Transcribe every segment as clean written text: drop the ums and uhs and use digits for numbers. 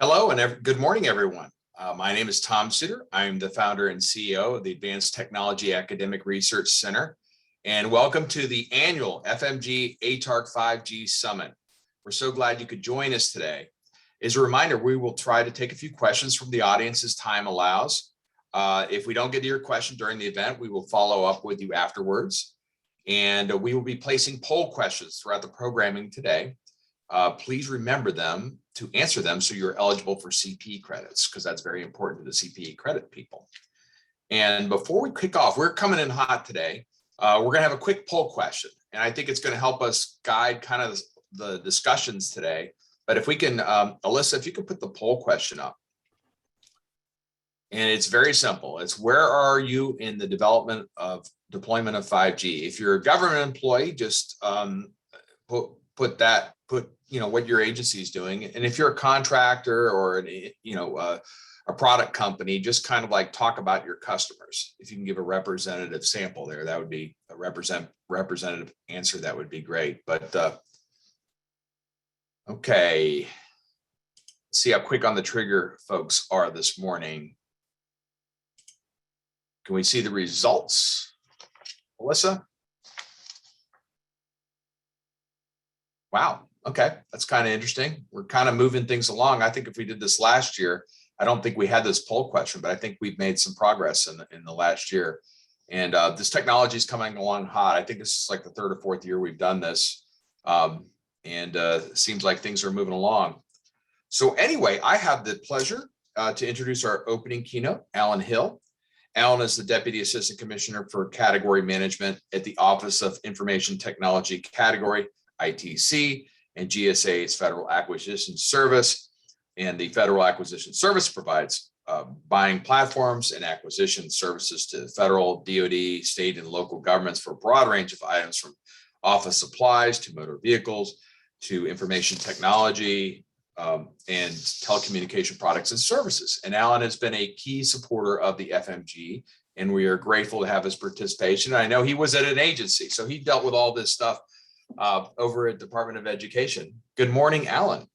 Hello and good morning, everyone. My name is Tom Suter. I'm the founder and CEO of the Advanced Technology Academic Research Center. And welcome to the annual FMG ATARC 5G Summit. We're so glad you could join us today. As a reminder, we will try to take a few questions from the audience as time allows. If we don't get to your question during the event, we will follow up with you afterwards. And we will be placing poll questions throughout the programming today. Please remember them to answer them so you're eligible for CP credits, because that's very important to the CPA credit people. And before we kick off, we're coming in hot today. We're going to have a quick poll question, and I think it's going to help us guide kind of the discussions today. But if we can, Alyssa, if you could put the poll question up. And it's very simple. It's where are you in the deployment of 5G? If you're a government employee, just put what your agency is doing. And if you're a contractor or a product company, just kind of like talk about your customers. If you can give a representative sample there, that would be a representative answer. That would be great. But okay, let's see how quick on the trigger folks are this morning. Can we see the results, Alyssa? Wow. Okay, that's kind of interesting. We're kind of moving things along. I think if we did this last year, I don't think we had this poll question, but I think we've made some progress in the last year. And this technology is coming along hot. I think this is like the third or fourth year we've done this. It seems like things are moving along. So anyway, I have the pleasure to introduce our opening keynote, Alan Hill. Alan is the Deputy Assistant Commissioner for Category Management at the Office of Information Technology Category, ITC, and GSA's Federal Acquisition Service. And the Federal Acquisition Service provides buying platforms and acquisition services to federal, DoD, state, and local governments for a broad range of items, from office supplies to motor vehicles to information technology and telecommunication products and services. And Alan has been a key supporter of the FMG, and we are grateful to have his participation. I know he was at an agency, so he dealt with all this stuff over at Department of Education. Good morning, Alan.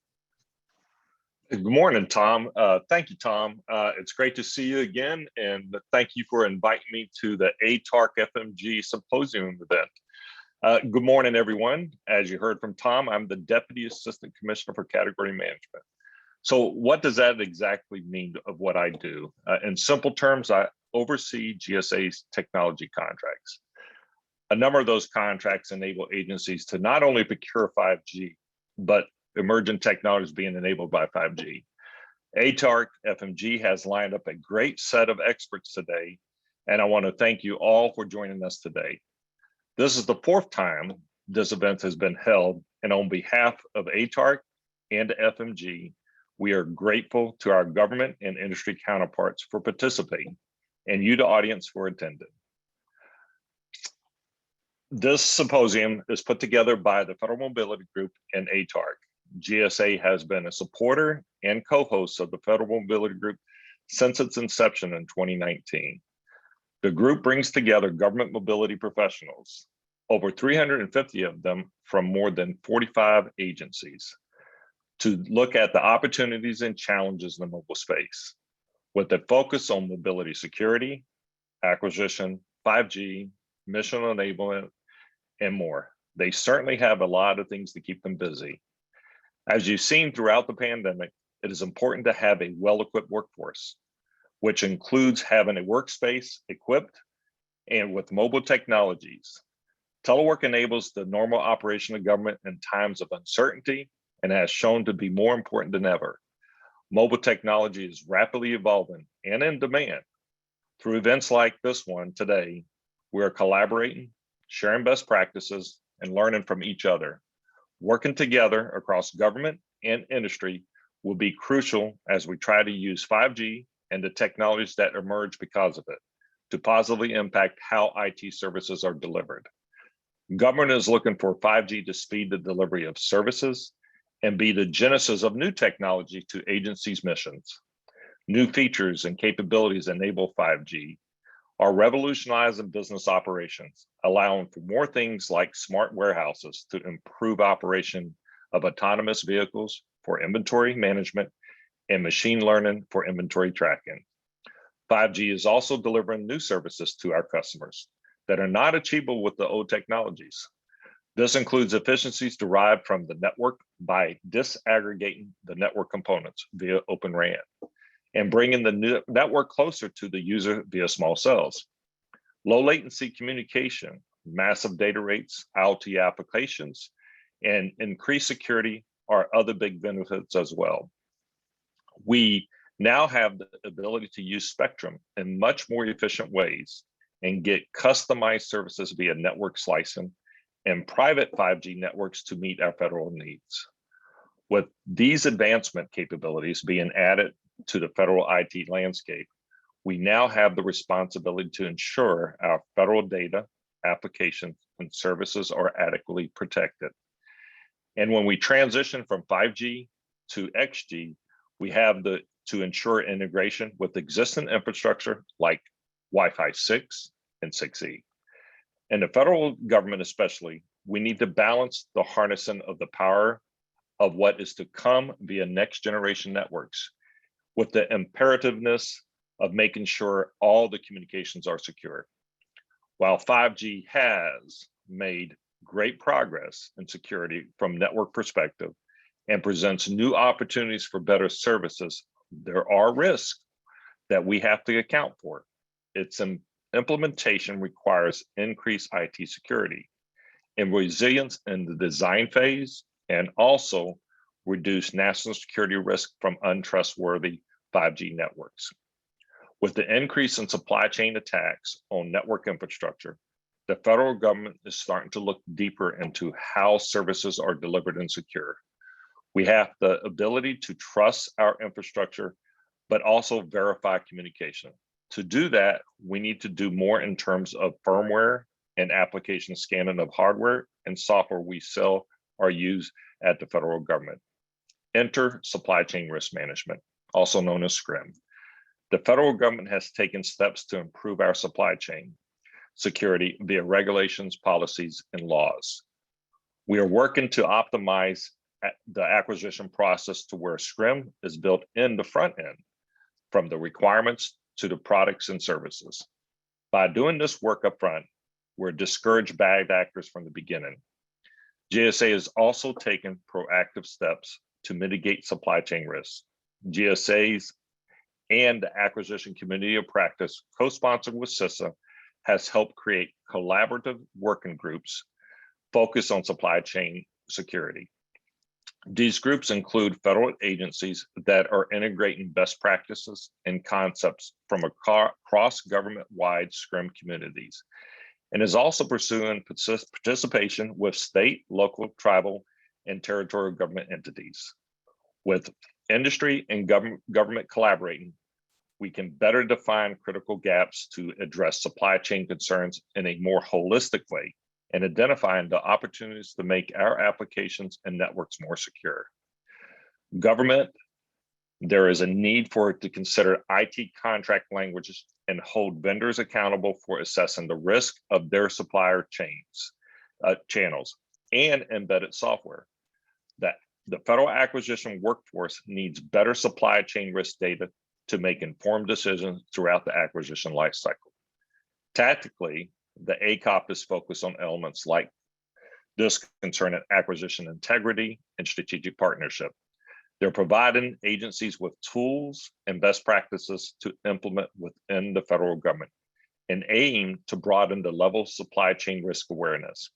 Good morning, Tom. Thank you, Tom. It's great to see you again, and thank you for inviting me to the ATARC FMG Symposium event. Good morning, everyone. As you heard from Tom, I'm the Deputy Assistant Commissioner for Category Management. So what does that exactly mean of what I do? In simple terms, I oversee GSA's technology contracts. A number of those contracts enable agencies to not only procure 5G, but emerging technologies being enabled by 5G. ATARC FMG has lined up a great set of experts today, and I want to thank you all for joining us today. This is the fourth time this event has been held, and on behalf of ATARC and FMG, we are grateful to our government and industry counterparts for participating, and you, the audience, for attending. This symposium is put together by the Federal Mobility Group and ATARC. GSA has been a supporter and co-host of the Federal Mobility Group since its inception in 2019. The group brings together government mobility professionals, over 350 of them from more than 45 agencies, to look at the opportunities and challenges in the mobile space, with a focus on mobility security, acquisition, 5G, mission enablement, and more. They certainly have a lot of things to keep them busy. As you've seen throughout the pandemic, it is important to have a well-equipped workforce, which includes having a workspace equipped and with mobile technologies. Telework enables the normal operation of government in times of uncertainty and has shown to be more important than ever. Mobile technology is rapidly evolving and in demand. Through events like this one today, we are collaborating, sharing best practices, and learning from each other. Working together across government and industry will be crucial as we try to use 5G and the technologies that emerge because of it to positively impact how IT services are delivered. Government is looking for 5G to speed the delivery of services and be the genesis of new technology to agencies' missions. New features and capabilities enable 5G are revolutionizing business operations, allowing for more things like smart warehouses to improve operation of autonomous vehicles for inventory management and machine learning for inventory tracking. 5G is also delivering new services to our customers that are not achievable with the old technologies. This includes efficiencies derived from the network by disaggregating the network components via Open RAN and bringing the network closer to the user via small cells. Low latency communication, massive data rates, IoT applications, and increased security are other big benefits as well. We now have the ability to use spectrum in much more efficient ways and get customized services via network slicing and private 5G networks to meet our federal needs. With these advancement capabilities being added to the federal IT landscape, we now have the responsibility to ensure our federal data, applications, and services are adequately protected. And when we transition from 5G to XG, we have to ensure integration with existing infrastructure like Wi-Fi 6 and 6E. In the federal government especially, we need to balance the harnessing of the power of what is to come via next generation networks with the imperativeness of making sure all the communications are secure. While 5G has made great progress in security from network perspective and presents new opportunities for better services, there are risks that we have to account for. Its implementation requires increased IT security and resilience in the design phase, and also reduce national security risk from untrustworthy 5G networks. With the increase in supply chain attacks on network infrastructure, the federal government is starting to look deeper into how services are delivered and secure. We have the ability to trust our infrastructure, but also verify communication. To do that, we need to do more in terms of firmware and application scanning of hardware and software we sell or use at the federal government. Enter supply chain risk management, also known as SCRIM. The federal government has taken steps to improve our supply chain security via regulations, policies, and laws. We are working to optimize the acquisition process to where SCRIM is built in the front end, from the requirements to the products and services. By doing this work up front, we're discouraged bad actors from the beginning. GSA has also taken proactive steps to mitigate supply chain risks. GSA's and the Acquisition Committee of Practice, co-sponsored with CISA, has helped create collaborative working groups focused on supply chain security. These groups include federal agencies that are integrating best practices and concepts from across government-wide SCRIM communities, and is also pursuing participation with state, local, tribal, and territorial government entities. With industry and government collaborating, we can better define critical gaps to address supply chain concerns in a more holistic way and identifying the opportunities to make our applications and networks more secure. Government, there is a need for it to consider IT contract languages and hold vendors accountable for assessing the risk of their supplier channels and embedded software. That the federal acquisition workforce needs better supply chain risk data to make informed decisions throughout the acquisition lifecycle. Tactically, the ACOP is focused on elements like this concerning acquisition integrity and strategic partnership. They're providing agencies with tools and best practices to implement within the federal government and aim to broaden the level of supply chain risk awareness.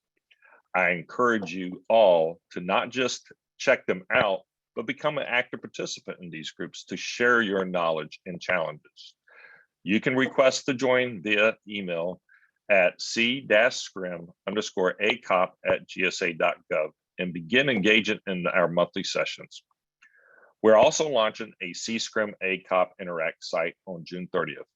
I encourage you all to not just check them out, but become an active participant in these groups to share your knowledge and challenges. You can request to join via email at c-scrim_acop@gsa.gov and begin engaging in our monthly sessions. We're also launching a C-SCRIM ACOP Interact site on June 30th.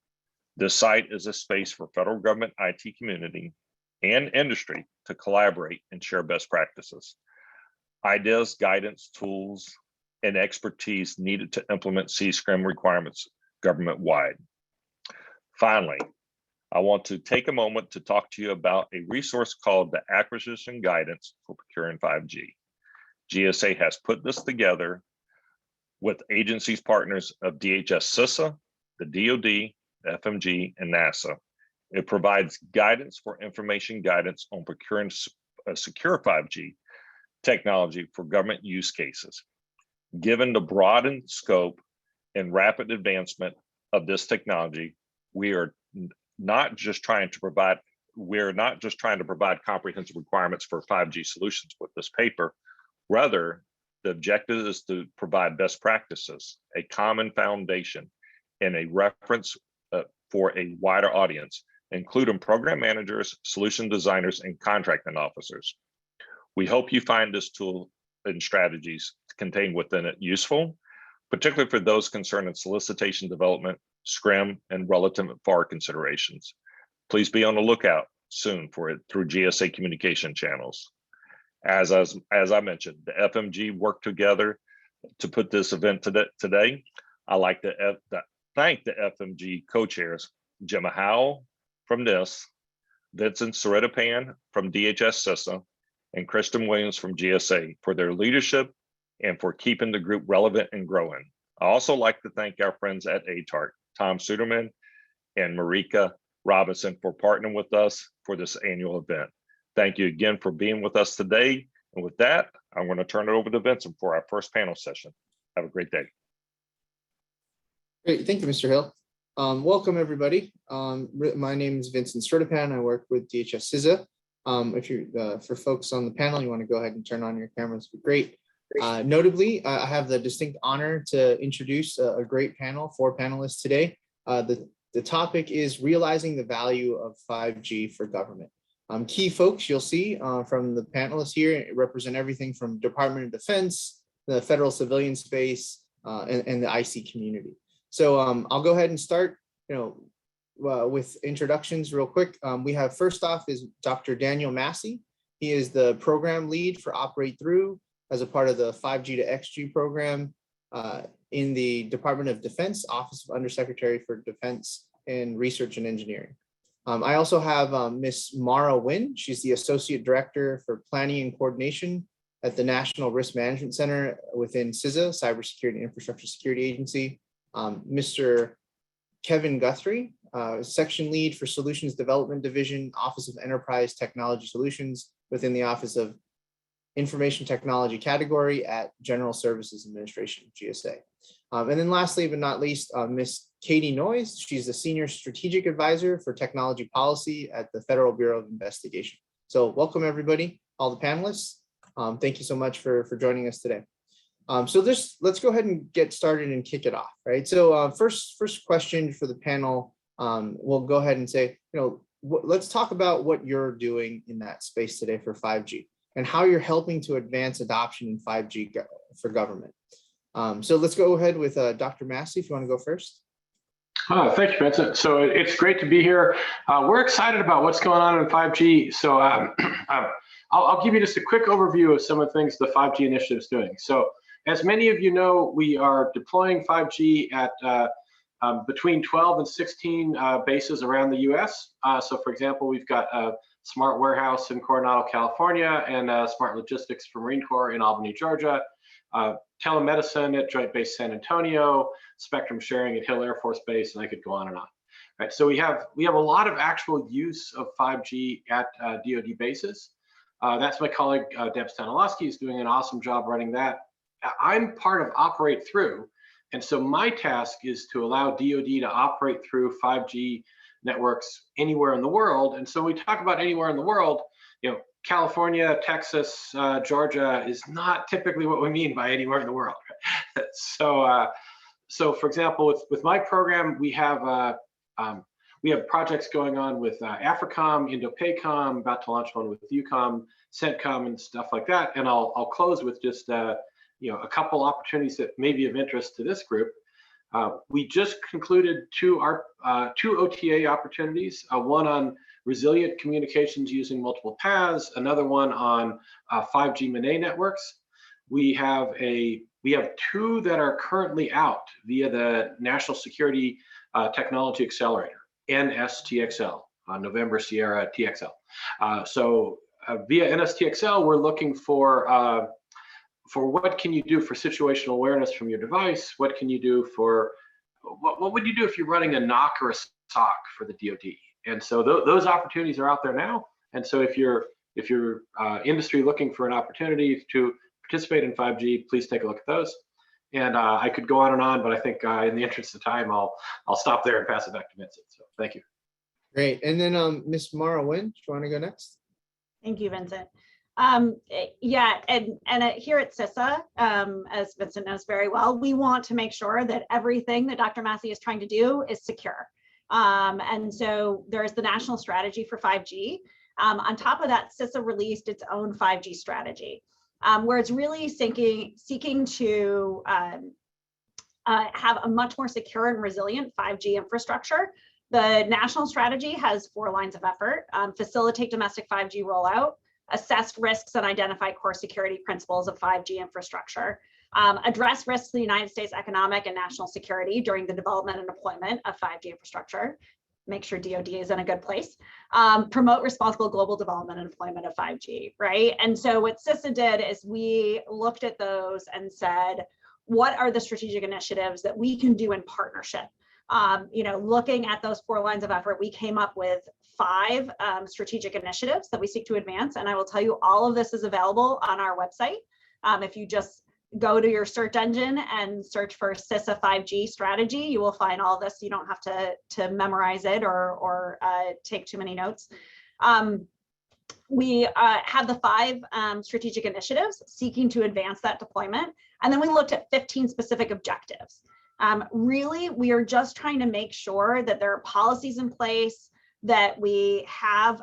This site is a space for federal government IT community and industry to collaborate and share best practices, ideas, guidance, tools, and expertise needed to implement C-SCRIM requirements government-wide. Finally, I want to take a moment to talk to you about a resource called the Acquisition Guidance for Procuring 5G. GSA has put this together with agencies partners of DHS CISA, the DoD, FMG, and NASA. It provides guidance for information guidance on procuring secure 5G technology for government use cases. Given the broadened scope and rapid advancement of this technology, we're not just trying to provide comprehensive requirements for 5G solutions with this paper. Rather, the objective is to provide best practices, a common foundation, and a reference for a wider audience, including program managers, solution designers, and contracting officers. We hope you find this tool and strategies contained within it useful, particularly for those concerned in solicitation development, SCRM, and relative FAR considerations. Please be on the lookout soon for it through GSA communication channels. As I mentioned, the FMG worked together to put this event today. I like to thank the FMG co-chairs, Gemma Howell from NIST, Vincent Saritapan from DHS CISA, and Kristen Williams from GSA for their leadership and for keeping the group relevant and growing. I also like to thank our friends at ATARC, Tom Suderman and Marika Robinson, for partnering with us for this annual event. Thank you again for being with us today. And with that, I'm going to turn it over to Vincent for our first panel session. Have a great day. Great, thank you, Mr. Hill. Welcome, everybody. My name is Vincent Sertapan. I work with DHS CISA. If you're for folks on the panel, you want to go ahead and turn on your cameras, great. Notably, I have the distinct honor to introduce a great panel, 4 panelists today. The topic is realizing the value of 5G for government. Key folks you'll see from the panelists here represent everything from Department of Defense, the federal civilian space, and the IC community. So I'll go ahead and start, with introductions real quick. We have first off is Dr. Daniel Massey. He is the program lead for Operate Through as a part of the 5G to XG program in the Department of Defense, Office of Undersecretary for Defense and Research and Engineering. I also have Miss Mara Nguyen. She's the Associate Director for Planning and Coordination at the National Risk Management Center within CISA, Cybersecurity and Infrastructure Security Agency. Mr. Kevin Guthrie, Section Lead for Solutions Development Division, Office of Enterprise Technology Solutions within the Office of Information Technology category at General Services Administration, GSA. And then lastly, but not least, Miss Katie Noyes. She's the Senior Strategic Advisor for Technology Policy at the Federal Bureau of Investigation. So welcome everybody, all the panelists. Thank you so much for joining us today. So let's go ahead and get started and kick it off, right? So first question for the panel, we'll go ahead and say, let's talk about what you're doing in that space today for 5G and how you're helping to advance adoption in 5G for government. So let's go ahead with Dr. Massey, if you want to go first. Thank you, Vincent. So it's great to be here. We're excited about what's going on in 5G. So I'll give you just a quick overview of some of the things the 5G initiative is doing. So as many of you know, we are deploying 5G at between 12 and 16 bases around the US. So for example, we've got a smart warehouse in Coronado, California, and smart logistics for Marine Corps in Albany, Georgia. Telemedicine at Joint Base San Antonio, spectrum sharing at Hill Air Force Base, and I could go on and on. Right, so we have a lot of actual use of 5G at DoD bases. That's my colleague Deb Stanilowski is doing an awesome job running that. I'm part of Operate Through, and so my task is to allow DoD to operate through 5G networks anywhere in the world. And so we talk about anywhere in the world, California, Texas, Georgia is not typically what we mean by anywhere in the world. So for example, with my program, we have projects going on with AFRICOM, INDOPACOM, about to launch one with UCOM, CENTCOM, and stuff like that. And I'll close with just a couple opportunities that may be of interest to this group. We just concluded two OTA opportunities, one on resilient communications using multiple paths, another one on 5G MANET networks. We have 2 that are currently out via the National Security Technology Accelerator, NSTXL, November Sierra TXL. So via NSTXL, we're looking for what can you do for situational awareness from your device? What can you do for, what would you do if you're running a knock or a SOC for the DoD? And so those opportunities are out there now. And so if you're industry looking for an opportunity to participate in 5G, please take a look at those. And I could go on, but I think in the interest of time, I'll stop there and pass it back to Vincent. So thank you. Great. And then Ms. Mara Nguyen, do you want to go next? Thank you, Vincent. Yeah, and here at CISA, as Vincent knows very well, we want to make sure that everything that Dr. Massey is trying to do is secure. And so there's the national strategy for 5G. On top of that, CISA released its own 5G strategy, where it's really seeking to have a much more secure and resilient 5G infrastructure. The national strategy has 4 lines of effort: facilitate domestic 5G rollout, assess risks and identify core security principles of 5G infrastructure, address risks to the United States economic and national security during the development and deployment of 5G infrastructure, make sure DoD is in a good place, promote responsible global development and deployment of 5G, right? And so what CISA did is we looked at those and said, what are the strategic initiatives that we can do in partnership? Looking at those 4 lines of effort, we came up with 5 strategic initiatives that we seek to advance. And I will tell you, all of this is available on our website. If you just go to your search engine and search for CISA 5G strategy, you will find all this. You don't have to memorize it or take too many notes. We have the 5 strategic initiatives seeking to advance that deployment. And then we looked at 15 specific objectives. Really, we are just trying to make sure that there are policies in place, that we have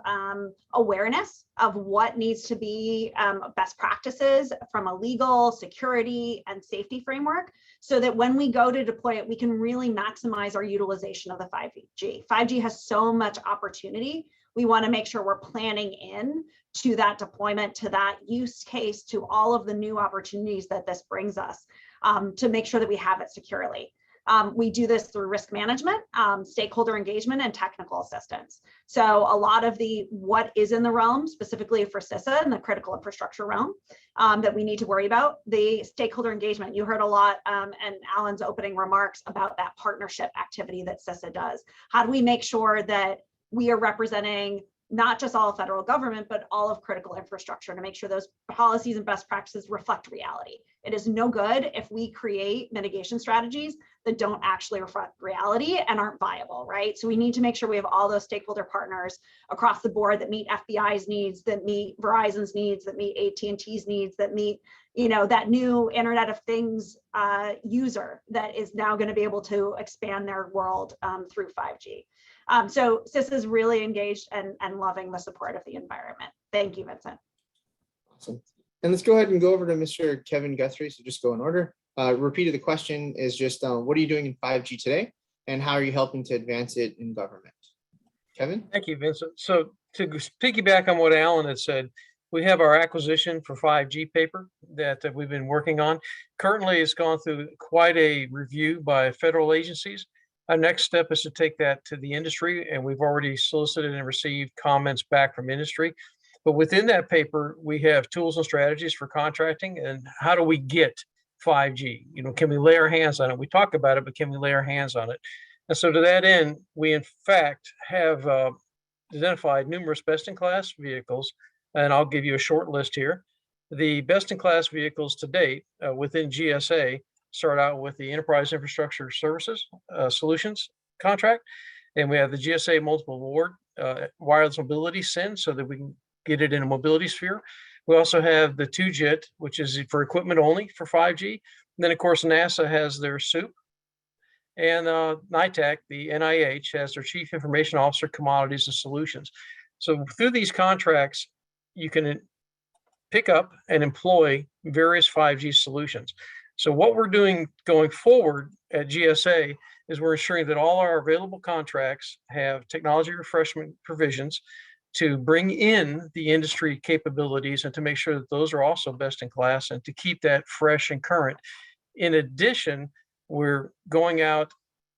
awareness of what needs to be best practices from a legal, security, and safety framework, so that when we go to deploy it, we can really maximize our utilization of the 5G. 5G has so much opportunity. We want to make sure we're planning in to that deployment, to that use case, to all of the new opportunities that this brings us, to make sure that we have it securely. We do this through risk management, stakeholder engagement, and technical assistance. So a lot of what is in the realm, specifically for CISA and the critical infrastructure realm, that we need to worry about, the stakeholder engagement. You heard a lot in Alan's opening remarks about that partnership activity that CISA does. How do we make sure that we are representing not just all federal government, but all of critical infrastructure, to make sure those policies and best practices reflect reality? It is no good if we create mitigation strategies that don't actually reflect reality and aren't viable, right? So we need to make sure we have all those stakeholder partners across the board that meet FBI's needs, that meet Verizon's needs, that meet AT&T's needs, that meet, that new Internet of Things user that is now going to be able to expand their world through 5G. So CISA is really engaged and loving the support of the environment. Thank you, Vincent. Awesome. And let's go ahead and go over to Mr. Kevin Guthrie. So just go in order. Repeat of the question is just, what are you doing in 5G today, and how are you helping to advance it in government? Kevin? Thank you, Vincent. So to piggyback on what Alan had said, we have our acquisition for 5G paper that we've been working on. Currently, it's gone through quite a review by federal agencies. Our next step is to take that to the industry, and we've already solicited and received comments back from industry. But within that paper, we have tools and strategies for contracting, and how do we get 5G? Can we lay our hands on it? We talk about it, but can we lay our hands on it? And so to that end, we in fact have identified numerous best-in-class vehicles, and I'll give you a short list here. The best-in-class vehicles to date within GSA start out with the Enterprise Infrastructure Services Solutions contract, and we have the GSA Multiple Award Wireless Mobility SIN, so that we can get it in a mobility sphere. We also have the 2JIT, which is for equipment only for 5G. And then, of course, NASA has their SOUP, and NITAC, the NIH, has their Chief Information Officer Commodities and Solutions. So through these contracts, you can pick up and employ various 5G solutions. So what we're doing going forward at GSA is we're ensuring that all our available contracts have technology refreshment provisions to bring in the industry capabilities and to make sure that those are also best in class and to keep that fresh and current. In addition, we're going out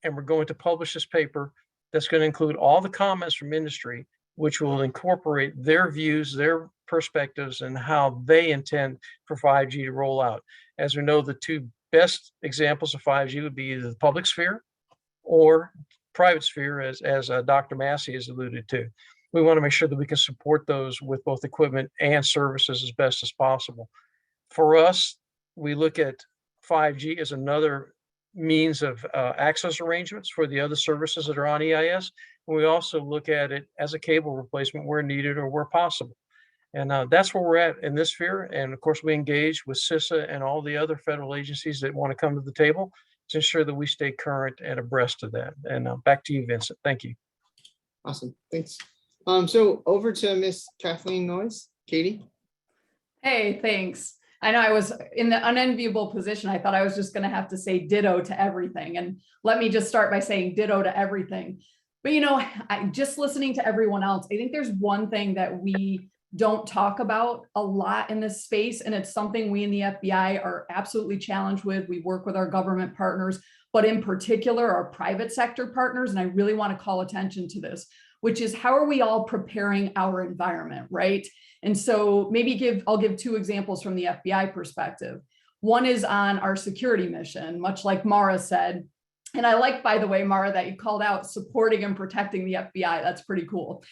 and we're going to publish this paper that's going to include all the comments from industry, which will incorporate their views, their perspectives and how they intend for 5G to roll out. As we know, the two best examples of 5G would be either the public sphere or private sphere, as Dr. Massey has alluded to. We want to make sure that we can support those with both equipment and services as best as possible. For us, we look at 5G as another means of access arrangements for the other services that are on EIS. And we also look at it as a cable replacement where needed or where possible. And that's where we're at in this sphere. And of course, we engage with CISA and all the other federal agencies that want to come to the table to ensure that we stay current and abreast of that. And back to you, Vincent. Thank you. Awesome, thanks. So over to Miss Kathleen Noyes. Katie. Hey, thanks. I know I was in the unenviable position. I thought I was just going to have to say ditto to everything. And let me just start by saying ditto to everything. But, you know, just listening to everyone else, I think there's one thing that we don't talk about a lot in this space. And it's something we in the FBI are absolutely challenged with. We work with our government partners, but in particular, our private sector partners. And I really want to call attention to this, which is how are we all preparing our environment, right? And so maybe I'll give two examples from the FBI perspective. One is on our security mission, much like Mara said. And I like, by the way, Mara, that you called out supporting and protecting the FBI. That's pretty cool.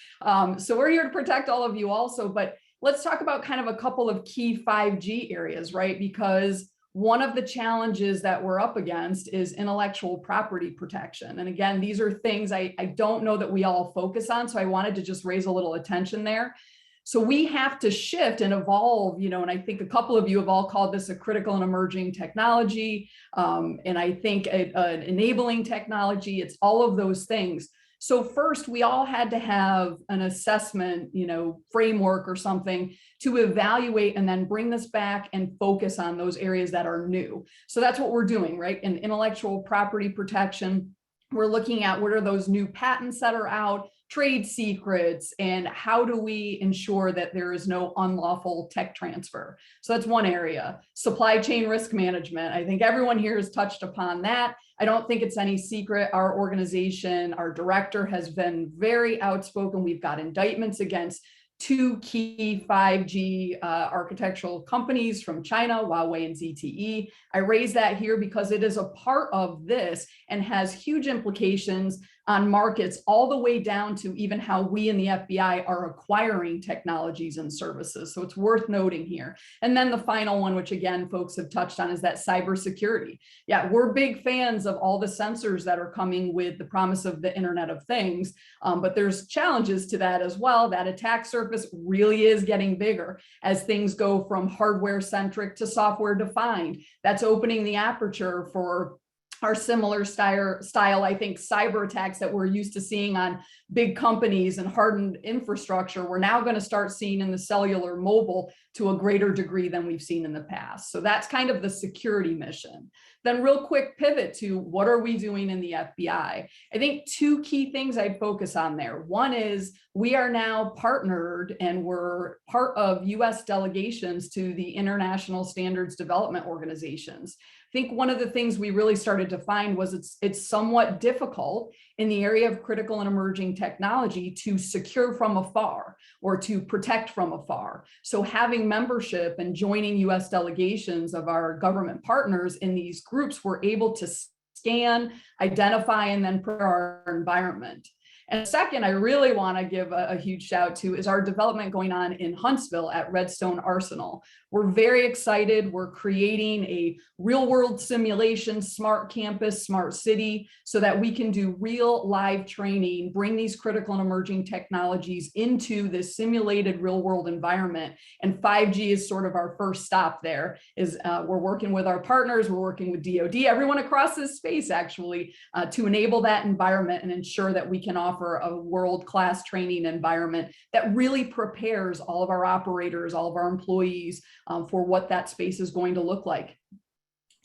So we're here to protect all of you also, but let's talk about kind of a couple of key 5G areas, right? Because one of the challenges that we're up against is intellectual property protection. And again, these are things I don't know that we all focus on. So I wanted to just raise a little attention there. So we have to shift and evolve, you know, and I think a couple of you have all called this a critical and emerging technology. And I think an enabling technology, it's all of those things. So first, we all had to have an assessment, you know, framework or something to evaluate and then bring this back and focus on those areas that are new. So that's what we're doing, right? In intellectual property protection, we're looking at what are those new patents that are out, trade secrets, and how do we ensure that there is no unlawful tech transfer. So that's one area. Supply chain risk management. I think everyone here has touched upon that. I don't think it's any secret. Our organization, our director has been very outspoken. We've got indictments against two key 5G architectural companies from China, Huawei and ZTE. I raise that here because it is a part of this and has huge implications on markets all the way down to even how we in the FBI are acquiring technologies and services. So it's worth noting here. And then the final one, which again, folks have touched on, is that cybersecurity. Yeah, we're big fans of all the sensors that are coming with the promise of the Internet of Things, but there's challenges to that as well. That attack surface really is getting bigger as things go from hardware centric to software defined. That's opening the aperture for our similar style, I think, cyber attacks that we're used to seeing on big companies and hardened infrastructure. We're now going to start seeing in the cellular mobile to a greater degree than we've seen in the past. So that's kind of the security mission. Then real quick pivot to what are we doing in the FBI? I think two key things I'd focus on there. One is we are now partnered and we're part of US delegations to the International Standards Development Organizations. I think one of the things we really started to find was it's somewhat difficult in the area of critical and emerging technology to secure from afar or to protect from afar. So having membership and joining US delegations of our government partners in these groups, we're able to scan, identify, and then prepare our environment. And second, I really want to give a huge shout to is our development going on in Huntsville at Redstone Arsenal. We're very excited. We're creating a real world simulation, smart campus, smart city, so that we can do real live training, bring these critical and emerging technologies into this simulated real world environment. And 5G is sort of our first stop there. We're working with our partners, we're working with DoD, everyone across this space actually, to enable that environment and ensure that we can offer a world-class training environment that really prepares all of our operators, all of our employees for what that space is going to look like.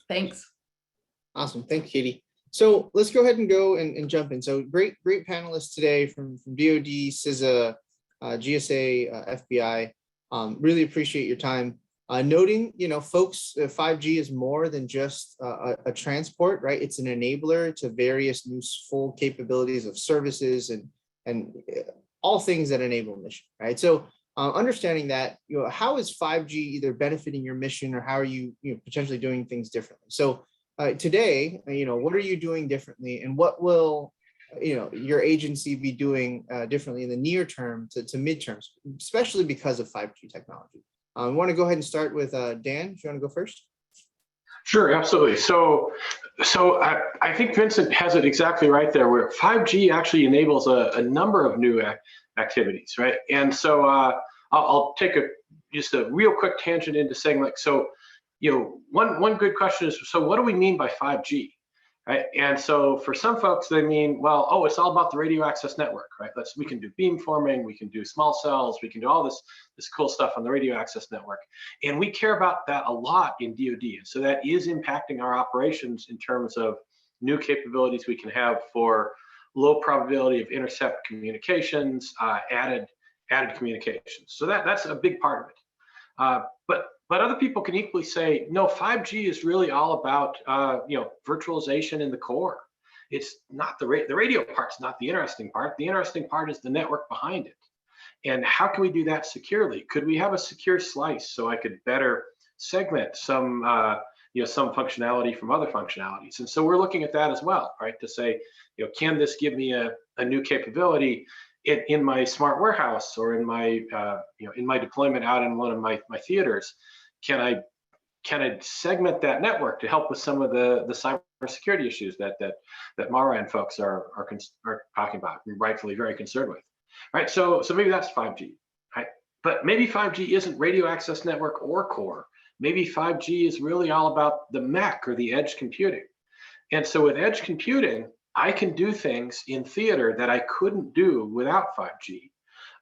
Thanks. Awesome, thanks, Katie. So let's go ahead and go and jump in. So great panelists today from DoD, CISA, GSA, FBI. Really appreciate your time. Noting, you know, folks, 5G is more than just a transport, right? It's an enabler to various new full capabilities of services and all things that enable mission, right? So Understanding that, how is 5G either benefiting your mission, or how are you, potentially doing things differently? So today, what are you doing differently, and what will your agency be doing differently in the near term to midterms, especially because of 5G technology? I want to go ahead and start with Dan. Do you want to go first? Sure, absolutely. So I think Vincent has it exactly right there, where 5G actually enables a number of new activities, right? And so I'll take just a real quick tangent into saying, like, so, one good question is, so what do we mean by 5G? Right? And so for some folks, they mean, well, oh, it's all about the radio access network, right? We can do beamforming, we can do small cells, we can do all this cool stuff on the radio access network. And we care about that a lot in DoD. And so that is impacting our operations in terms of new capabilities we can have for low probability of intercept communications, added communications. So that's a big part of it. But other people can equally say, no, 5G is really all about virtualization in the core. It's not the radio part's not the interesting part. The interesting part is the network behind it. And how can we do that securely? Could we have a secure slice so I could better segment some functionality from other functionalities? And so we're looking at that as well, right? To say, can this give me a new capability in my smart warehouse, or in my deployment out in one of my theaters? Can I segment that network to help with some of the cybersecurity issues that Mara and folks are talking about, and rightfully very concerned with, right? So maybe that's 5G, right? But maybe 5G isn't radio access network or core. Maybe 5G is really all about the MEC, or the edge computing. And so with edge computing, I can do things in theater that I couldn't do without 5G.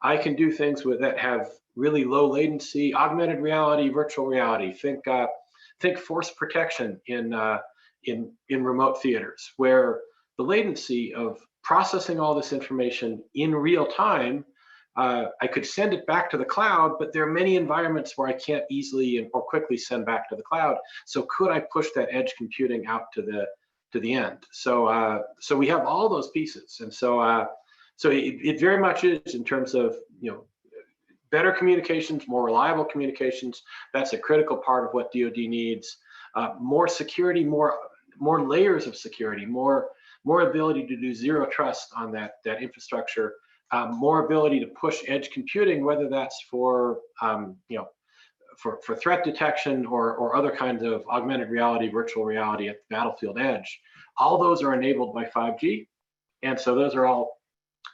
I can do things that have really low latency, augmented reality, virtual reality. Think force protection in remote theaters, where the latency of processing all this information in real time, I could send it back to the cloud, but there are many environments where I can't easily or quickly send back to the cloud. So could I push that edge computing out to the end? So we have all those pieces, and so it very much is in terms of better communications, more reliable communications. That's a critical part of what DoD needs. More security, more layers of security, more ability to do zero trust on that infrastructure. More ability to push edge computing, whether that's for threat detection or other kinds of augmented reality, virtual reality at the battlefield edge. All those are enabled by 5G, and so those are all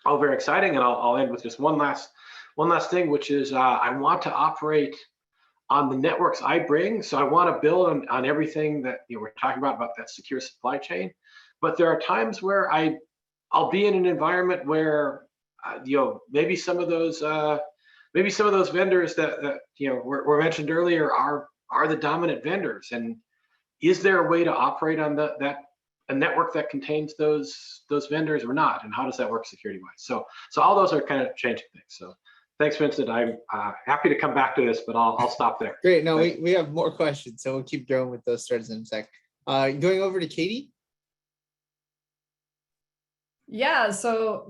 very exciting. And I'll end with just one last thing, which is I want to operate on the networks I bring. So I want to build on everything that we're talking about that secure supply chain. But there are times where I'll be in an environment where maybe some of those vendors that were mentioned earlier are the dominant vendors. And is there a way to operate on a network that contains those vendors or not? And how does that work security wise? So all those are kind of changing things. So thanks, Vincent. I'm happy to come back to this, but I'll stop there. Great. No, we have more questions, so we'll keep going with those threads in a sec. Going over to Katie. Yeah, so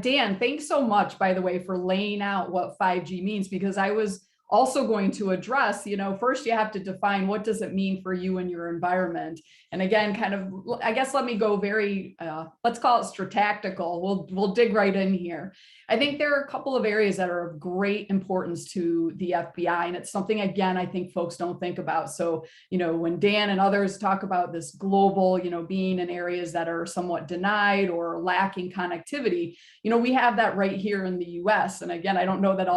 Dan, thanks so much, by the way, for laying out what 5G means, because I was also going to address, first you have to define what does it mean for you and your environment. And again, kind of, I guess, let me go very, let's call it stratactical. We'll dig right in here. I think there are a couple of areas that are of great importance to the FBI, and it's something, again, I think folks don't think about. So, when Dan and others talk about this global, being in areas that are somewhat denied or lacking connectivity, we have that right here in the US. And again, I don't know that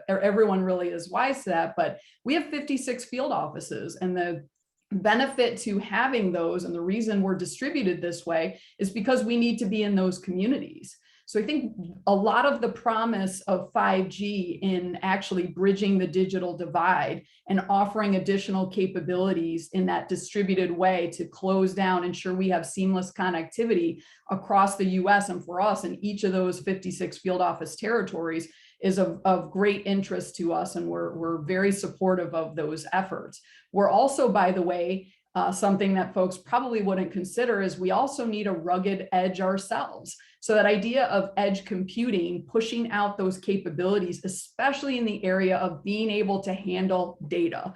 everyone really is wise to that, but we have 56 field offices, and the benefit to having those, and the reason we're distributed this way, is because we need to be in those communities. So I think a lot of the promise of 5G in actually bridging the digital divide and offering additional capabilities in that distributed way to close down, ensure we have seamless connectivity across the US and for us in each of those 56 field office territories is of great interest to us, and we're very supportive of those efforts. We're also, by the way, Something that folks probably wouldn't consider is we also need a rugged edge ourselves. So that idea of edge computing, pushing out those capabilities, especially in the area of being able to handle data.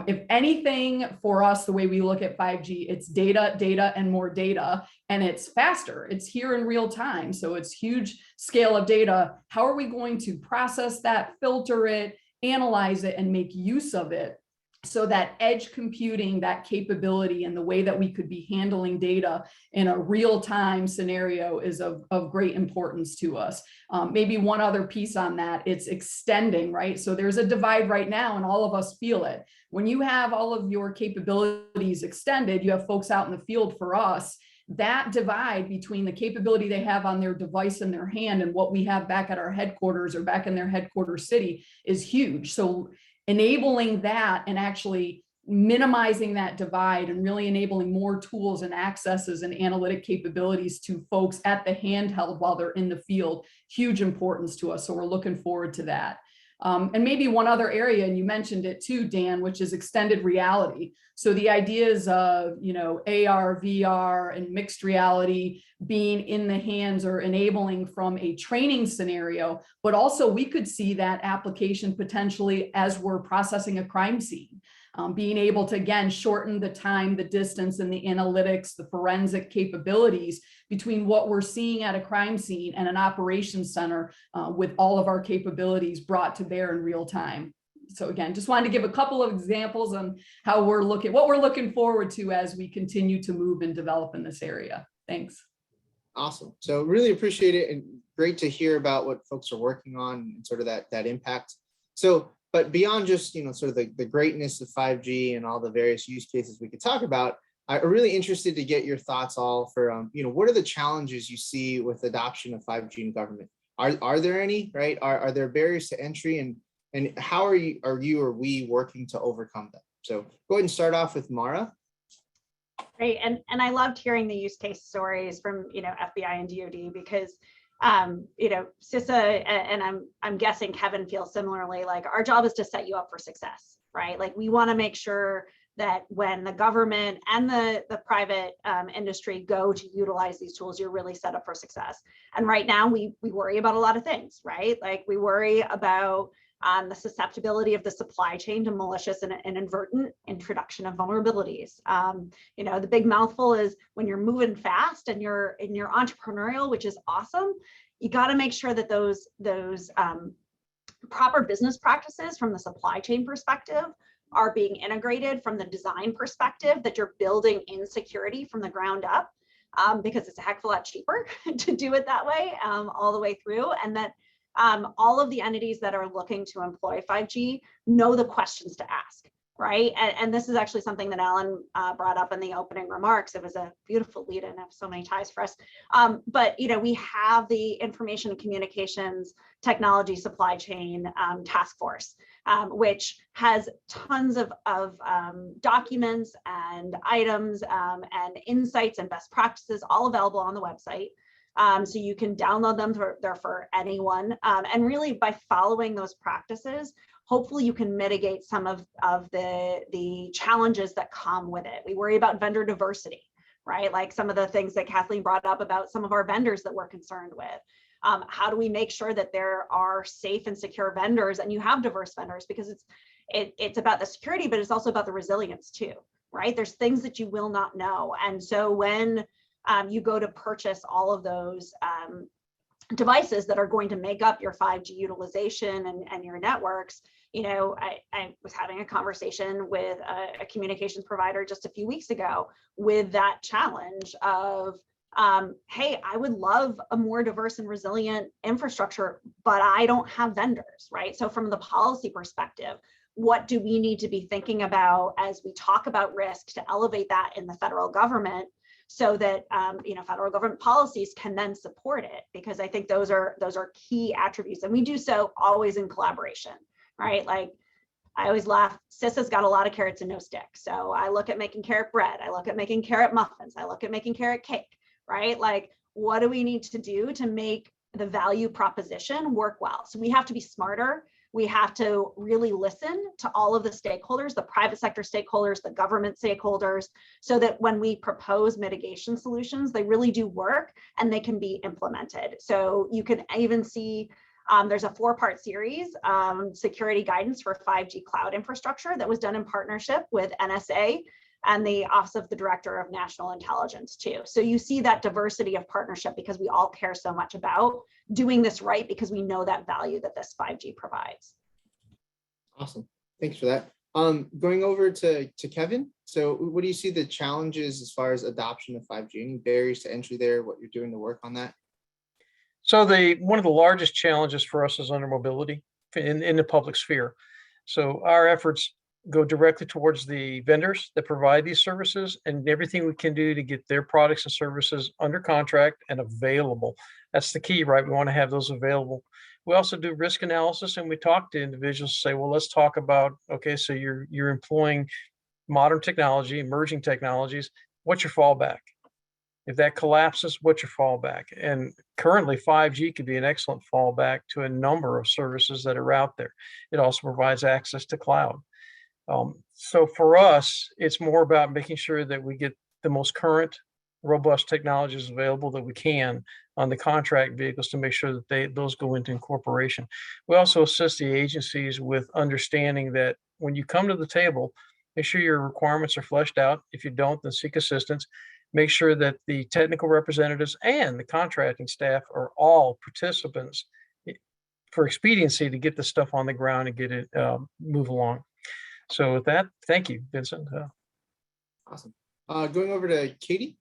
If anything, for us, the way we look at 5G, it's data, data, and more data, and it's faster. It's here in real time. So it's huge scale of data. How are we going to process that, filter it, analyze it, and make use of it? So that edge computing, that capability, and the way that we could be handling data in a real-time scenario is of great importance to us. Maybe one other piece on that, it's extending, right? So there's a divide right now, and all of us feel it. When you have all of your capabilities extended, you have folks out in the field. For us, that divide between the capability they have on their device in their hand and what we have back at our headquarters or back in their headquarters city is huge. So enabling that and actually minimizing that divide and really enabling more tools and accesses and analytic capabilities to folks at the handheld while they're in the field, huge importance to us. So we're looking forward to that. And maybe one other area, and you mentioned it too, Dan, which is extended reality. So the ideas of, AR, VR, and mixed reality being in the hands or enabling from a training scenario, but also we could see that application potentially as we're processing a crime scene. Being able to, again, shorten the time, the distance, and the analytics, the forensic capabilities between what we're seeing at a crime scene and an operations center with all of our capabilities brought to bear in real time. So again, just wanted to give a couple of examples on how what we're looking forward to as we continue to move and develop in this area. Thanks. Awesome. So really appreciate it, and great to hear about what folks are working on and sort of that impact. So, but beyond just, sort of the greatness of 5G and all the various use cases we could talk about, I'm really interested to get your thoughts all for, what are the challenges you see with adoption of 5G in government? Are there any, right? Are there barriers to entry, and how are you or we working to overcome them? So go ahead and start off with Mara. Great, and I loved hearing the use case stories from FBI and DoD, because CISA, and I'm guessing Kevin feels similarly. Like, our job is to set you up for success, right? Like, we want to make sure that when the government and the private industry go to utilize these tools, you're really set up for success. And right now we worry about a lot of things, right? Like, we worry about the susceptibility of the supply chain to malicious and inadvertent introduction of vulnerabilities. The big mouthful is, when you're moving fast and you're entrepreneurial, which is awesome, you got to make sure that those proper business practices from the supply chain perspective are being integrated from the design perspective, that you're building in security from the ground up, because it's a heck of a lot cheaper to do it that way all the way through, and that all of the entities that are looking to employ 5G know the questions to ask, right? And this is actually something that Alan brought up in the opening remarks. It was a beautiful lead-in of so many ties for us. But we have the Information and Communications Technology Supply Chain Task Force, which has tons of documents and items and insights and best practices, all available on the website. So you can download them for anyone. And really, by following those practices, hopefully you can mitigate some of the challenges that come with it. We worry about vendor diversity, right? Like some of the things that Kathleen brought up about some of our vendors that we're concerned with. How do we make sure that there are safe and secure vendors, and you have diverse vendors, because it's about the security, but it's also about the resilience too, right? There's things that you will not know. And so when you go to purchase all of those devices that are going to make up your 5G utilization and your networks, I was having a conversation with a communications provider just a few weeks ago with that challenge of, hey, I would love a more diverse and resilient infrastructure, but I don't have vendors, right? So from the policy perspective, what do we need to be thinking about as we talk about risk to elevate that in the federal government, so that federal government policies can then support it? Because I think those are key attributes, and we do so always in collaboration, right? Like, I always laugh, CISA's got a lot of carrots and no sticks. So I look at making carrot bread, I look at making carrot muffins, I look at making carrot cake, right? Like, what do we need to do to make the value proposition work well? So we have to be smarter, We have to really listen to all of the stakeholders, the private sector stakeholders, the government stakeholders, so that when we propose mitigation solutions, they really do work and they can be implemented. So you can even see there's a 4-part series, security guidance for 5G cloud infrastructure, that was done in partnership with NSA and the Office of the Director of National Intelligence too. So you see that diversity of partnership because we all care so much about doing this right, because we know that value that this 5G provides. Awesome. Thanks for that. Going over to Kevin. So what do you see the challenges as far as adoption of 5G? Any barriers to entry there, what you're doing to work on that? So one of the largest challenges for us is under mobility in the public sphere. So our efforts go directly towards the vendors that provide these services and everything we can do to get their products and services under contract and available. That's the key, right? We want to have those available. We also do risk analysis, and we talk to individuals, say, well, let's talk about, okay, so you're employing modern technology, emerging technologies. What's your fallback? If that collapses, what's your fallback? And currently 5G could be an excellent fallback to a number of services that are out there. It also provides access to cloud. So for us, it's more about making sure that we get the most current, robust technologies available that we can on the contract vehicles to make sure that those go into incorporation. We also assist the agencies with understanding that when you come to the table, make sure your requirements are fleshed out. If you don't, then seek assistance. Make sure that the technical representatives and the contracting staff are all participants for expediency to get the stuff on the ground and get it move along. So with that, thank you, Vincent. Awesome. Going over to Katie.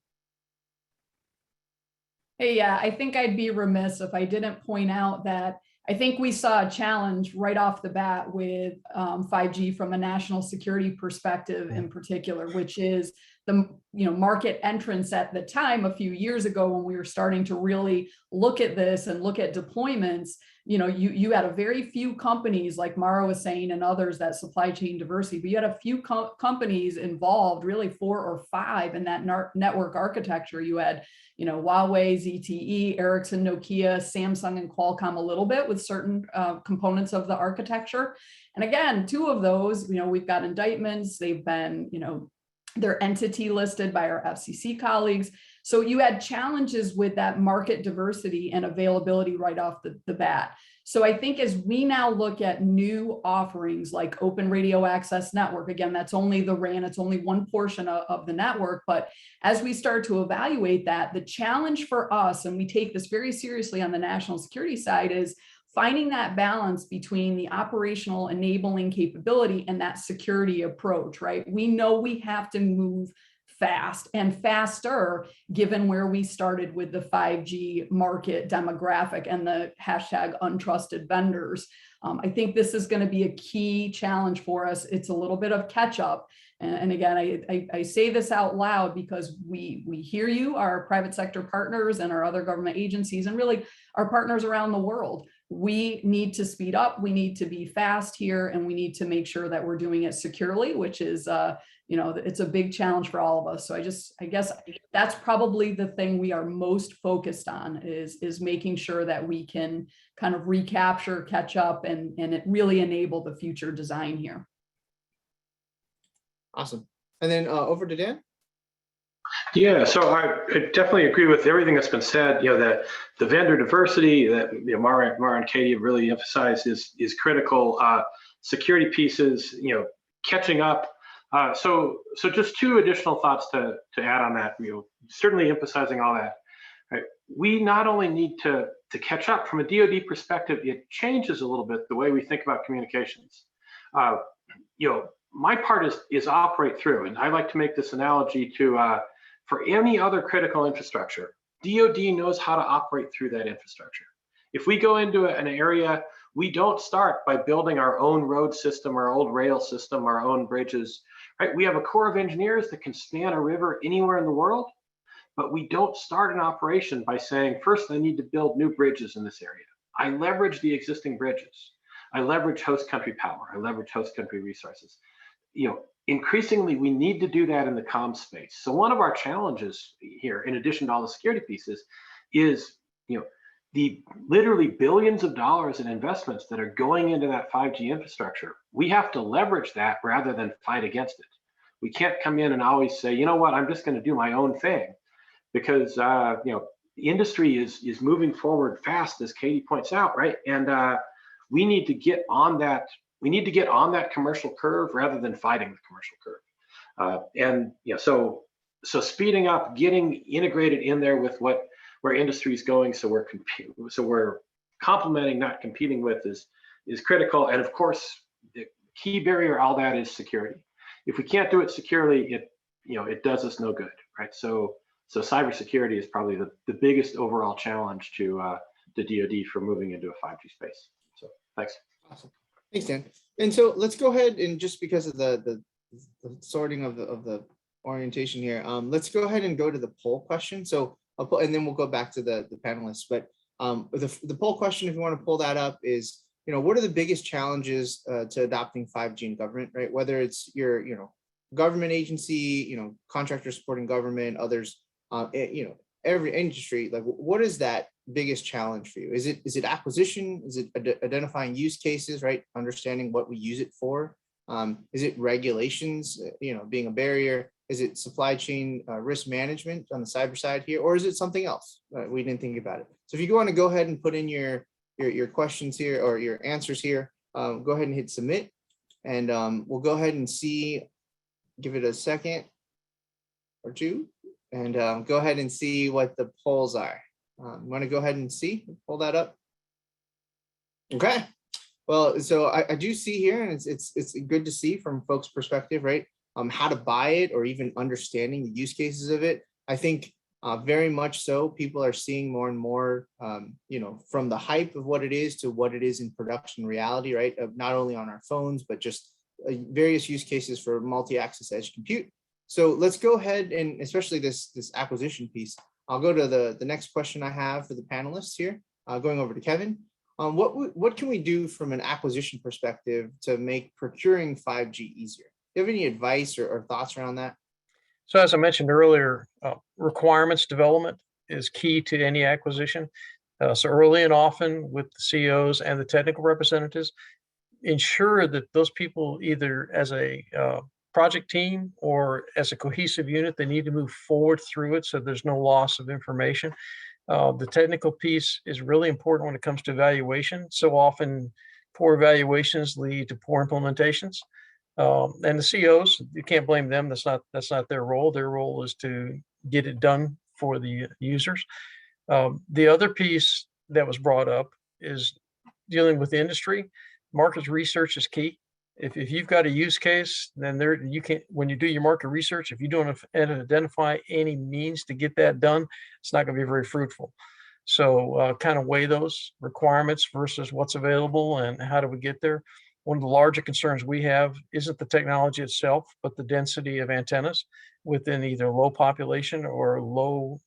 Hey, yeah, I think I'd be remiss if I didn't point out that I think we saw a challenge right off the bat with 5G from a national security perspective in particular, which is the market entrance at the time a few years ago when we were starting to really look at this and look at deployments. You had a very few companies, like Mara was saying, and others, that supply chain diversity, but you had a few companies involved, really 4 or 5 in that network architecture. You had Huawei, ZTE, Ericsson, Nokia, Samsung, and Qualcomm a little bit with certain components of the architecture. And again, 2 of those, we've got indictments. They've been, they're entity listed by our FCC colleagues. So you had challenges with that market diversity and availability right off the bat. So I think as we now look at new offerings like Open Radio Access Network, again, that's only the RAN, it's only one portion of the network. But as we start to evaluate that, the challenge for us, and we take this very seriously on the national security side, is finding that balance between the operational enabling capability and that security approach, right? We know we have to move fast and faster, given where we started with the 5G market demographic and the hashtag untrusted vendors. I think this is going to be a key challenge for us. It's a little bit of catch up. And again, I say this out loud because we hear you, our private sector partners and our other government agencies, and really our partners around the world. We need to speed up, we need to be fast here, and we need to make sure that we're doing it securely, which is, it's a big challenge for all of us. So I guess that's probably the thing we are most focused on is making sure that we can kind of recapture, catch up, and it really enable the future design here. Awesome. And then over to Dan. Yeah, so I definitely agree with everything that's been said. That the vendor diversity that Mara and Katie have really emphasized is critical. Security pieces, catching up. So just 2 additional thoughts to add on that. Certainly emphasizing all that. Right? We not only need to catch up from a DoD perspective. It changes a little bit the way we think about communications. My part is operate through, and I like to make this analogy to. For any other critical infrastructure, DoD knows how to operate through that infrastructure. If we go into an area, we don't start by building our own road system, our old rail system, our own bridges, right? We have a corps of engineers that can span a river anywhere in the world, but we don't start an operation by saying, first, I need to build new bridges in this area. I leverage the existing bridges. I leverage host country power. I leverage host country resources. Increasingly, we need to do that in the comm space. So one of our challenges here, in addition to all the security pieces, is the literally billions of dollars in investments that are going into that 5G infrastructure, we have to leverage that rather than fight against it. We can't come in and always say, you know what, I'm just going to do my own thing, because you know, the industry is moving forward fast, as Katie points out, right? And we need to get on that. We need to get on that commercial curve rather than fighting the commercial curve. And you know, so speeding up, getting integrated in there with where industry is going, so we're complementing, not competing with, is critical. And of course, the key barrier all that is security. If we can't do it securely, it does us no good, right? So cybersecurity is probably the biggest overall challenge to the DoD for moving into a 5G space. So thanks. Awesome. Thanks, Dan. And so let's go ahead and, just because of the sorting of the orientation here, let's go ahead and go to the poll question. So I'll put, and then we'll go back to the panelists. But the poll question, if you want to pull that up, is, what are the biggest challenges to adopting 5G in government, right? Whether it's your, government agency, contractors supporting government, others, every industry, like, what is that biggest challenge for you? Is it acquisition? Is it identifying use cases, right? Understanding what we use it for? Is it regulations, being a barrier? Is it supply chain risk management on the cyber side here, or is it something else? We didn't think about it. So if you want to go ahead and put in your questions here, or your answers here, go ahead and hit submit, and we'll go ahead and see, give it a second or two, and go ahead and see what the polls are. Want to go ahead and pull that up? Okay. Well, so I do see here, and it's good to see from folks' perspective, right? How to buy it, or even understanding the use cases of it. I think very much so, people are seeing more and more, from the hype of what it is to what it is in production reality, right? Not only on our phones, but just various use cases for multi-access edge compute. So let's go ahead, and especially this acquisition piece. I'll go to the next question I have for the panelists here, going over to Kevin. What can we do from an acquisition perspective to make procuring 5G easier? Do you have any advice or thoughts around that? So as I mentioned earlier, requirements development is key to any acquisition. So early and often with the CEOs and the technical representatives, ensure that those people, either as a project team or as a cohesive unit, they need to move forward through it so there's no loss of information. The technical piece is really important when it comes to evaluation. So often poor evaluations lead to poor implementations. And the CEOs, you can't blame them. That's not their role. Their role is to get it done for the users. The other piece that was brought up is dealing with the industry. Market research is key. If you've got a use case, then you can't, when you do your market research, if you don't identify any means to get that done, it's not going to be very fruitful. So kind of weigh those requirements versus what's available and how do we get there. One of the larger concerns we have isn't the technology itself, but the density of antennas within either low population or low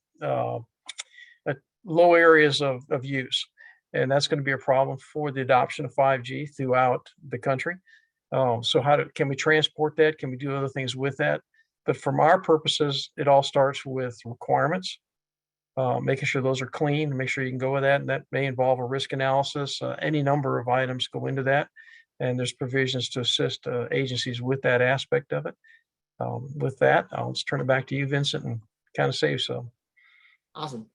areas of use. And that's going to be a problem for the adoption of 5G throughout the country. So can we transport that? Can we do other things with that? But from our purposes, it all starts with requirements, making sure those are clean, and make sure you can go with that. And that may involve a risk analysis. Any number of items go into that. And there's provisions to assist agencies with that aspect of it. With that, I'll just turn it back to you, Vincent, and kind of save some. Awesome.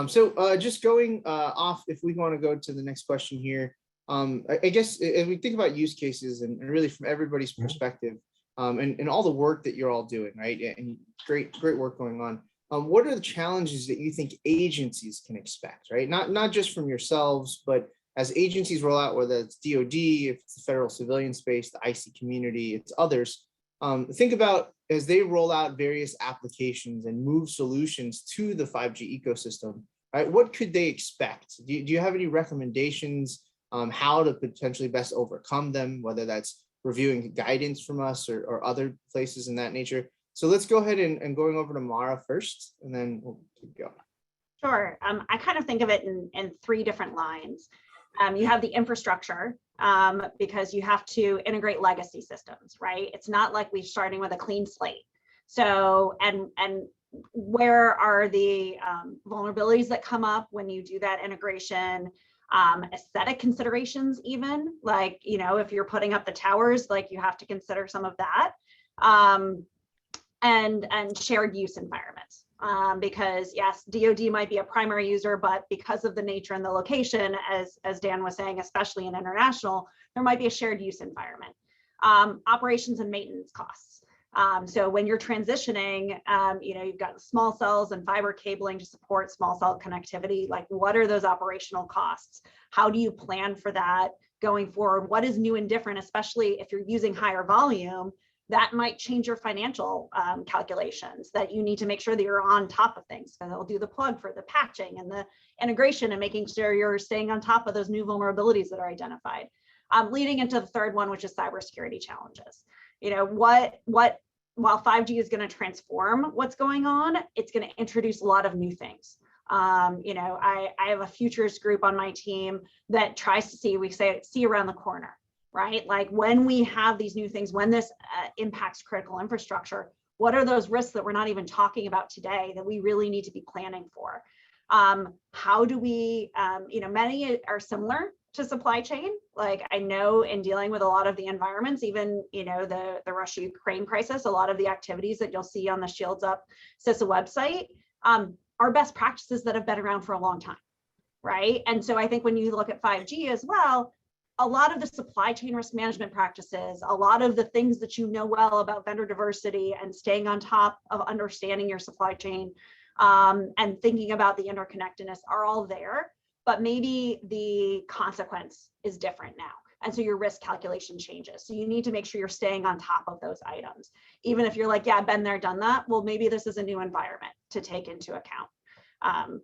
So just going off, if we want to go to the next question here, I guess if we think about use cases and really from everybody's perspective, and all the work that you're all doing, right? And great work going on. What are the challenges that you think agencies can expect, right? Not just from yourselves, but as agencies roll out, whether it's DoD, if it's the federal civilian space, the IC community, it's others. Think about as they roll out various applications and move solutions to the 5G ecosystem, right? What could they expect? Do you have any recommendations how to potentially best overcome them, whether that's reviewing guidance from us or other places in that nature? So let's go ahead and going over to Mara first, and then we'll keep going. Sure. I kind of think of it in three different lines. You have the infrastructure, because you have to integrate legacy systems, right? It's not like we're starting with a clean slate. So, and where are the vulnerabilities that come up when you do that integration, aesthetic considerations, even like, you know, if you're putting up the towers, like you have to consider some of that, and shared use environments. Because yes, DoD might be a primary user, but because of the nature and the location, as Dan was saying, especially in international, there might be a shared use environment. Operations and maintenance costs. So when you're transitioning, you know, you've got small cells and fiber cabling to support small cell connectivity. Like, what are those operational costs? How do you plan for that going forward? What is new and different, especially if you're using higher volume? That might change your financial calculations, that you need to make sure that you're on top of things. And they'll do the plug for the patching and the integration and making sure you're staying on top of those new vulnerabilities that are identified. Leading into the third one, which is cybersecurity challenges. You know, while 5G is going to transform what's going on, it's going to introduce a lot of new things. You know, I have a futures group on my team that tries to see around the corner, right? Like, when we have these new things, when this impacts critical infrastructure, what are those risks that we're not even talking about today that we really need to be planning for? How do we, you know, many are similar to supply chain. Like, I know in dealing with a lot of the environments, even, you know, the Russia-Ukraine crisis, a lot of the activities that you'll see on the Shields Up CISA website are best practices that have been around for a long time, right? And so I think when you look at 5G as well, a lot of the supply chain risk management practices, a lot of the things that you know well about vendor diversity and staying on top of understanding your supply chain and thinking about the interconnectedness are all there. But maybe the consequence is different now. And so your risk calculation changes. So you need to make sure you're staying on top of those items. Even if you're like, yeah, been there, done that. Well, maybe this is a new environment to take into account.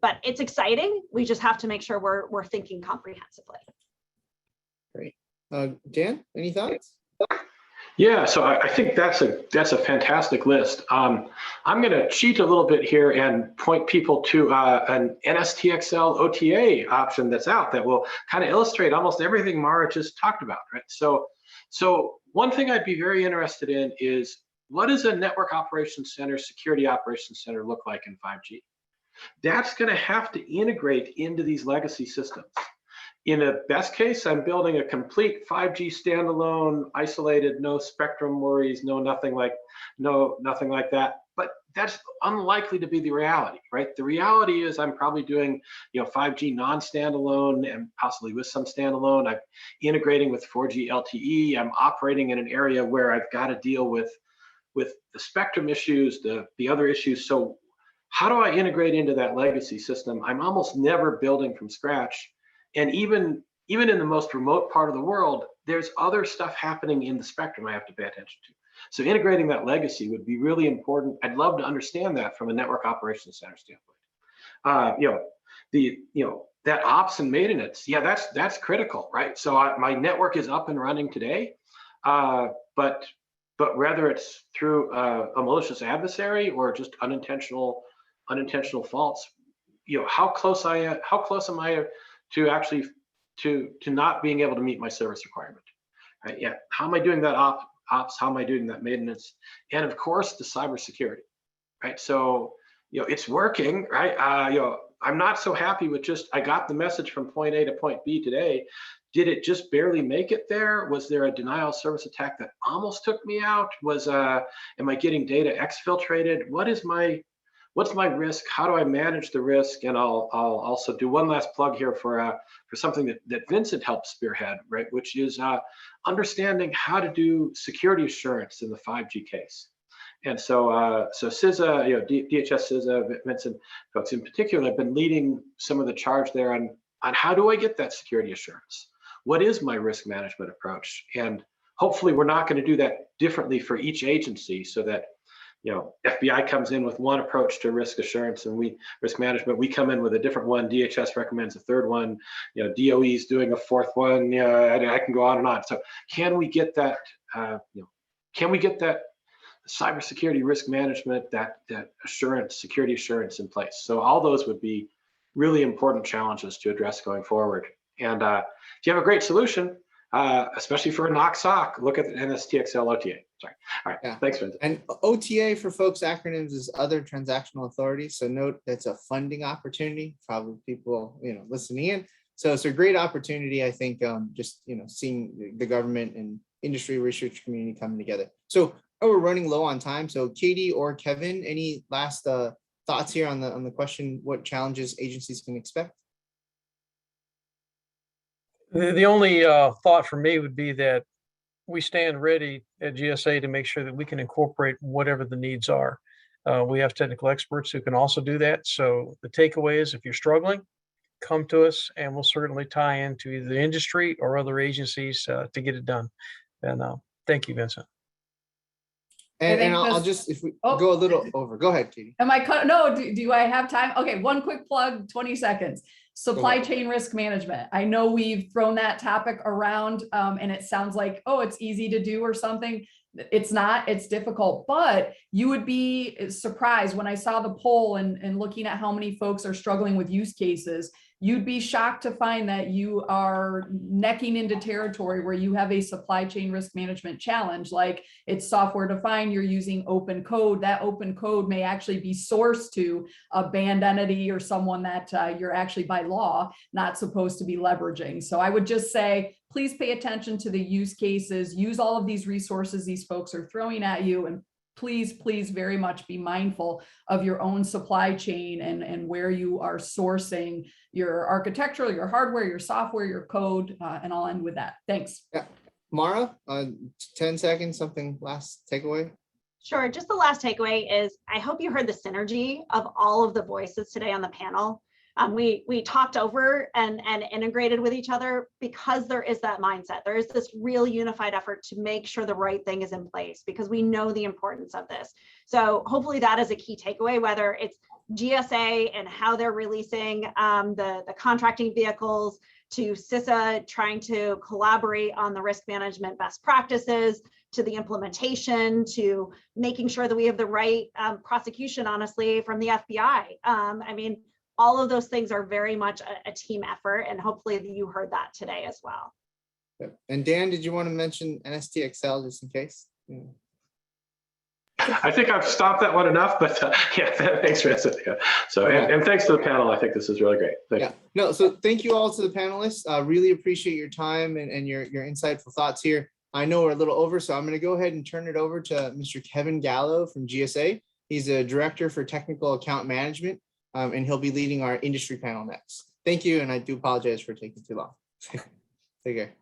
But it's exciting. We just have to make sure we're thinking comprehensively. Great. Dan, any thoughts? Yeah, so I think that's a fantastic list. I'm going to cheat a little bit here and point people to an NSTXL OTA option that's out that will kind of illustrate almost everything Mara just talked about, right? So one thing I'd be very interested in is, what does a network operations center, security operations center look like in 5G? That's going to have to integrate into these legacy systems. In a best case, I'm building a complete 5G standalone, isolated, no spectrum worries, nothing like that. But that's unlikely to be the reality, right? The reality is I'm probably doing, 5G non-standalone and possibly with some standalone. I'm integrating with 4G LTE. I'm operating in an area where I've got to deal with the spectrum issues, the other issues. So how do I integrate into that legacy system? I'm almost never building from scratch. And even in the most remote part of the world, there's other stuff happening in the spectrum I have to pay attention to. So integrating that legacy would be really important. I'd love to understand that from a network operations center standpoint. That ops and maintenance, yeah, that's critical, right? So my network is up and running today, but whether it's through a malicious adversary or just unintentional faults, how close am I to actually to not being able to meet my service requirement, right? Yeah, how am I doing that ops? How am I doing that maintenance? And of course, the cybersecurity, right? So it's working, right? I'm not so happy with just, I got the message from point A to point B today. Did it just barely make it there? Was there a denial of service attack that almost took me out? Am I getting data exfiltrated? What's my risk? How do I manage the risk? And I'll also do one last plug here for something that Vincent helped spearhead, right? Which is understanding how to do security assurance in the 5G case. And so CISA, DHS CISA, Vincent folks in particular have been leading some of the charge there on how do I get that security assurance? What is my risk management approach? And hopefully we're not going to do that differently for each agency, so that FBI comes in with one approach to risk assurance and risk management. We come in with a different one. DHS recommends a third one. DOE is doing a fourth one. I can go on and on. So can we get that? Can we get that cybersecurity risk management, that assurance, security assurance in place? So all those would be really important challenges to address going forward. And if you have a great solution, especially for a knock sock, look at the NSTXL OTA. Sorry. All right. Yeah. Thanks, Vincent. And OTA for folks acronyms is other transactional authority. So note that's a funding opportunity. Probably people, listening in. So it's a great opportunity, I think, just, seeing the government and industry research community coming together. So we're running low on time. So Katie or Kevin, any last thoughts here on the question, what challenges agencies can expect? The only thought for me would be that we stand ready at GSA to make sure that we can incorporate whatever the needs are. We have technical experts who can also do that. So the takeaway is, if you're struggling, come to us and we'll certainly tie into either the industry or other agencies to get it done. And thank you, Vincent. And I'll just, if we go a little over, go ahead, Katie. Am I cut? No, do I have time? Okay, one quick plug, 20 seconds. Supply chain risk management. I know we've thrown that topic around and it sounds like, oh, it's easy to do or something. It's not, it's difficult, but you would be surprised when I saw the poll and looking at how many folks are struggling with use cases. You'd be shocked to find that you are necking into territory where you have a supply chain risk management challenge, like it's software defined, you're using open code. That open code may actually be sourced to a banned entity or someone that you're actually by law not supposed to be leveraging. So I would just say, please pay attention to the use cases, use all of these resources these folks are throwing at you, and please very much be mindful of your own supply chain and where you are sourcing your architectural, your hardware, your software, your code, and I'll end with that. Thanks. Yeah. Mara, 10 seconds, something last takeaway? Sure. Just the last takeaway is, I hope you heard the synergy of all of the voices today on the panel. We talked over and integrated with each other because there is that mindset. There is this real unified effort to make sure the right thing is in place because we know the importance of this. So hopefully that is a key takeaway, whether it's GSA and how they're releasing the contracting vehicles, to CISA trying to collaborate on the risk management best practices, to the implementation, to making sure that we have the right prosecution, honestly, from the FBI. I mean, all of those things are very much a team effort, and hopefully you heard that today as well. And Dan, did you want to mention NSTXL just in case? I think I've stopped that one enough, but yeah, thanks, Vincent. Yeah. So, and thanks to the panel. I think this is really great. Thank you. No, so thank you all to the panelists. Really appreciate your time and your insightful thoughts here. I know we're a little over, so I'm going to go ahead and turn it over to Mr. Kevin Gallo from GSA. He's a director for technical account management, and he'll be leading our industry panel next. Thank you, and I do apologize for taking too long. Take care.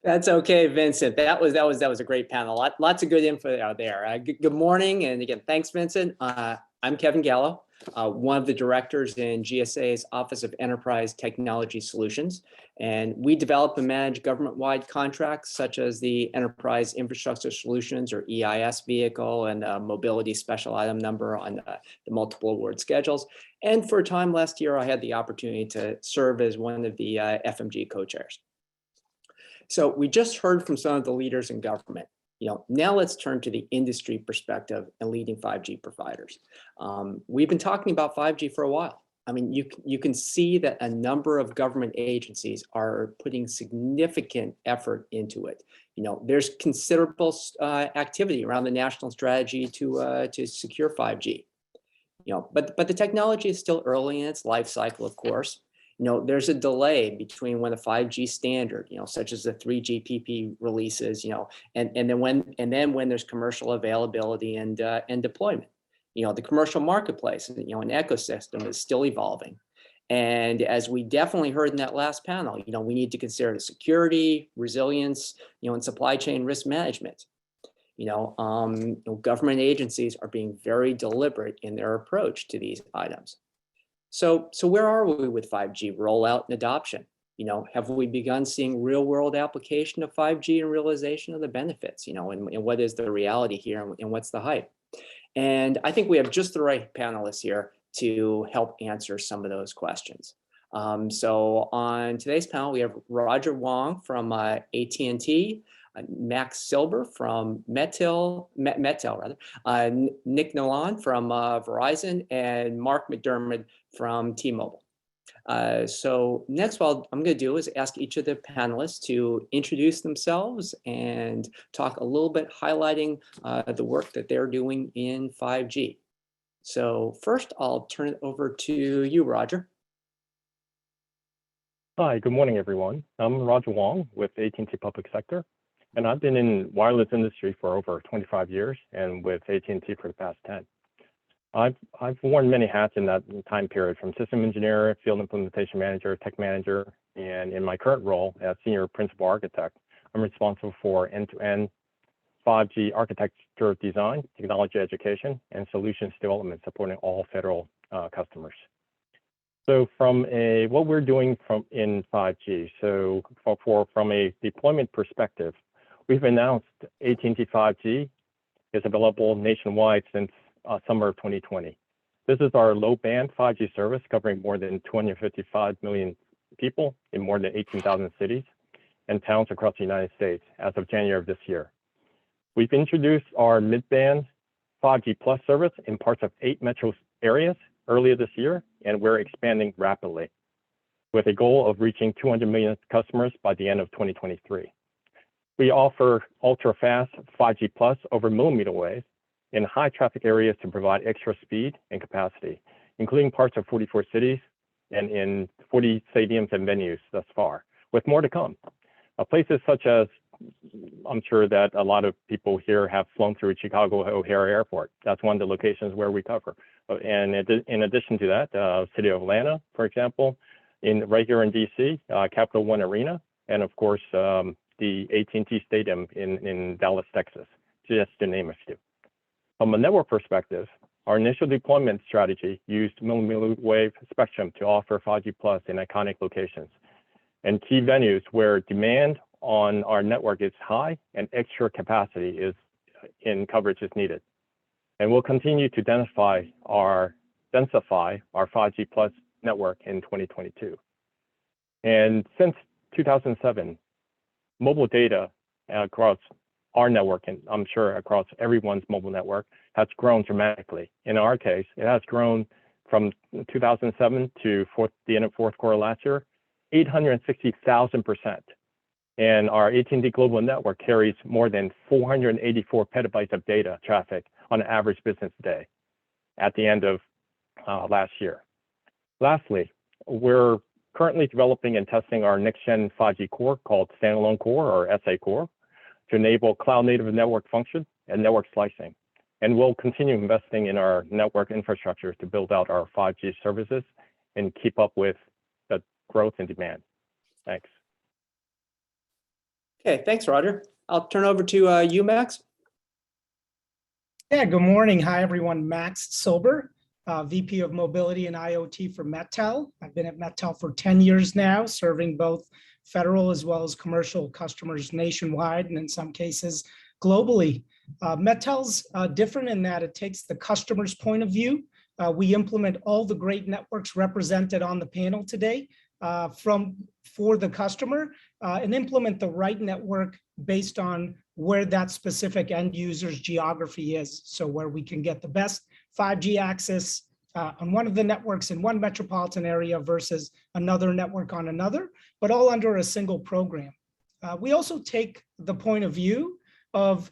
That's okay, Vincent. That was a great panel. Lots of good info out there. Good morning, and again, thanks, Vincent. I'm Kevin Gallo, one of the directors in GSA's Office of Enterprise Technology Solutions, and we develop and manage government-wide contracts such as the Enterprise Infrastructure Solutions, or EIS vehicle, and mobility special item number on the multiple award schedules. And for a time last year, I had the opportunity to serve as one of the FMG co-chairs. So we just heard from some of the leaders in government. Now let's turn to the industry perspective and leading 5G providers. We've been talking about 5G for a while. I mean, you can see that a number of government agencies are putting significant effort into it. There's considerable activity around the national strategy to secure 5G. But the technology is still early in its life cycle, of course. There's a delay between when the 5G standard, such as the 3GPP releases, and then when there's commercial availability and deployment. The commercial marketplace, an ecosystem is still evolving. And as we definitely heard in that last panel, we need to consider the security, resilience, and supply chain risk management. Government agencies are being very deliberate in their approach to these items. So where are we with 5G rollout and adoption? Have we begun seeing real world application of 5G and realization of the benefits, and what is the reality here and what's the hype? And I think we have just the right panelists here to help answer some of those questions. So on today's panel, we have Roger Wong from AT&T, Max Silber from Metel, Nick Nylen from Verizon, and Mark McDermott from T-Mobile. So next, what I'm going to do is ask each of the panelists to introduce themselves and talk a little bit, highlighting the work that they're doing in 5G. So first, I'll turn it over to you, Roger. Hi, good morning, everyone. I'm Roger Wong with AT&T Public Sector, and I've been in wireless industry for over 25 years and with AT&T for the past 10. I've worn many hats in that time period, from system engineer, field implementation manager, tech manager, and in my current role as senior principal architect, I'm responsible for end-to-end 5G architecture design, technology education, and solutions development supporting all federal customers. So from what we're doing in 5G, so from a deployment perspective, we've announced AT&T 5G is available nationwide since summer of 2020. This is our low-band 5G service covering more than 255 million people in more than 18,000 cities and towns across the United States as of January of this year. We've introduced our mid-band 5G Plus service in parts of 8 metro areas earlier this year, and we're expanding rapidly with a goal of reaching 200 million customers by the end of 2023. We offer ultra-fast 5G Plus over millimeter wave in high traffic areas to provide extra speed and capacity, including parts of 44 cities and in 40 stadiums and venues thus far, with more to come. Places such as, I'm sure that a lot of people here have flown through Chicago O'Hare Airport. That's one of the locations where we cover. And in addition to that, City of Atlanta, for example, right here in DC, Capital One Arena, and of course, the AT&T Stadium in Dallas, Texas, just to name a few. From a network perspective, our initial deployment strategy used millimeter wave spectrum to offer 5G Plus in iconic locations and key venues where demand on our network is high and extra capacity in coverage is needed. And we'll continue to densify our 5G Plus network in 2022. And since 2007, mobile data across our network, and I'm sure across everyone's mobile network, has grown dramatically. In our case, it has grown from 2007 to the end of fourth quarter last year, 860,000%. And our AT&T global network carries more than 484 petabytes of data traffic on an average business day at the end of last year. Lastly, we're currently developing and testing our next-gen 5G core called Standalone Core, or SA Core, to enable cloud-native network function and network slicing. And we'll continue investing in our network infrastructure to build out our 5G services and keep up with the growth and demand. Thanks. Okay, thanks, Roger. I'll turn over to you, Max. Yeah, good morning. Hi, everyone. Max Silber, VP of Mobility and IoT for Mettel. I've been at Mettel for 10 years now, serving both federal as well as commercial customers nationwide and in some cases globally. Mettel's different in that it takes the customer's point of view. We implement all the great networks represented on the panel today for the customer and implement the right network based on where that specific end user's geography is. So where we can get the best 5G access on one of the networks in one metropolitan area versus another network on another, but all under a single program. We also take the point of view of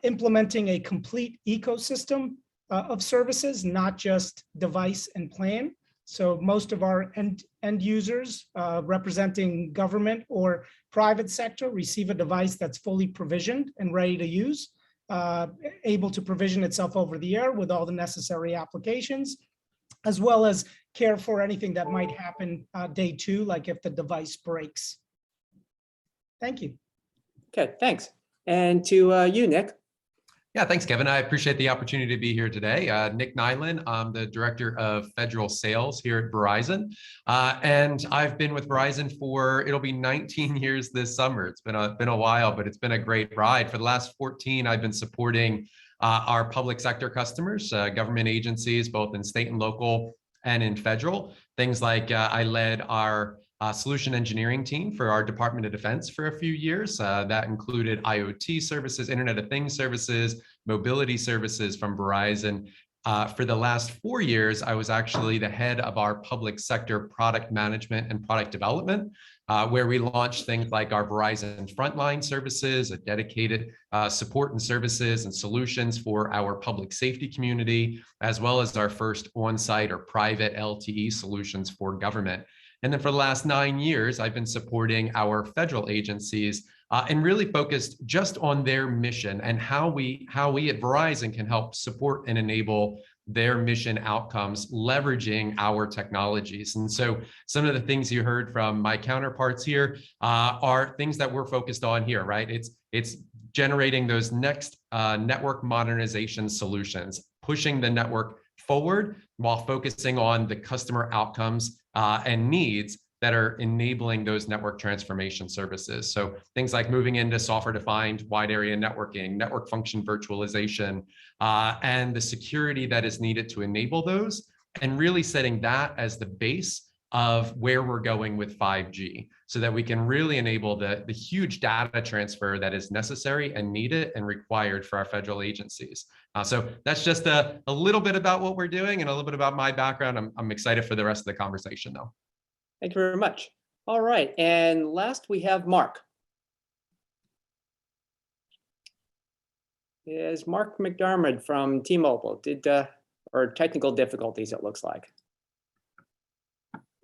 implementing a complete ecosystem of services, not just device and plan. So most of our end users representing government or private sector receive a device that's fully provisioned and ready to use, able to provision itself over the air with all the necessary applications, as well as care for anything that might happen day two, like if the device breaks. Thank you. Okay, thanks. And to you, Nick. Yeah, thanks, Kevin. I appreciate the opportunity to be here today. Nick Nylen, I'm the Director of Federal Sales here at Verizon. And I've been with Verizon for, it'll be 19 years this summer. It's been a while, but it's been a great ride. For the last 14, I've been supporting our public sector customers, government agencies, both in state and local and in federal. Things like I led our solution engineering team for our Department of Defense for a few years. That included IoT services, Internet of Things services, mobility services from Verizon. For the last 4 years, I was actually the head of our public sector product management and product development, where we launched things like our Verizon Frontline services, a dedicated support and services and solutions for our public safety community, as well as our first on-site or private LTE solutions for government. And then for the last 9 years, I've been supporting our federal agencies and really focused just on their mission and how we at Verizon can help support and enable their mission outcomes, leveraging our technologies. And so some of the things you heard from my counterparts here are things that we're focused on here, right? It's generating those next network modernization solutions, pushing the network forward while focusing on the customer outcomes and needs that are enabling those network transformation services. So things like moving into software-defined wide area networking, network function virtualization, and the security that is needed to enable those, and really setting that as the base of where we're going with 5G, so that we can really enable the huge data transfer that is necessary and needed and required for our federal agencies. So that's just a little bit about what we're doing and a little bit about my background. I'm excited for the rest of the conversation, though. Thank you very much. All right, and last we have Mark. Is Mark Mcdermott from T-Mobile? Or technical difficulties, it looks like.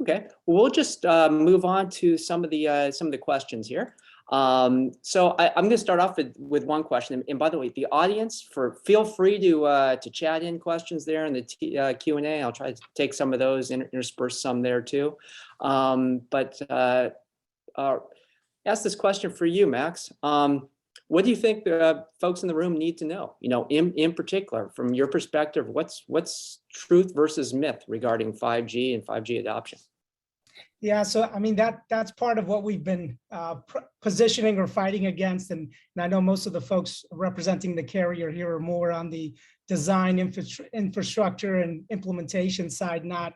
Okay, we'll just move on to some of the questions here. So I'm going to start off with one question. And by the way, the audience, feel free to chat in questions there in the Q&A. I'll try to take some of those, intersperse some there too. But ask this question for you, Max. What do you think the folks in the room need to know? You know, in particular, from your perspective, what's truth versus myth regarding 5G and 5G adoption? Yeah, so I mean, that's part of what we've been positioning or fighting against. And I know most of the folks representing the carrier here are more on the design infrastructure and implementation side, not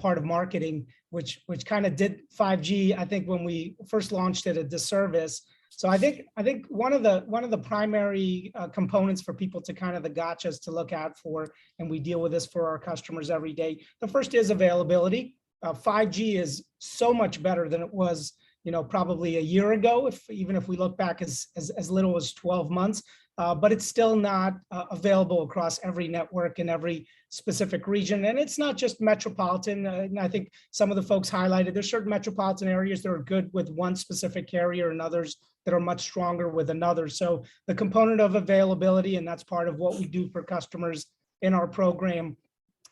part of marketing, which kind of did 5G, I think, when we first launched it, a disservice. So I think one of the primary components for people to kind of the gotchas to look out for, and we deal with this for our customers every day. The first is availability. 5G is so much better than it was, you know, probably a year ago, even if we look back as little as 12 months, but it's still not available across every network in every specific region. And it's not just metropolitan. And I think some of the folks highlighted, there's certain metropolitan areas that are good with one specific carrier and others that are much stronger with another. So the component of availability, and that's part of what we do for customers in our program,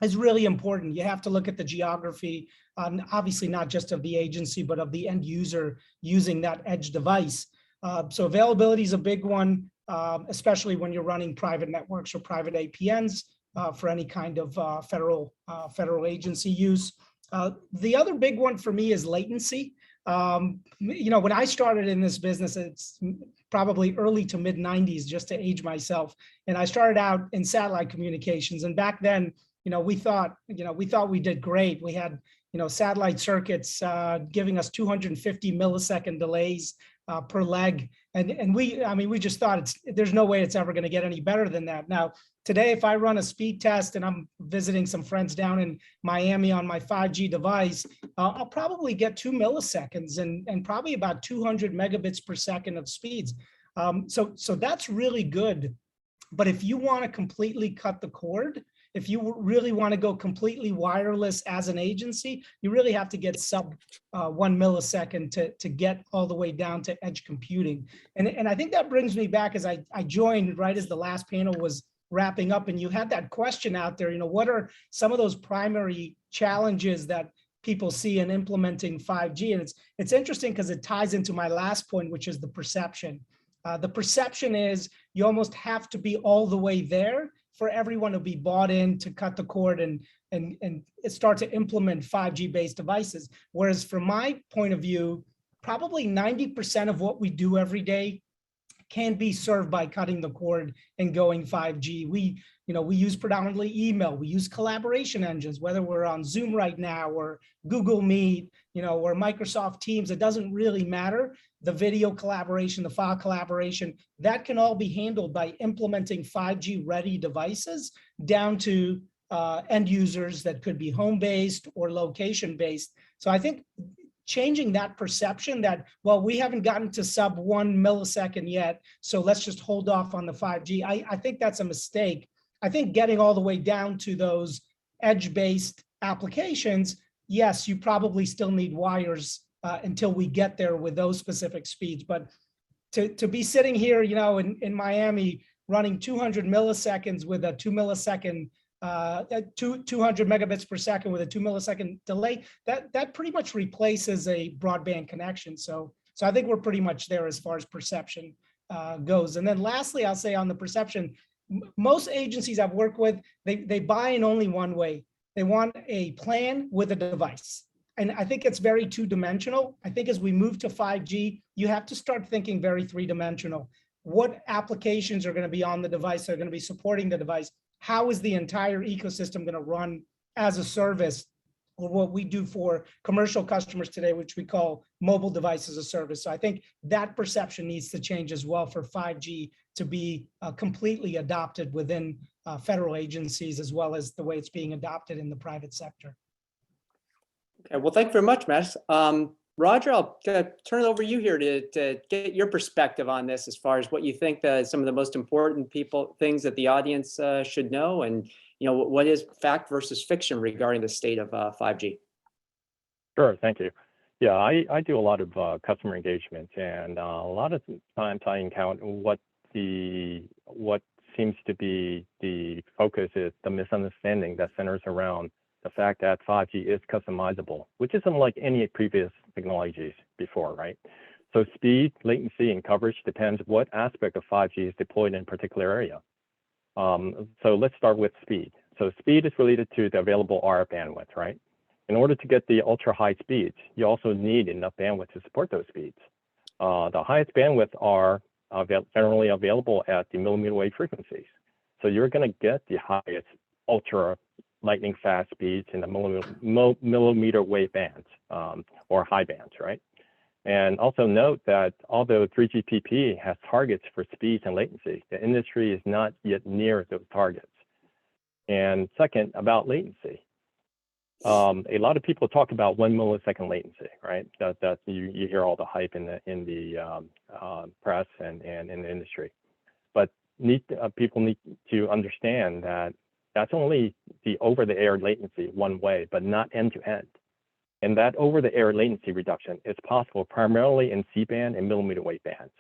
is really important. You have to look at the geography, obviously not just of the agency, but of the end user using that edge device. So availability is a big one, especially when you're running private networks or private APNs for any kind of federal agency use. The other big one for me is latency. You know, when I started in this business, it's probably early to mid 90s, just to age myself. And I started out in satellite communications. And back then, you know, we thought we did great. We had, you know, satellite circuits giving us 250 millisecond delays per leg. And we just thought there's no way it's ever going to get any better than that. Now, today, if I run a speed test and I'm visiting some friends down in Miami on my 5G device, I'll probably get 2 milliseconds and probably about 200 megabits per second of speeds. So that's really good. But if you want to completely cut the cord, if you really want to go completely wireless as an agency, you really have to get sub 1 millisecond to get all the way down to edge computing. And I think that brings me back as I joined right as the last panel was wrapping up, and you had that question out there, you know, what are some of those primary challenges that people see in implementing 5G? And it's interesting because it ties into my last point, which is the perception. The perception is you almost have to be all the way there for everyone to be bought in to cut the cord and start to implement 5G based devices. Whereas from my point of view, probably 90% of what we do every day can be served by cutting the cord and going 5G. We use predominantly email. We use collaboration engines, whether we're on Zoom right now or Google Meet, or Microsoft Teams. It doesn't really matter. The video collaboration, the file collaboration, that can all be handled by implementing 5G ready devices down to end users that could be home-based or location-based. So I think changing that perception that, well, we haven't gotten to sub 1 millisecond yet, so let's just hold off on the 5G. I think that's a mistake. I think getting all the way down to those edge-based applications, yes, you probably still need wires until we get there with those specific speeds. But to be sitting here, in Miami, running 200 milliseconds with a 2 millisecond 200 megabits per second with a 2 millisecond delay, that pretty much replaces a broadband connection. So I think we're pretty much there as far as perception goes. And then lastly, I'll say on the perception, most agencies I've worked with, they buy in only one way. They want a plan with a device. And I think it's very two-dimensional. I think as we move to 5G, you have to start thinking very three-dimensional. What applications are going to be on the device that are going to be supporting the device? How is the entire ecosystem going to run as a service, or what we do for commercial customers today, which we call mobile device as a service? So I think that perception needs to change as well for 5G to be completely adopted within federal agencies, as well as the way it's being adopted in the private sector. Okay, well, thank you very much, Max. Roger, I'll turn it over to you here to get your perspective on this as far as what you think some of the most important things that the audience should know, and what is fact versus fiction regarding the state of 5G. Sure, thank you. Yeah, I do a lot of customer engagement, and a lot of times I encounter what seems to be the focus is the misunderstanding that centers around the fact that 5G is customizable, which is unlike any previous technologies before, right? So speed, latency, and coverage depends what aspect of 5G is deployed in a particular area. So let's start with speed. So speed is related to the available RF bandwidth, right? In order to get the ultra high speeds, you also need enough bandwidth to support those speeds. The highest bandwidth are generally available at the millimeter wave frequencies. So you're going to get the highest ultra lightning fast speeds in the millimeter wave bands or high bands, right? And also note that although 3GPP has targets for speeds and latency, the industry is not yet near those targets. And second, about latency. A lot of people talk about 1 millisecond latency, right? That you hear all the hype in the press and in the industry. But people need to understand that that's only the over-the-air latency one way, but not end-to-end. And that over-the-air latency reduction is possible primarily in C-band and millimeter wave bands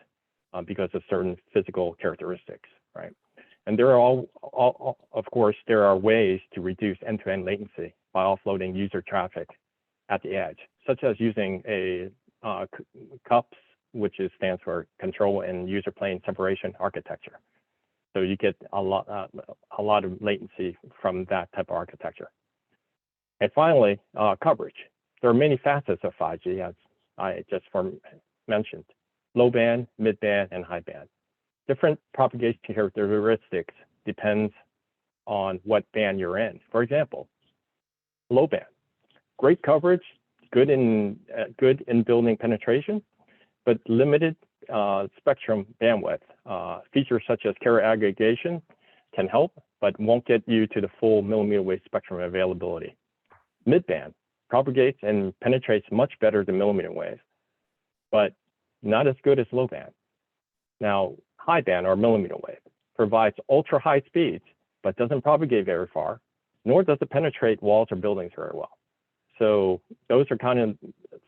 because of certain physical characteristics, right? And there are of course, there are ways to reduce end-to-end latency by offloading user traffic at the edge, such as using a CUPS, which stands for Control and User Plane Separation Architecture. So you get a lot of latency from that type of architecture. And finally, coverage. There are many facets of 5G, as I just mentioned: low band, mid band, and high band. Different propagation characteristics depends on what band you're in. For example, low band, great coverage, good in building penetration, but limited spectrum bandwidth. Features such as carrier aggregation can help, but won't get you to the full millimeter wave spectrum availability. Midband propagates and penetrates much better than millimeter wave, but not as good as low band. Now, high band or millimeter wave provides ultra high speeds, but doesn't propagate very far, nor does it penetrate walls or buildings very well. So those are kind of,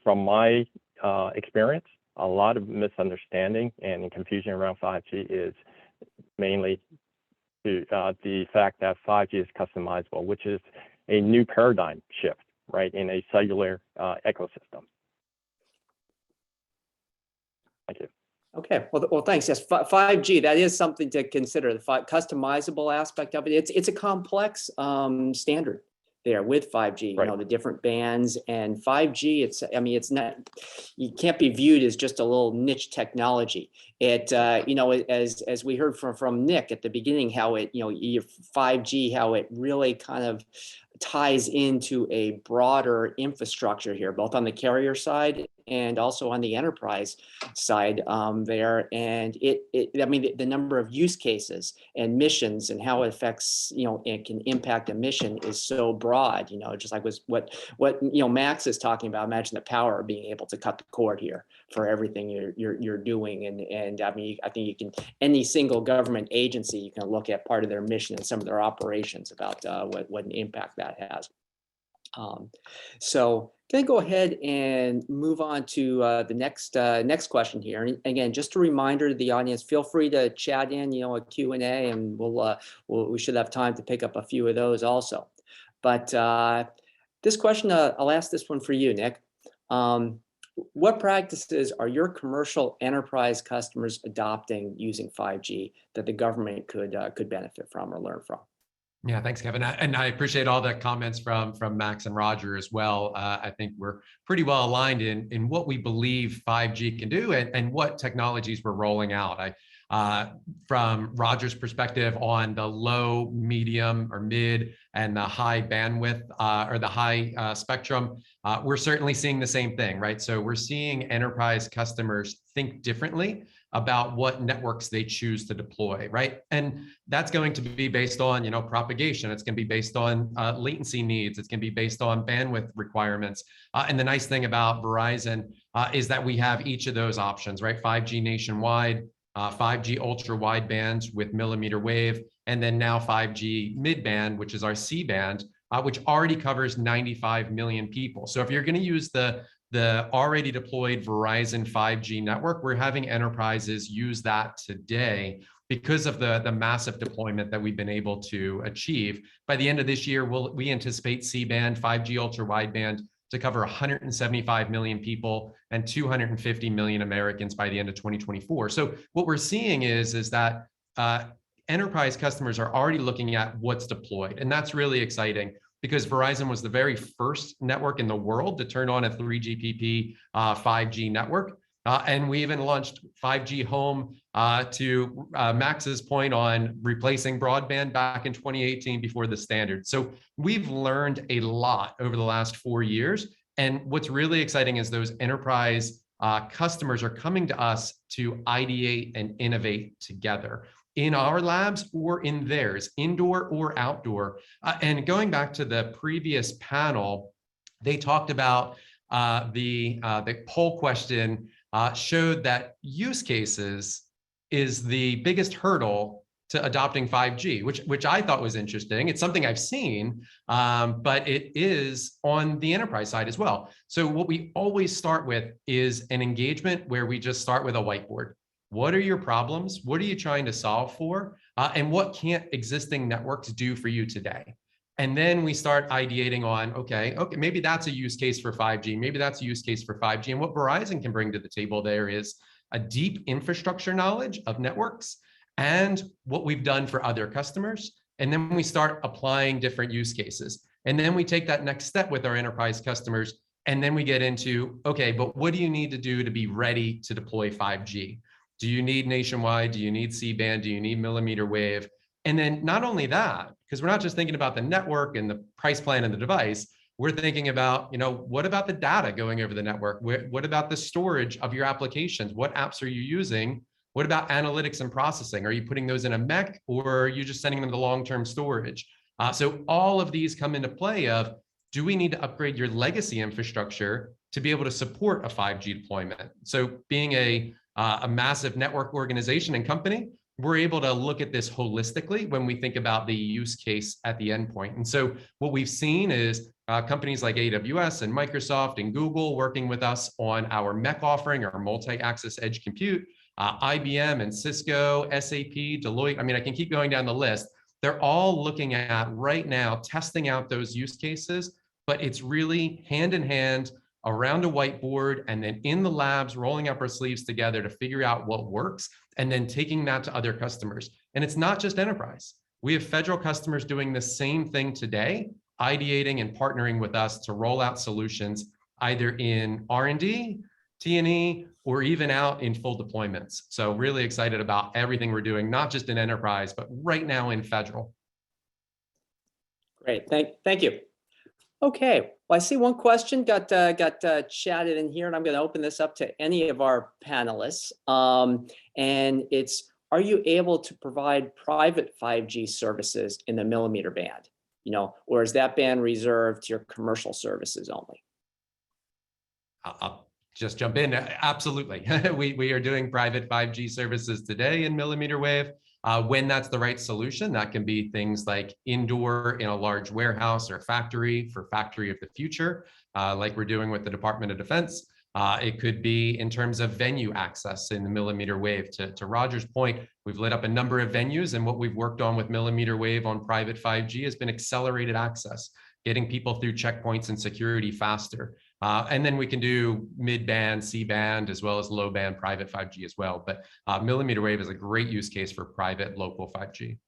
from my experience, a lot of misunderstanding and confusion around 5G is mainly to the fact that 5G is customizable, which is a new paradigm shift, right, in a cellular ecosystem. Thank you. Okay, well, thanks. Yes, 5G, that is something to consider, the customizable aspect of it. It's a complex standard. there with 5G, you know, the different bands and 5G, it's not, you can't be viewed as just a little niche technology. It, you know, as we heard from Nick at the beginning, how it, you know, 5G, how it really kind of ties into a broader infrastructure here, both on the carrier side and also on the enterprise side there. And I mean, the number of use cases and missions and how it affects, you know, it can impact a mission is so broad, you know, just like what you know, Max is talking about. Imagine the power of being able to cut the cord here for everything you're doing. And I mean, I think you can, any single government agency, you can look at part of their mission and some of their operations about what an impact that has. So can I go ahead and move on to the next question here? And again, just a reminder to the audience, feel free to chat in, you know, a Q&A, and we should have time to pick up a few of those also. But this question, I'll ask this one for you, Nick. What practices are your commercial enterprise customers adopting using 5G that the government could benefit from or learn from? Yeah, thanks, Kevin. And I appreciate all the comments from Max and Roger as well. I think we're pretty well aligned in what we believe 5G can do and what technologies we're rolling out. From Roger's perspective on the low, medium, or mid, and the high bandwidth or the high spectrum, we're certainly seeing the same thing, right? So we're seeing enterprise customers think differently about what networks they choose to deploy, right? And that's going to be based on, you know, propagation. It's going to be based on latency needs. It's going to be based on bandwidth requirements. And the nice thing about Verizon is that we have each of those options, right? 5G nationwide, 5G ultra wideband with millimeter wave, and then now 5G midband, which is our C-band, which already covers 95 million people. So if you're going to use the already deployed Verizon 5G network, we're having enterprises use that today because of the massive deployment that we've been able to achieve. By the end of this year, we anticipate C-band, 5G ultra wideband to cover 175 million people and 250 million Americans by the end of 2024. So what we're seeing is that enterprise customers are already looking at what's deployed, and that's really exciting, because Verizon was the very first network in the world to turn on a 3GPP 5G network. And we even launched 5G Home to Max's point on replacing broadband back in 2018 before the standard. So we've learned a lot over the last 4 years. And what's really exciting is those enterprise customers are coming to us to ideate and innovate together in our labs or in theirs, indoor or outdoor. And going back to the previous panel, they talked about the poll question showed that use cases is the biggest hurdle to adopting 5G, which I thought was interesting. It's something I've seen, but it is on the enterprise side as well. So what we always start with is an engagement where we just start with a whiteboard. What are your problems? What are you trying to solve for? And what can't existing networks do for you today? And then we start ideating on, okay, maybe that's a use case for 5G. Maybe that's a use case for 5G. And what Verizon can bring to the table there is a deep infrastructure knowledge of networks and what we've done for other customers. And then we start applying different use cases. And then we take that next step with our enterprise customers. And then we get into, okay, but what do you need to do to be ready to deploy 5G? Do you need nationwide? Do you need C-band? Do you need millimeter wave? And then not only that, because we're not just thinking about the network and the price plan and the device, we're thinking about, you know, what about the data going over the network? What about the storage of your applications? What apps are you using? What about analytics and processing? Are you putting those in a mech, or are you just sending them to long-term storage? So all of these come into play of, do we need to upgrade your legacy infrastructure to be able to support a 5G deployment? So being a massive network organization and company, we're able to look at this holistically when we think about the use case at the endpoint. And so what we've seen is companies like AWS and Microsoft and Google working with us on our MEC offering, our multi-access edge compute, IBM and Cisco, SAP, Deloitte. I mean, I can keep going down the list. They're all looking at right now, testing out those use cases, but it's really hand in hand around a whiteboard, and then in the labs, rolling up our sleeves together to figure out what works, and then taking that to other customers. And it's not just enterprise. We have federal customers doing the same thing today, ideating and partnering with us to roll out solutions either in R&D, T&E, or even out in full deployments. So really excited about everything we're doing, not just in enterprise, but right now in federal. Great, thank you. Okay, well, I see one question got chatted in here, and I'm going to open this up to any of our panelists. And it's, are you able to provide private 5G services in the millimeter band? You know, or is that band reserved to your commercial services only? I'll just jump in. Absolutely. We are doing private 5G services today in millimeter wave. When that's the right solution, that can be things like indoor in a large warehouse or factory for factory of the future, like we're doing with the Department of Defense. It could be in terms of venue access in the millimeter wave. To Roger's point, we've lit up a number of venues, and what we've worked on with millimeter wave on private 5G has been accelerated access, getting people through checkpoints and security faster. And then we can do mid-band, C-band, as well as low-band private 5G as well. But millimeter wave is a great use case for private local 5G.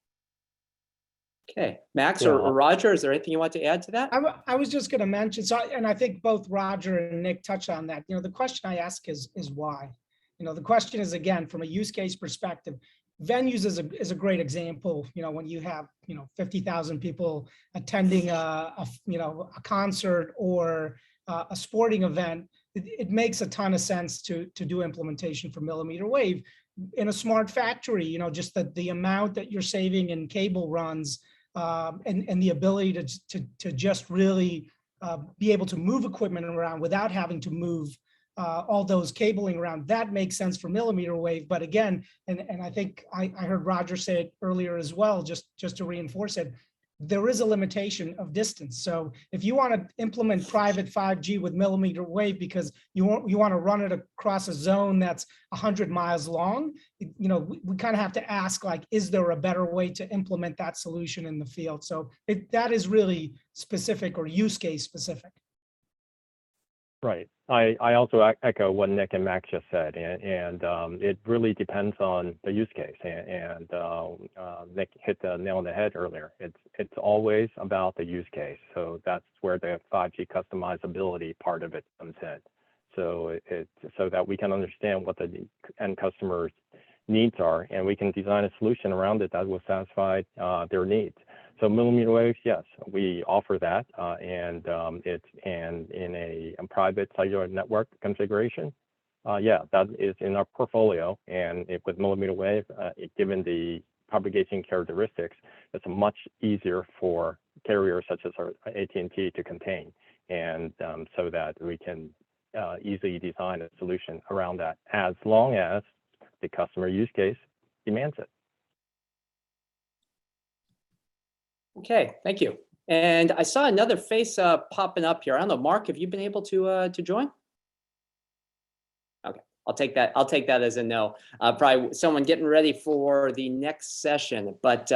Okay, Max or Roger, is there anything you want to add to that? I was just going to mention, so, and I think both Roger and Nick touched on that. You know, the question I ask is why? You know, the question is, again, from a use case perspective, venues is a great example. You know, when you have, 50,000 people attending a concert or a sporting event, it makes a ton of sense to do implementation for millimeter wave. In a smart factory, just the amount that you're saving in cable runs, and the ability to just really be able to move equipment around without having to move all those cabling around, that makes sense for millimeter wave. But again, and I think I heard Roger say it earlier as well, just to reinforce it, there is a limitation of distance. So if you want to implement private 5G with millimeter wave because you want to run it across a zone that's 100 miles long, we kind of have to ask, like, is there a better way to implement that solution in the field? So that is really specific or use case specific. Right. I also echo what Nick and Max just said, and it really depends on the use case. And Nick hit the nail on the head earlier. It's always about the use case. So that's where the 5G customizability part of it comes in. So so that we can understand what the end customer's needs are, and we can design a solution around it that will satisfy their needs. So millimeter waves, yes, we offer that, and in a private cellular network configuration. Yeah, that is in our portfolio, and with millimeter wave, given the propagation characteristics, it's much easier for carriers such as our AT&T to contain, and so that we can easily design a solution around that, as long as the customer use case demands it. Okay, thank you. And I saw another face popping up here. I don't know, Mark, have you been able to join? Okay, I'll take that as a no. Probably someone getting ready for the next session. But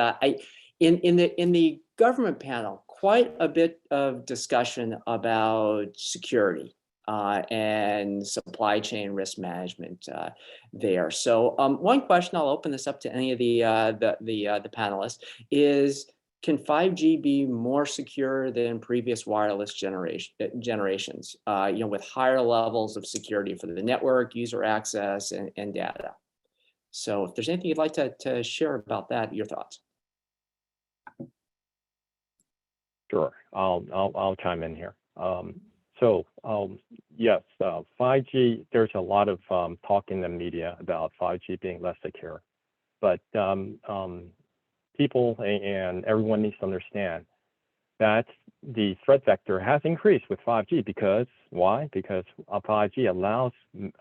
in the government panel, quite a bit of discussion about security and supply chain risk management there. So one question, I'll open this up to any of the panelists, is, can 5G be more secure than previous wireless generations, with higher levels of security for the network, user access, and data? So if there's anything you'd like to share about that, your thoughts. Sure, I'll chime in here. Yes, 5G, there's a lot of talk in the media about 5G being less secure, but people and everyone needs to understand that the threat vector has increased with 5G. Because why? Because 5G allows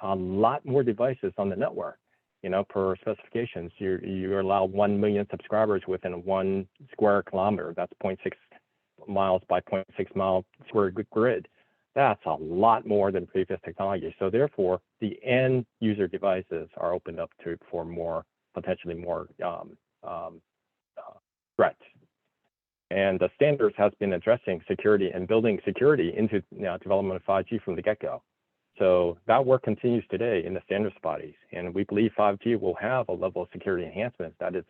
a lot more devices on the network. Per specifications, you allow 1 million subscribers within 1 square kilometer. That's 0.6 miles by 0.6 mile square grid. That's a lot more than previous technology. So therefore, the end user devices are opened up for potentially more threats. And the standards has been addressing security and building security into development of 5G from the get-go. So that work continues today in the standards bodies, and we believe 5G will have a level of security enhancements that is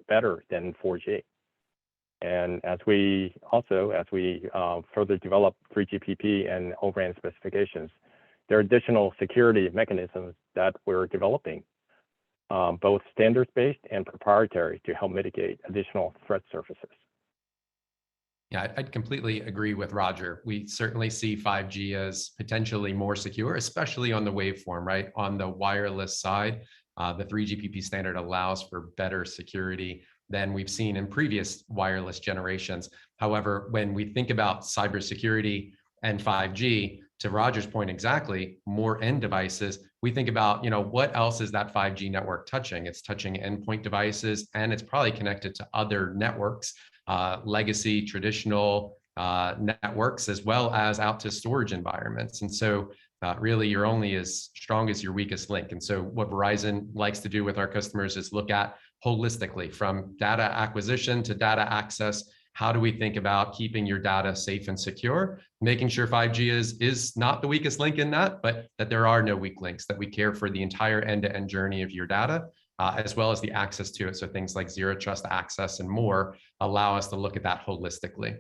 better than 4G. And as we further develop 3GPP and O-RAN specifications, there are additional security mechanisms that we're developing, both standards-based and proprietary, to help mitigate additional threat surfaces. Yeah, I'd completely agree with Roger. We certainly see 5G as potentially more secure, especially on the waveform, right? On the wireless side, the 3GPP standard allows for better security than we've seen in previous wireless generations. However, when we think about cybersecurity and 5G, to Roger's point exactly, more end devices, we think about, what else is that 5G network touching? It's touching endpoint devices, and it's probably connected to other networks, legacy, traditional networks, as well as out to storage environments. And so really you're only as strong as your weakest link. And so what Verizon likes to do with our customers is look at holistically, from data acquisition to data access. How do we think about keeping your data safe and secure, making sure 5G is not the weakest link in that, but that there are no weak links, that we care for the entire end-to-end journey of your data, as well as the access to it. So things like zero trust access and more allow us to look at that holistically.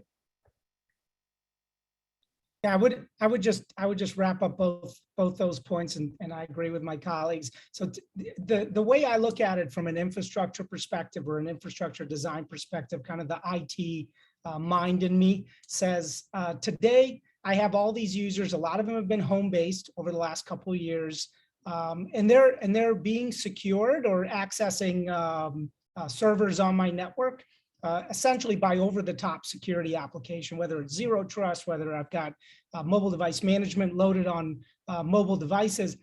Yeah, I would just wrap up both those points, and I agree with my colleagues. So the way I look at it from an infrastructure perspective or an infrastructure design perspective, kind of the IT mind in me says, today I have all these users. A lot of them have been home-based over the last couple of years, and they're being secured or accessing servers on my network, essentially by over-the-top security application, whether it's zero trust, whether I've got mobile device management loaded on mobile devices.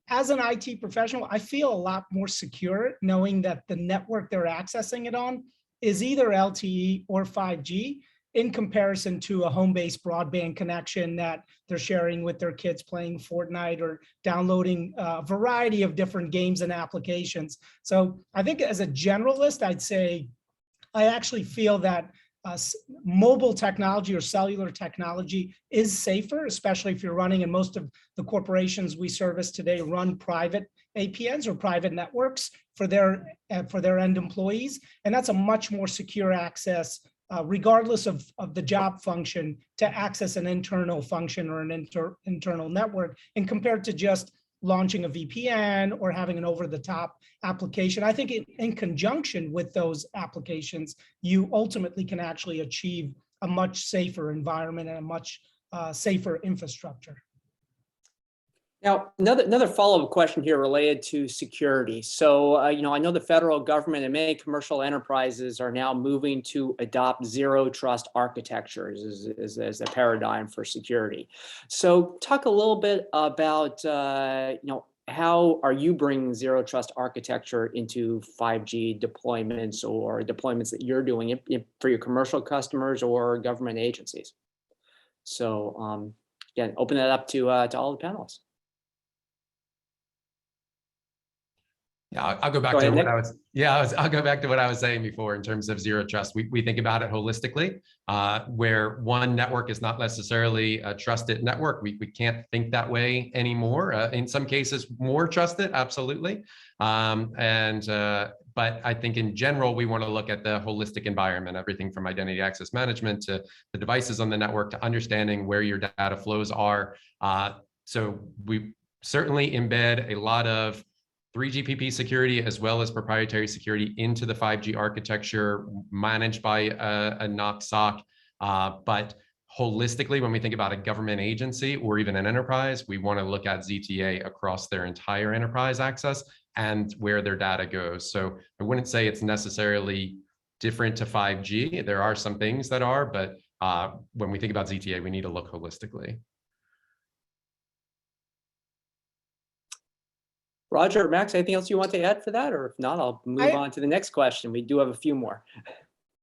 As an IT professional, I feel a lot more secure knowing that the network they're accessing it on is either LTE or 5G in comparison to a home-based broadband connection that they're sharing with their kids playing Fortnite or downloading a variety of different games and applications. So I think as a generalist, I'd say I actually feel that mobile technology or cellular technology is safer, especially if you're running, and most of the corporations we service today run private APNs or private networks for their end employees. And that's a much more secure access, regardless of the job function, to access an internal function or an internal network, and compared to just launching a VPN or having an over-the-top application. I think in conjunction with those applications, you ultimately can actually achieve a much safer environment and a much safer infrastructure. Now, another follow-up question here related to security. So, I know the federal government and many commercial enterprises are now moving to adopt zero trust architectures as a paradigm for security. So, talk a little bit about, how are you bringing zero trust architecture into 5G deployments or deployments that you're doing for your commercial customers or government agencies? So, again, open that up to all the panelists. Yeah, I'll go back to what I was. Yeah, I'll go back to what I was saying before in terms of zero trust. We think about it holistically, where one network is not necessarily a trusted network. We can't think that way anymore. In some cases, more trusted, absolutely. But I think in general, we want to look at the holistic environment, everything from identity access management to the devices on the network to understanding where your data flows are. So we certainly embed a lot of 3GPP security as well as proprietary security into the 5G architecture managed by a NOC SOC. But holistically, when we think about a government agency or even an enterprise, we want to look at ZTA across their entire enterprise access and where their data goes. So I wouldn't say it's necessarily different to 5G. There are some things that are, but when we think about ZTA, we need to look holistically. Roger, Max, anything else you want to add for that? Or if not, I'll move on to the next question. We do have a few more.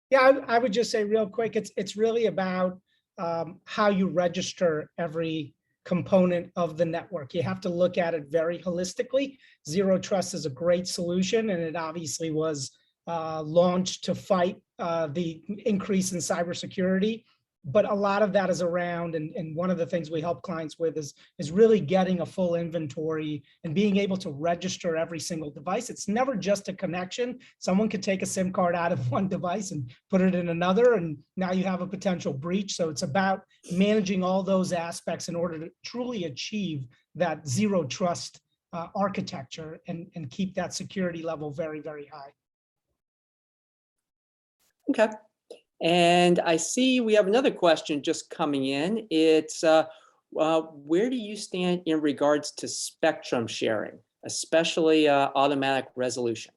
Yeah, I would just say real quick, it's really about how you register every component of the network. You have to look at it very holistically. Zero trust is a great solution, and it obviously was launched to fight the increase in cybersecurity But a lot of that is around, and one of the things we help clients with is really getting a full inventory and being able to register every single device. It's never just a connection. Someone could take a SIM card out of one device and put it in another, and now you have a potential breach. So it's about managing all those aspects in order to truly achieve that zero trust architecture and keep that security level very, very high. Okay. And I see we have another question just coming in. It's where do you stand in regards to spectrum sharing, especially automatic resolution?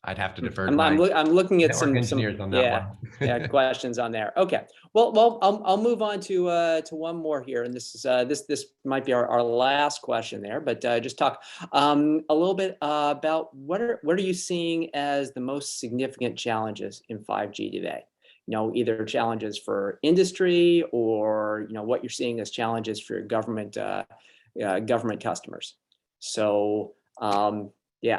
I'd have to defer. I'm looking at some engineers on that one. Yeah, questions on there. Okay, well, I'll move on to one more here, and this is this might be our last question there, but just talk a little bit about what are you seeing as the most significant challenges in 5G today? You know, either challenges for industry or what you're seeing as challenges for your government customers. So. Yeah,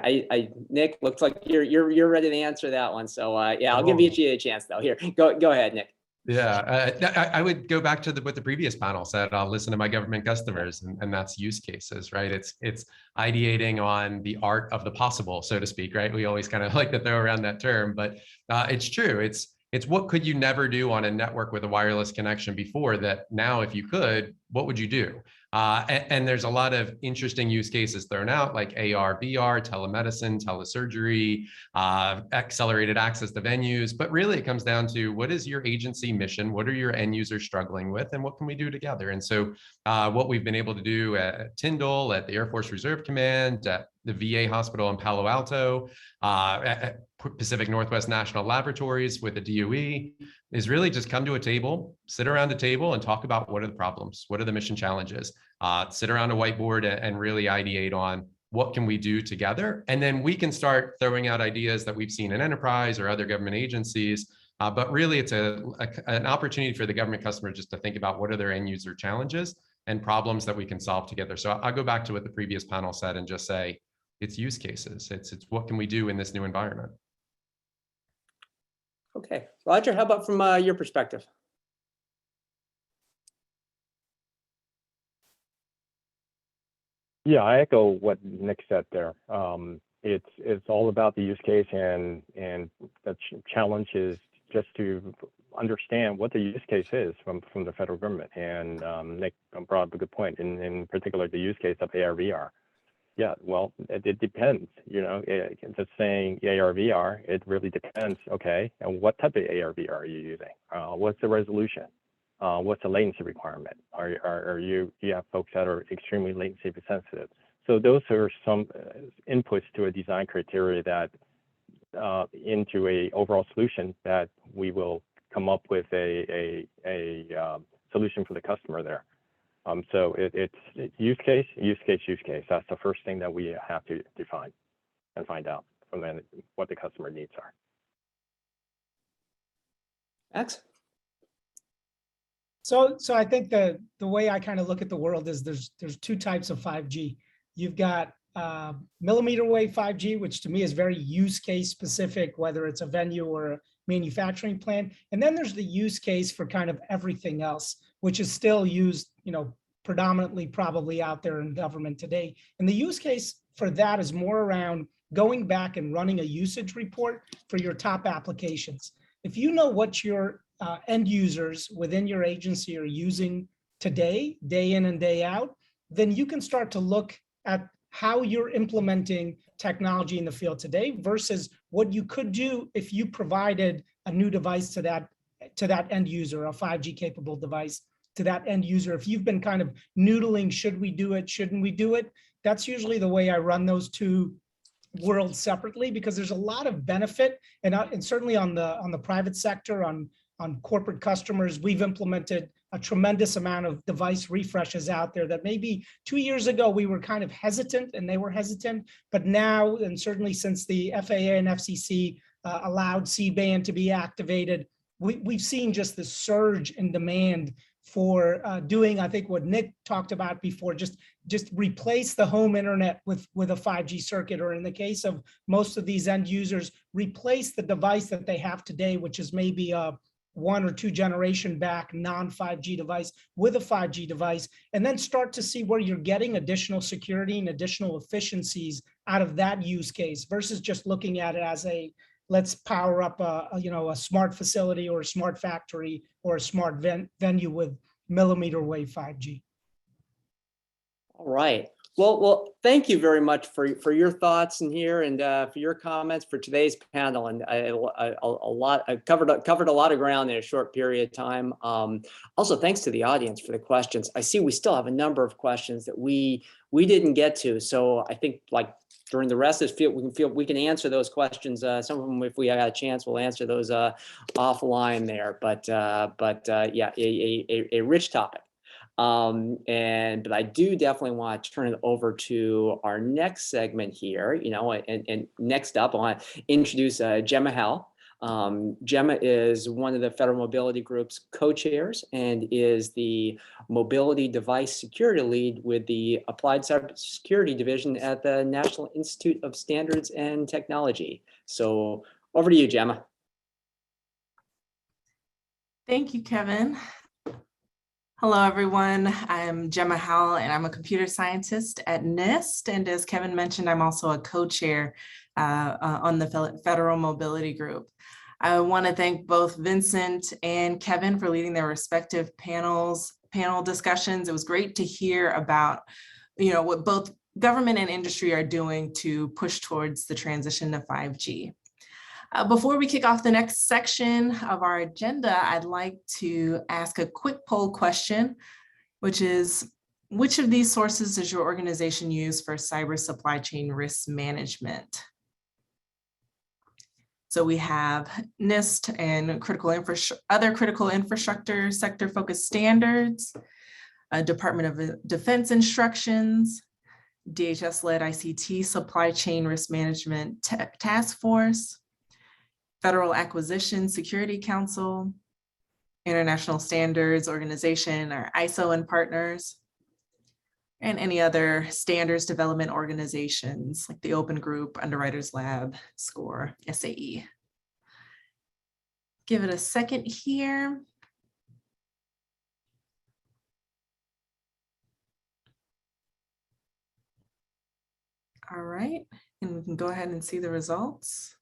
Nick, looks like you're ready to answer that one. So yeah, I'll give each of you a chance though. Here, go ahead, Nick. Yeah, I would go back to what the previous panel said. I'll listen to my government customers, and that's use cases, right? It's ideating on the art of the possible, so to speak, right? We always kind of like to throw around that term, but it's true. It's what could you never do on a network with a wireless connection before that now, if you could, what would you do? And there's a lot of interesting use cases thrown out, like AR, VR, telemedicine, telesurgery, accelerated access to venues. But really, it comes down to what is your agency mission? What are your end users struggling with? And what can we do together? And so what we've been able to do at Tyndall, at the Air Force Reserve Command, at the VA hospital in Palo Alto, at Pacific Northwest National Laboratories with the DOE, is really just come to a table, sit around a table and talk about what are the problems, what are the mission challenges, sit around a whiteboard and really ideate on what can we do together. And then we can start throwing out ideas that we've seen in enterprise or other government agencies. But really it's an opportunity for the government customer just to think about what are their end user challenges and problems that we can solve together. So I'll go back to what the previous panel said and just say, it's use cases. It's what can we do in this new environment? Okay, Roger, how about from your perspective? Yeah, I echo what Nick said there. It's all about the use case, and the challenge is just to understand what the use case is from the federal government. And Nick brought up a good point, in particular the use case of AR/VR. Yeah, well, it depends, just saying AR/VR, it really depends. Okay, and what type of AR/VR are you using? What's the resolution? What's the latency requirement? Are you have folks that are extremely latency sensitive? So those are some inputs to a design criteria that into a overall solution that we will come up with a solution for the customer there. So it's use case. That's the first thing that we have to define and find out from then what the customer needs are. X. So I think the way I kind of look at the world is there's two types of 5G. You've got millimeter wave 5G, which to me is very use case specific, whether it's a venue or a manufacturing plant. And then there's the use case for kind of everything else, which is still used, predominantly probably out there in government today. And the use case for that is more around going back and running a usage report for your top applications. If you know what your end users within your agency are using today, day in and day out, then you can start to look at how you're implementing technology in the field today versus what you could do if you provided a new device to that end user, a 5G capable device to that end user. If you've been kind of noodling, should we do it, shouldn't we do it? That's usually the way I run those two worlds separately, because there's a lot of benefit, and certainly on the private sector, on corporate customers, we've implemented a tremendous amount of device refreshes out there that maybe 2 years ago we were kind of hesitant and they were hesitant, but now, and certainly since the FAA and FCC allowed C-band to be activated, we've seen just this surge in demand for doing, I think what Nick talked about before, just replace the home internet with a 5G circuit, or in the case of most of these end users, replace the device that they have today, which is maybe a 1 or 2 generation back non-5G device with a 5G device, and then start to see where you're getting additional security and additional efficiencies out of that use case versus just looking at it as a let's power up a smart facility or a smart factory or a smart venue with millimeter wave 5G. All right. Well, thank you very much for your thoughts in here and for your comments for today's panel. And I covered a lot of ground in a short period of time. Also, thanks to the audience for the questions. I see we still have a number of questions that we didn't get to. So I think like during the rest of this, we can answer those questions. Some of them, if we got a chance, we'll answer those offline there. But yeah, a rich topic. But I do definitely want to turn it over to our next segment here, and next up I want to introduce Gemma Howell. Gemma is one of the Federal Mobility Group's co-chairs and is the Mobility Device Security Lead with the Applied Cybersecurity Division at the National Institute of Standards and Technology. So over to you, Gemma. Thank you, Kevin. Hello, everyone. I'm Gemma Howell, and I'm a computer scientist at NIST. And as Kevin mentioned, I'm also a co-chair on the Federal Mobility Group. I want to thank both Vincent and Kevin for leading their respective panel discussions. It was great to hear about, what both government and industry are doing to push towards the transition to 5G. Before we kick off the next section of our agenda, I'd like to ask a quick poll question, which is, which of these sources does your organization use for cyber supply chain risk management? So we have NIST and other critical infrastructure sector-focused standards, Department of Defense instructions, DHS-led ICT supply chain risk management task force, Federal Acquisition Security Council, International Standards Organization, or ISO and partners, and any other standards development organizations like the Open Group, Underwriters Lab, SCORE, SAE. Give it a second here. All right, and we can go ahead and see the results.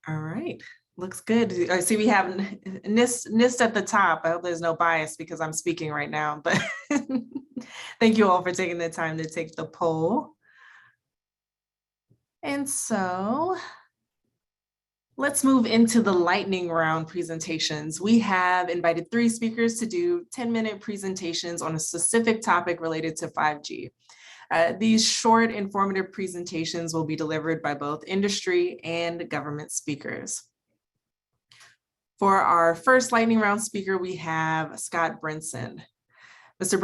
All right, looks good. I see we have NIST at the top. I hope there's no bias because I'm speaking right now, but thank you all for taking the time to take the poll. And so let's move into the lightning round presentations. We have invited 3 speakers to do 10-minute presentations on a specific topic related to 5G. These short, informative presentations will be delivered by both industry and government speakers. For our first lightning round speaker, we have Scott Brinson. Mr.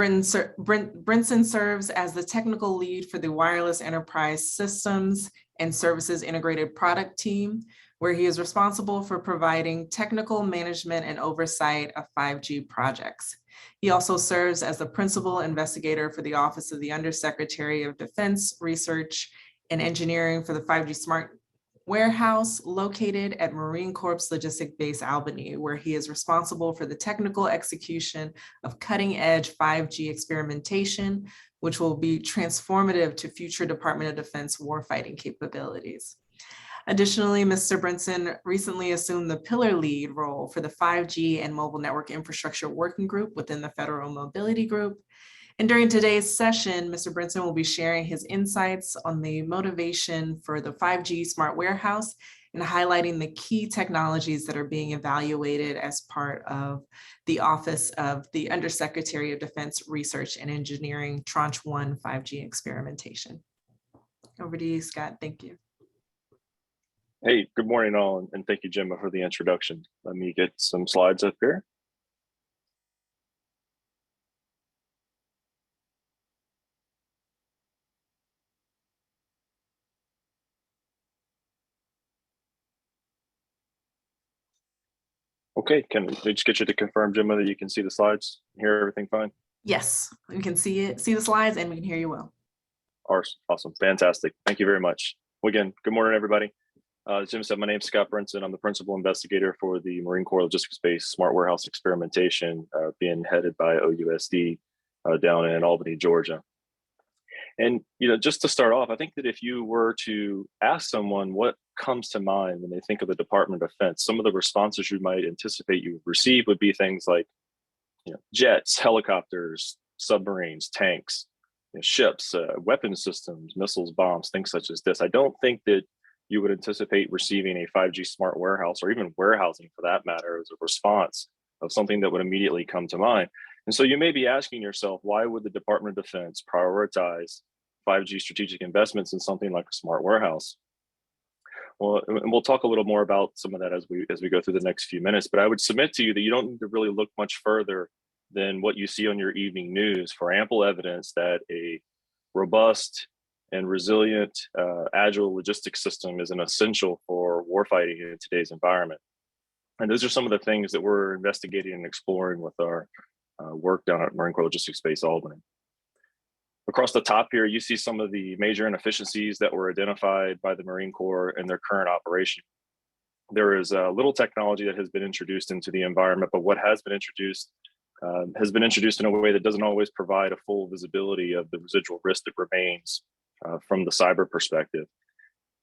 Brinson serves as the technical lead for the Wireless Enterprise Systems and Services Integrated Product Team, where he is responsible for providing technical management and oversight of 5G projects. He also serves as the principal investigator for the Office of the Undersecretary of Defense Research and Engineering for the 5G Smart Warehouse located at Marine Corps Logistic Base Albany, where he is responsible for the technical execution of cutting-edge 5G experimentation, which will be transformative to future Department of Defense warfighting capabilities. Additionally, Mr. Brinson recently assumed the pillar lead role for the 5G and mobile network infrastructure working group within the Federal Mobility Group. And during today's session, Mr. Brinson will be sharing his insights on the motivation for the 5G smart warehouse and highlighting the key technologies that are being evaluated as part of the Office of the Undersecretary of Defense Research and Engineering Tranche 1 5G experimentation. Over to you, Scott. Thank you. Hey, good morning all, and thank you, Gemma, for the introduction. Let me get some slides up here. Okay, can we just get you to confirm, Gemma, that you can see the slides, hear everything fine? Yes, we can see the slides and we can hear you well. Awesome, fantastic. Thank you very much. Well, again, good morning, everybody. As Jim said, my name's Scott Brinson. I'm the principal investigator for the Marine Corps Logistics-Based Smart Warehouse Experimentation being headed by OUSD down in Albany, Georgia. And, just to start off, I think that if you were to ask someone what comes to mind when they think of the Department of Defense, some of the responses you might anticipate you would receive would be things like, jets, helicopters, submarines, tanks, ships, weapon systems, missiles, bombs, things such as this. I don't think that you would anticipate receiving a 5G smart warehouse, or even warehousing for that matter, as a response of something that would immediately come to mind. And so you may be asking yourself, why would the Department of Defense prioritize 5G strategic investments in something like a smart warehouse? Well, and we'll talk a little more about some of that as we go through the next few minutes, but I would submit to you that you don't need to really look much further than what you see on your evening news for ample evidence that a robust and resilient, agile logistics system is an essential for warfighting in today's environment. And those are some of the things that we're investigating and exploring with our work down at Marine Corps Logistics Base Albany. Across the top here, you see some of the major inefficiencies that were identified by the Marine Corps in their current operation. There is little technology that has been introduced into the environment, but what has been introduced in a way that doesn't always provide a full visibility of the residual risk that remains from the cyber perspective.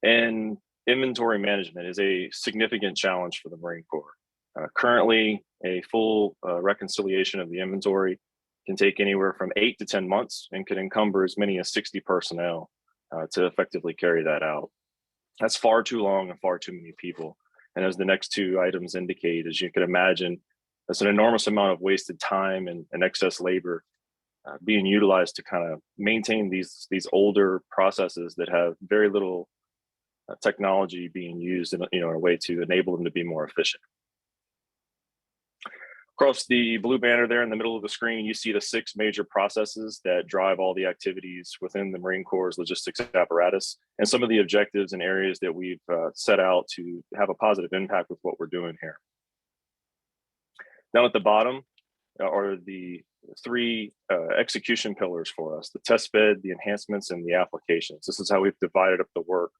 And inventory management is a significant challenge for the Marine Corps. Currently, a full reconciliation of the inventory can take anywhere from 8 to 10 months and can encumber as many as 60 personnel to effectively carry that out. That's far too long and far too many people. And as the next two items indicate, as you can imagine, that's an enormous amount of wasted time and excess labor being utilized to kind of maintain these older processes that have very little technology being used in a way to enable them to be more efficient. Across the blue banner there in the middle of the screen, you see the 6 major processes that drive all the activities within the Marine Corps' logistics apparatus, and some of the objectives and areas that we've set out to have a positive impact with what we're doing here. Down at the bottom are the 3 execution pillars for us: the test bed, the enhancements, and the applications. This is how we've divided up the work.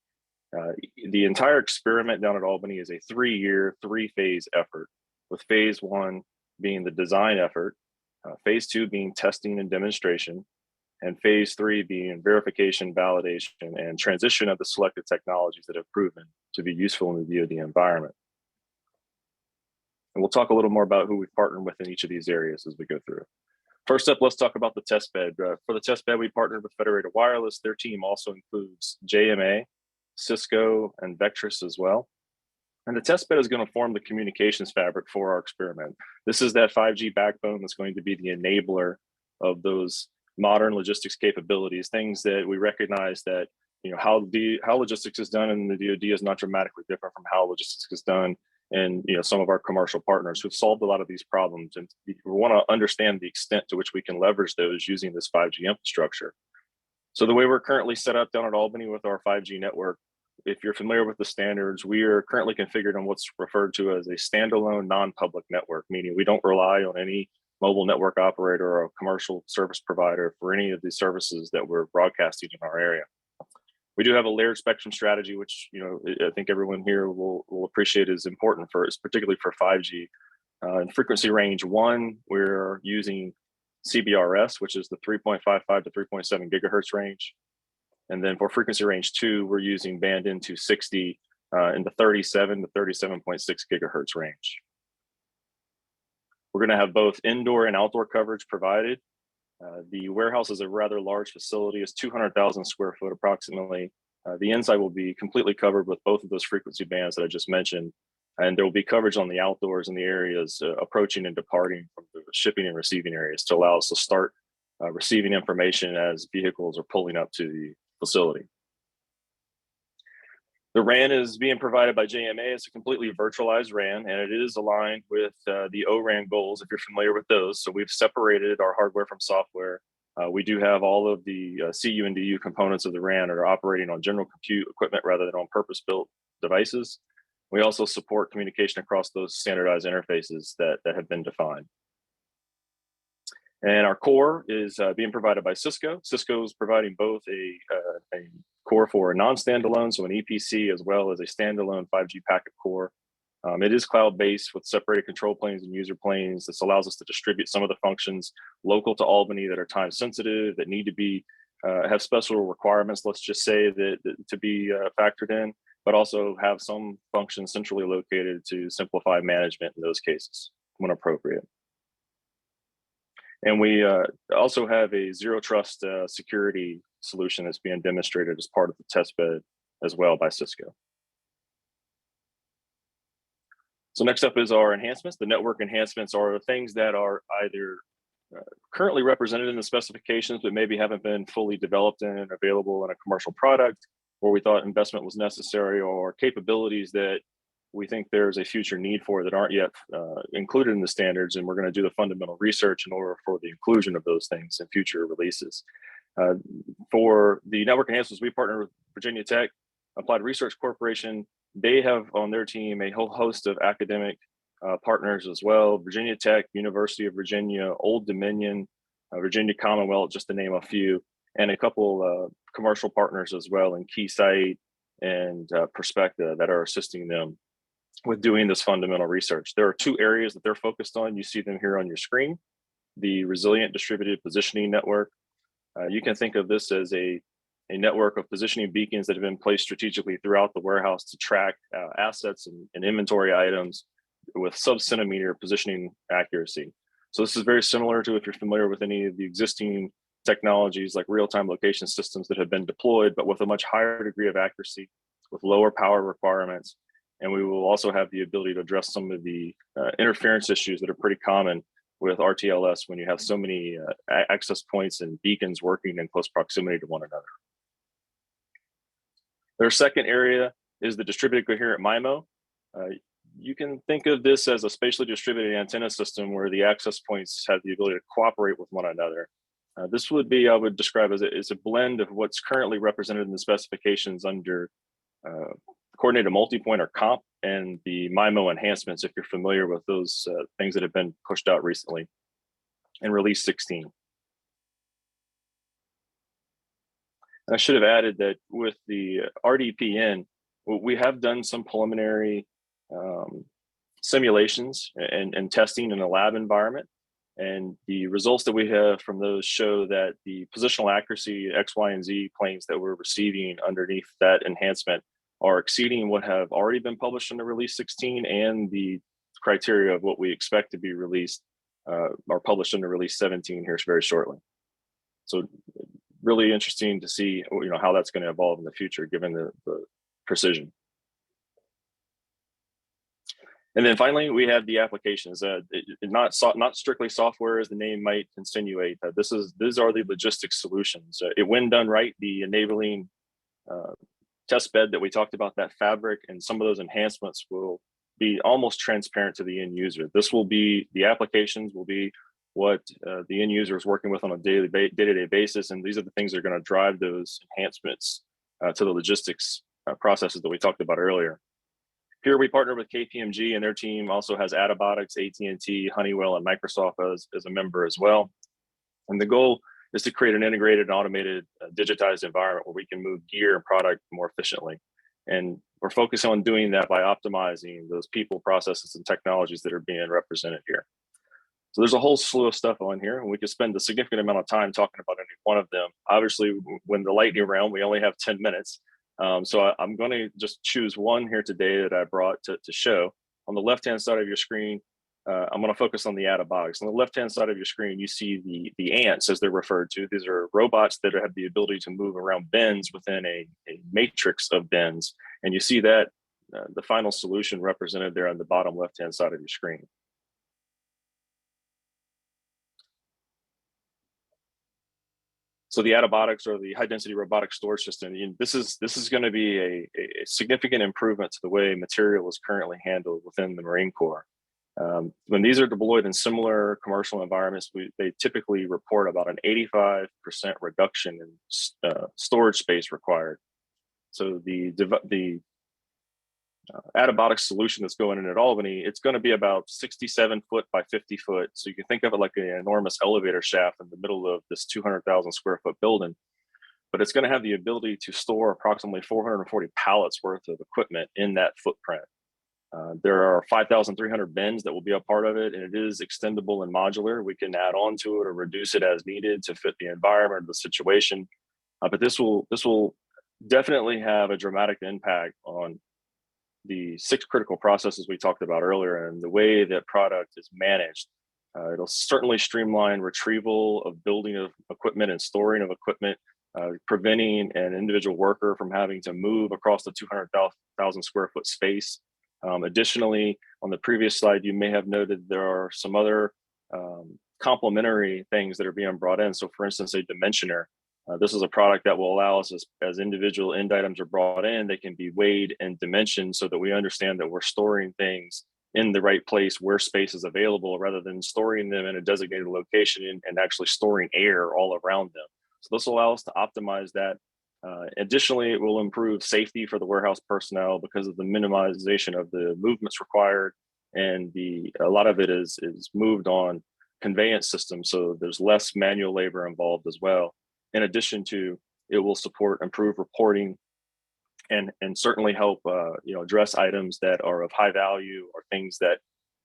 The entire experiment down at Albany is a 3-year, 3-phase effort, with phase 1 being the design effort, phase 2 being testing and demonstration, and phase 3 being verification, validation, and transition of the selected technologies that have proven to be useful in the view of the environment. And we'll talk a little more about who we've partnered with in each of these areas as we go through. First up, let's talk about the test bed. For the test bed, we partnered with Federated Wireless. Their team also includes JMA, Cisco, and Vectrus as well. And the test bed is going to form the communications fabric for our experiment. This is that 5G backbone that's going to be the enabler of those modern logistics capabilities, things that we recognize that how logistics is done in the DoD is not dramatically different from how logistics is done in some of our commercial partners who've solved a lot of these problems. And we want to understand the extent to which we can leverage those using this 5G infrastructure. So the way we're currently set up down at Albany with our 5G network, if you're familiar with the standards, we are currently configured on what's referred to as a standalone non-public network, meaning we don't rely on any mobile network operator or a commercial service provider for any of the services that we're broadcasting in our area. We do have a layered spectrum strategy, which I think everyone here will appreciate is important for us, particularly for 5G. In frequency range 1, we're using CBRS, which is the 3.55 to 3.7 gigahertz range. And then for frequency range 2, we're using band N260 in the 37 to 37.6 gigahertz range. We're going to have both indoor and outdoor coverage provided. The warehouse is a rather large facility. It's 200,000 square foot approximately. The inside will be completely covered with both of those frequency bands that I just mentioned. And there will be coverage on the outdoors in the areas approaching and departing from the shipping and receiving areas to allow us to start receiving information as vehicles are pulling up to the facility. The RAN is being provided by JMA. It's a completely virtualized RAN, and it is aligned with the ORAN goals, if you're familiar with those. So we've separated our hardware from software. We do have all of the CU and DU components of the RAN that are operating on general compute equipment rather than on purpose-built devices. We also support communication across those standardized interfaces that have been defined. And our core is being provided by Cisco. Cisco is providing both a core for a non-standalone, so an EPC, as well as a standalone 5G packet core. It is cloud-based with separated control planes and user planes. This allows us to distribute some of the functions local to Albany that are time sensitive, that need to be have special requirements, let's just say, that to be factored in, but also have some functions centrally located to simplify management in those cases when appropriate. And we also have a zero trust security solution that's being demonstrated as part of the test bed as well by Cisco. So next up is our enhancements. The network enhancements are things that are either currently represented in the specifications, but maybe haven't been fully developed and available in a commercial product, or we thought investment was necessary, or capabilities that we think there's a future need for that aren't yet included in the standards, and we're going to do the fundamental research in order for the inclusion of those things in future releases. For the network enhancements, we partner with Virginia Tech, Applied Research Corporation. They have on their team a whole host of academic partners as well. Virginia Tech, University of Virginia, Old Dominion, Virginia Commonwealth, just to name a few, and a couple commercial partners as well in Keysight and Perspecta that are assisting them with doing this fundamental research. There are two areas that they're focused on. You see them here on your screen. The Resilient Distributed Positioning Network. You can think of this as a network of positioning beacons that have been placed strategically throughout the warehouse to track assets and inventory items with sub-centimeter positioning accuracy. So this is very similar to if you're familiar with any of the existing technologies like real-time location systems that have been deployed, but with a much higher degree of accuracy, with lower power requirements. And we will also have the ability to address some of the interference issues that are pretty common with RTLS when you have so many access points and beacons working in close proximity to one another. Their second area is the distributed coherent Mimo. You can think of this as a spatially distributed antenna system where the access points have the ability to cooperate with one another. This would be, I would describe as a blend of what's currently represented in the specifications under coordinated multipoint or COMP and the Mimo enhancements, if you're familiar with those things that have been pushed out recently in release 16. And I should have added that with the RDPN, we have done some preliminary simulations and testing in a lab environment. And the results that we have from those show that the positional accuracy X, Y, and Z planes that we're receiving underneath that enhancement are exceeding what have already been published in the release 16 and the criteria of what we expect to be released are published in the release 17 here very shortly. So really interesting to see how that's going to evolve in the future given the precision. And then finally, we have the applications. Not strictly software as the name might insinuate. These are the logistics solutions. When done right, the enabling test bed that we talked about, that fabric and some of those enhancements will be almost transparent to the end user. This will be, the applications will be what the end user is working with on a day-to-day basis. And these are the things that are going to drive those enhancements to the logistics processes that we talked about earlier. Here we partner with KPMG, and their team also has Robotics, AT&T, Honeywell, and Microsoft as a member as well. And the goal is to create an integrated and automated digitized environment where we can move gear and product more efficiently. And we're focused on doing that by optimizing those people, processes, and technologies that are being represented here. So there's a whole slew of stuff on here, and we could spend a significant amount of time talking about any one of them. Obviously, when the lightning round, we only have 10 minutes. So I'm going to just choose one here today that I brought to show. On the left-hand side of your screen, I'm going to focus on the Robotics. On the left-hand side of your screen, you see the ants, as they're referred to. These are robots that have the ability to move around bins within a matrix of bins. And you see that the final solution represented there on the bottom left-hand side of your screen. So the Robotics, or the high-density robotic storage system, this is going to be a significant improvement to the way material is currently handled within the Marine Corps. When these are deployed in similar commercial environments, they typically report about an 85% reduction in storage space required. So the Robotic solution that's going in at Albany, it's going to be about 67 foot by 50 foot. So you can think of it like an enormous elevator shaft in the middle of this 200,000 square foot building. But it's going to have the ability to store approximately 440 pallets worth of equipment in that footprint. There are 5,300 bins that will be a part of it, and it is extendable and modular. We can add on to it or reduce it as needed to fit the environment or the situation. But this will definitely have a dramatic impact on the 6 critical processes we talked about earlier and the way that product is managed. It'll certainly streamline retrieval of building of equipment and storing of equipment, preventing an individual worker from having to move across the 200,000 square foot space. Additionally, on the previous slide, you may have noted there are some other complementary things that are being brought in. So for instance, a dimensioner. This is a product that will allow us as individual end items are brought in, they can be weighed and dimensioned so that we understand that we're storing things in the right place where space is available rather than storing them in a designated location and actually storing air all around them. So this will allow us to optimize that. Additionally, it will improve safety for the warehouse personnel because of the minimization of the movements required, and a lot of it is moved on conveyance systems, so there's less manual labor involved as well. In addition to, it will support improved reporting and certainly help address items that are of high value or things that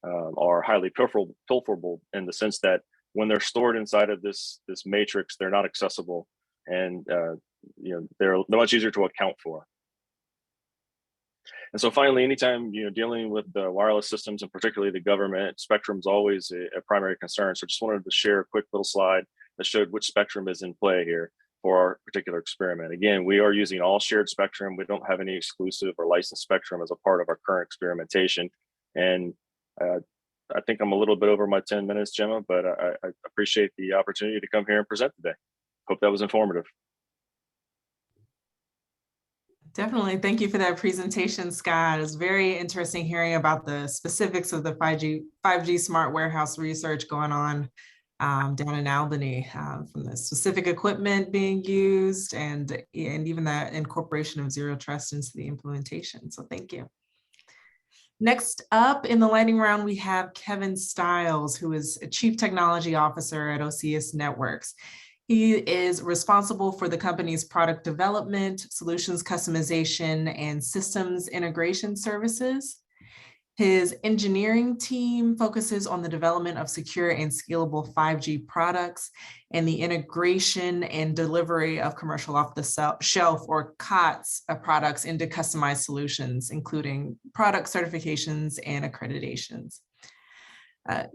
are highly pilferable in the sense that when they're stored inside of this matrix, they're not accessible, and they're much easier to account for. And so finally, anytime dealing with the wireless systems and particularly the government, spectrum is always a primary concern. So just wanted to share a quick little slide that showed which spectrum is in play here for our particular experiment. Again, we are using all shared spectrum. We don't have any exclusive or licensed spectrum as a part of our current experimentation. And I think I'm a little bit over my 10 minutes, Gemma, but I appreciate the opportunity to come here and present today. Hope that was informative. Definitely. Thank you for that presentation, Scott. It's very interesting hearing about the specifics of the 5G smart warehouse research going on down in Albany, from the specific equipment being used and even that incorporation of zero trust into the implementation. So thank you. Next up in the lightning round, we have Kevin Stiles, who is a Chief Technology Officer at OCS Networks. He is responsible for the company's product development, solutions customization, and systems integration services. His engineering team focuses on the development of secure and scalable 5G products and the integration and delivery of commercial off-the-shelf or COTS products into customized solutions, including product certifications and accreditations.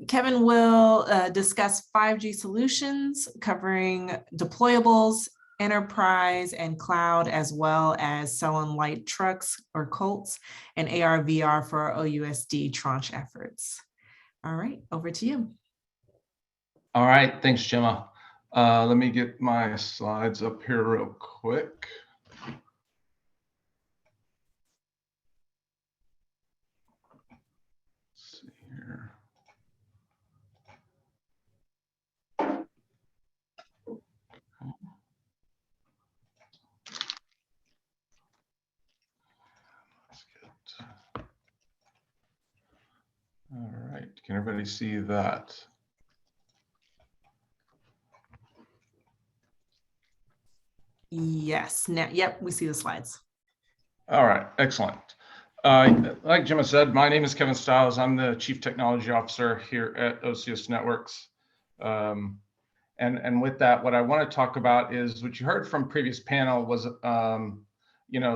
Kevin will discuss 5G solutions covering deployables, enterprise and cloud, as well as cell and light trucks or COLTs, and AR/VR for OUSD tranche efforts. All right, over to you. All right, thanks, Gemma. Let me get my slides up here real quick. Let's see here. All right, can everybody see that? Yes, now, yep, we see the slides. All right, excellent. Like Gemma said, my name is Kevin Stiles. I'm the Chief Technology Officer here at OCS Networks. And with that, what I want to talk about is what you heard from previous panel was,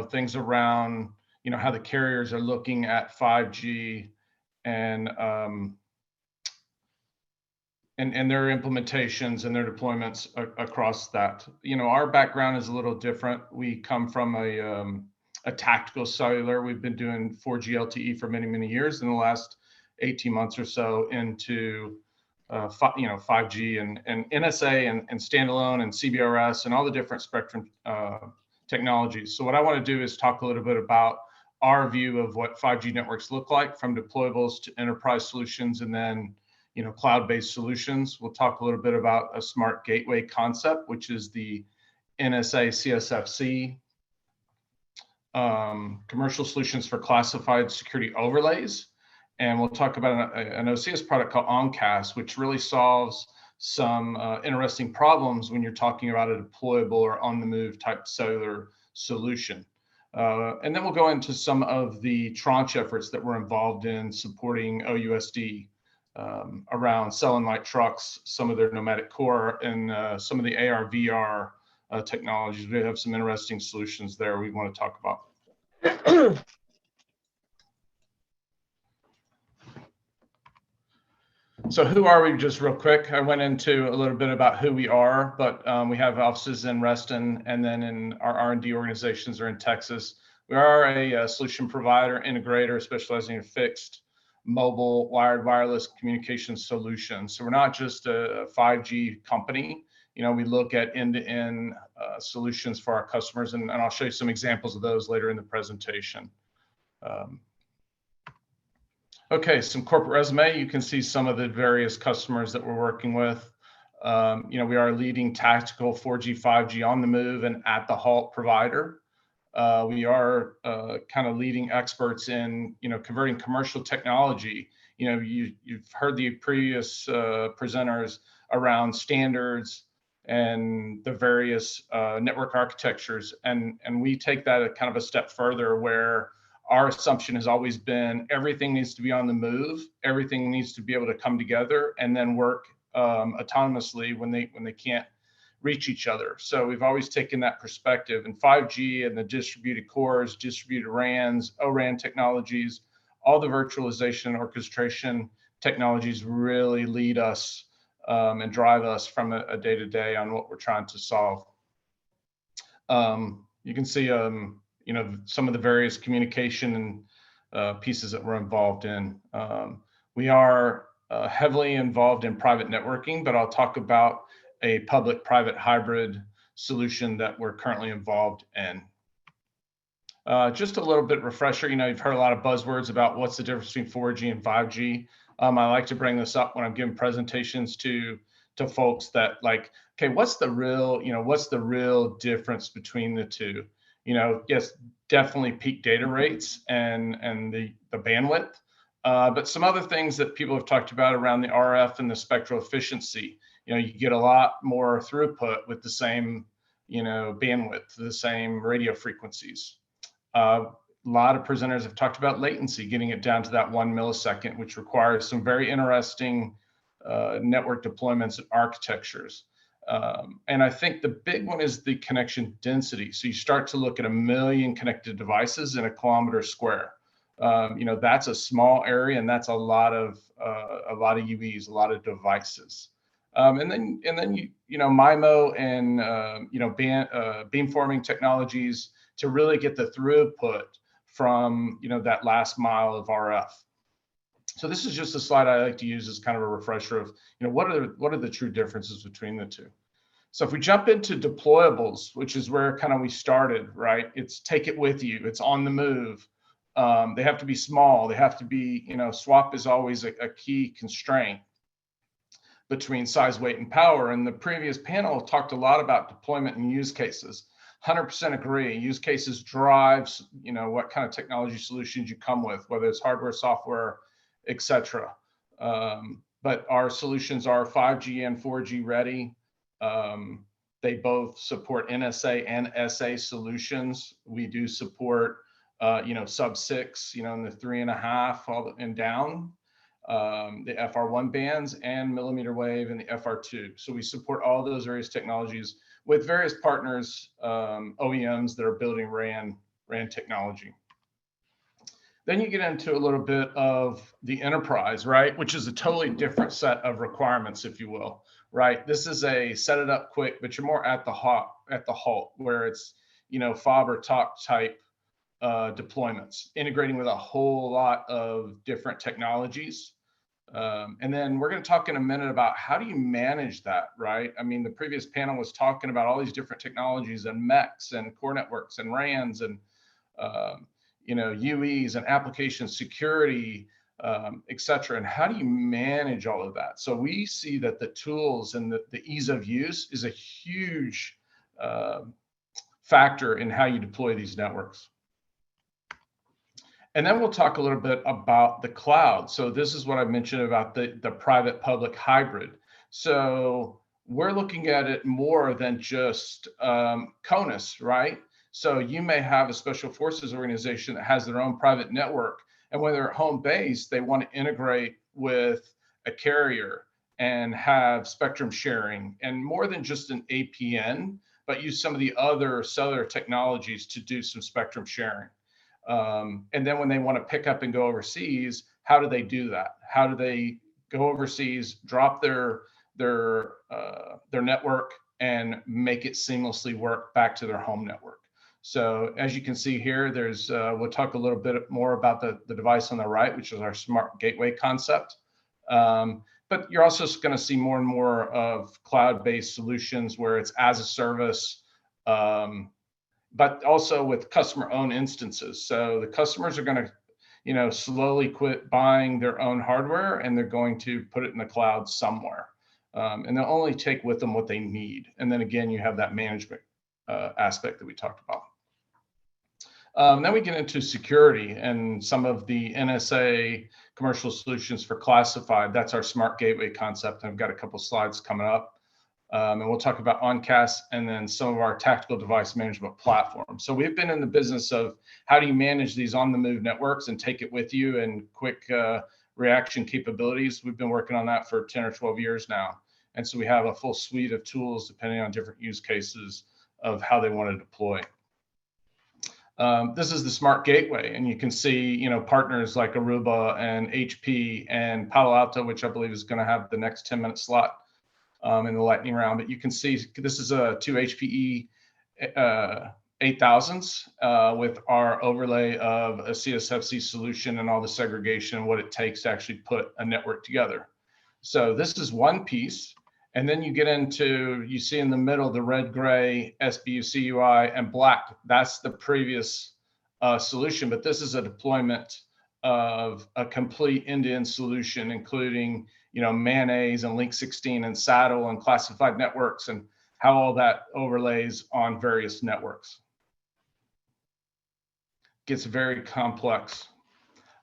things around, how the carriers are looking at 5G and their implementations and their deployments across that. Our background is a little different. We come from a tactical cellular. We've been doing 4G LTE for many, many years. In the last 18 months or so into 5G and NSA and standalone and CBRS and all the different spectrum technologies. So what I want to do is talk a little bit about our view of what 5G networks look like, from deployables to enterprise solutions, and then cloud-based solutions. We'll talk a little bit about a smart gateway concept, which is the NSA CSFC commercial solutions for classified security overlays. And we'll talk about an OCS product called OnCast, which really solves some interesting problems when you're talking about a deployable or on the move type cellular solution. And then we'll go into some of the tranche efforts that we're involved in supporting OUSD around cell and light trucks, some of their nomadic core, and some of the AR, VR technologies. We have some interesting solutions there we want to talk about. So who are we, just real quick? I went into a little bit about who we are, but we have offices in Reston, and then in our R&D organizations are in Texas. We are a solution provider, integrator, specializing in fixed, mobile, wired, wireless communication solutions. So we're not just a 5G company. You know, we look at end-to-end solutions for our customers, and I'll show you some examples of those later in the presentation. Okay, some corporate resume. You can see some of the various customers that we're working with. You know, we are a leading tactical 4G, 5G on the move and at the halt provider. We are kind of leading experts in, you know, converting commercial technology. You know, you've heard the previous presenters around standards and the various network architectures, and we take that a kind of a step further, where our assumption has always been everything needs to be on the move, everything needs to be able to come together and then work autonomously when they can't reach each other. So we've always taken that perspective, and 5G and the distributed cores, distributed RANs, O-RAN technologies, all the virtualization and orchestration technologies really lead us and drive us from a day-to-day on what we're trying to solve. You can see you know, some of the various communication and pieces that we're involved in. We are heavily involved in private networking, but I'll talk about a public-private hybrid solution that we're currently involved in. Just a little bit refresher, you know, you've heard a lot of buzzwords about what's the difference between 4G and 5G. I like to bring this up when I'm giving presentations to folks that, like, okay, what's the real difference between the two? You know, yes, definitely peak data rates and the bandwidth, but some other things that people have talked about around the RF and the spectral efficiency. You know, you get a lot more throughput with the same, you know, bandwidth, the same radio frequencies. A lot of presenters have talked about latency, getting it down to that 1 millisecond, which requires some very interesting network deployments and architectures. And I think the big one is the connection density. So you start to look at 1 million connected devices in a kilometer square. You know, that's a small area, and that's a lot of UEs, a lot of devices. And then you know, Mimo and you know, beamforming technologies to really get the throughput from, you know, that last mile of RF. So this is just a slide I like to use as kind of a refresher of, you know, what are the true differences between the two. So if we jump into deployables, which is where kind of we started, right? It's take it with you. It's on the move. They have to be small. They have to be, you know, swap is always a key constraint between size, weight, and power. And the previous panel talked a lot about deployment and use cases. 100% agree. Use cases drives, you know, what kind of technology solutions you come with, whether it's hardware, software, etc. But our solutions are 5G and 4G ready. They both support NSA and SA solutions. We do support, you know, sub-6, you know, in the 3.5 all and down, the FR1 bands, and millimeter wave and the FR2. So we support all those various technologies with various partners, OEMs that are building RAN technology. Then you get into a little bit of the enterprise, right? Which is a totally different set of requirements, if you will, right? This is a set it up quick, but you're more at the halt, where it's, you know, fob or talk type deployments, integrating with a whole lot of different technologies. And then we're going to talk in a minute about how do you manage that, right? I mean, the previous panel was talking about all these different technologies and MECs and core networks and RANs and, you know, UEs and application security, et cetera. And how do you manage all of that? So we see that the tools and the ease of use is a huge factor in how you deploy these networks. And then we'll talk a little bit about the cloud. So this is what I mentioned about the private public hybrid. So we're looking at it more than just CONUS, right? So you may have a special forces organization that has their own private network, and when they're at home base, they want to integrate with a carrier and have spectrum sharing, and more than just an APN, but use some of the other cellular technologies to do some spectrum sharing. And then when they want to pick up and go overseas, how do they do that? How do they go overseas, drop their network, and make it seamlessly work back to their home network? So as you can see here, there's we'll talk a little bit more about the device on the right, which is our smart gateway concept. But you're also going to see more and more of cloud-based solutions where it's as a service, but also with customer-owned instances. So the customers are going to, slowly quit buying their own hardware, and they're going to put it in the cloud somewhere. And they'll only take with them what they need. And then again, you have that management aspect that we talked about. Then we get into security and some of the NSA commercial solutions for classified. That's our smart gateway concept. I've got a couple slides coming up. And we'll talk about OnCast and then some of our tactical device management platforms. So we've been in the business of how do you manage these on-the-move networks and take it with you, and quick reaction capabilities. We've been working on that for 10 or 12 years now. And so we have a full suite of tools depending on different use cases of how they want to deploy. This is the smart gateway, and you can see, partners like Aruba and HP and Palo Alto, which I believe is going to have the next 10-minute slot in the lightning round. But you can see this is a 2 HPE 8000s with our overlay of a CSFC solution and all the segregation and what it takes to actually put a network together. So this is one piece. And then you get into, you see in the middle, the red, gray, SBU, CUI, and black. That's the previous solution, but this is a deployment of a complete end-to-end solution, including, mayonnaise and Link 16 and saddle and classified networks, and how all that overlays on various networks. Gets very complex.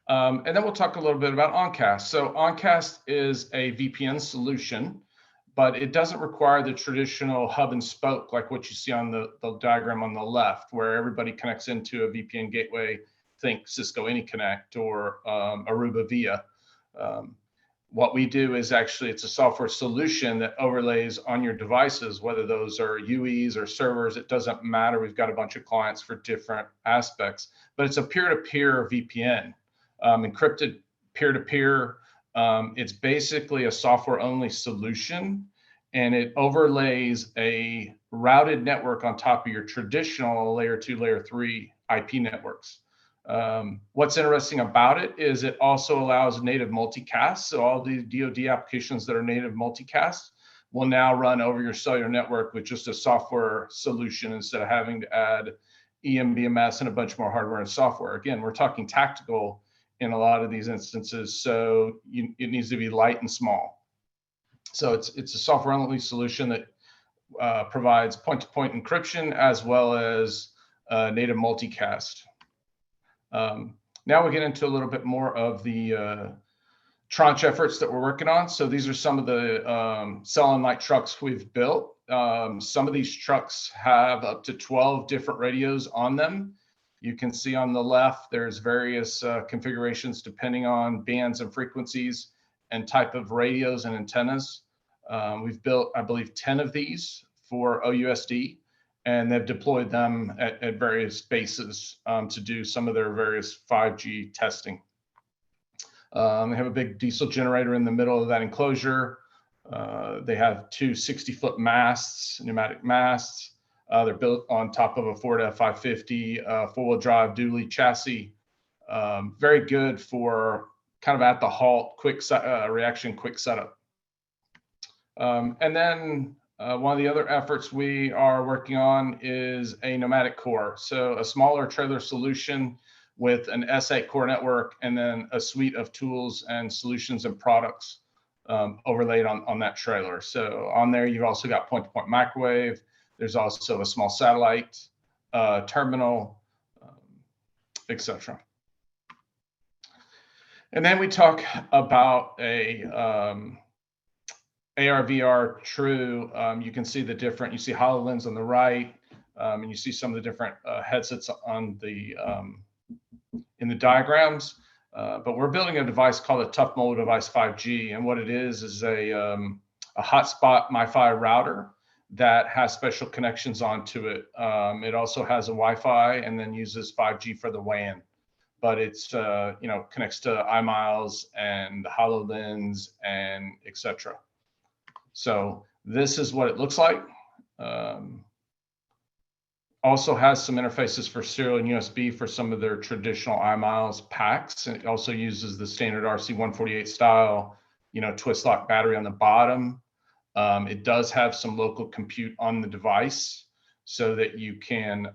And then we'll talk a little bit about OnCast. So OnCast is a VPN solution, but it doesn't require the traditional hub and spoke like what you see on the diagram on the left, where everybody connects into a VPN gateway. Think Cisco AnyConnect or Aruba Via. What we do is actually, it's a software solution that overlays on your devices, whether those are UEs or servers, it doesn't matter. We've got a bunch of clients for different aspects, but it's a peer-to-peer VPN, encrypted peer-to-peer. It's basically a software-only solution, and it overlays a routed network on top of your traditional layer 2, layer 3 IP networks. What's interesting about it is it also allows native multicast. So all the DoD applications that are native multicast will now run over your cellular network with just a software solution instead of having to add EMBMS and a bunch more hardware and software. Again, we're talking tactical in a lot of these instances, so it needs to be light and small. So it's a software-only solution that provides point-to-point encryption as well as native multicast. Now we get into a little bit more of the tranche efforts that we're working on. So these are some of the cell and light trucks we've built. Some of these trucks have up to 12 different radios on them. You can see on the left, there's various configurations depending on bands and frequencies and type of radios and antennas. We've built, I believe, 10 of these for OUSD, and they've deployed them at various bases to do some of their various 5G testing. They have a big diesel generator in the middle of that enclosure. They have 2 60-foot masts, pneumatic masts. They're built on top of a Ford F550 four-wheel drive dually chassis. Very good for kind of at the halt, quick reaction, quick setup. And then one of the other efforts we are working on is a nomadic core. So a smaller trailer solution with an S8 core network, and then a suite of tools and solutions and products overlaid on that trailer. So on there, you've also got point-to-point microwave. There's also a small satellite terminal, etc. And then we talk about a AR, VR, true. You can see the different, you see HoloLens on the right, and you see some of the different headsets on the in the diagrams. But we're building a device called a Tough Mobile Device 5G. And what it is a hotspot MiFi router that has special connections onto it. It also has a Wi-Fi and then uses 5G for the WAN. But it's, you know, connects to iMiles and HoloLens and etc. So this is what it looks like. Also has some interfaces for serial and USB for some of their traditional iMiles packs. And it also uses the standard RC148 style, you know, twist lock battery on the bottom. It does have some local compute on the device so that you can,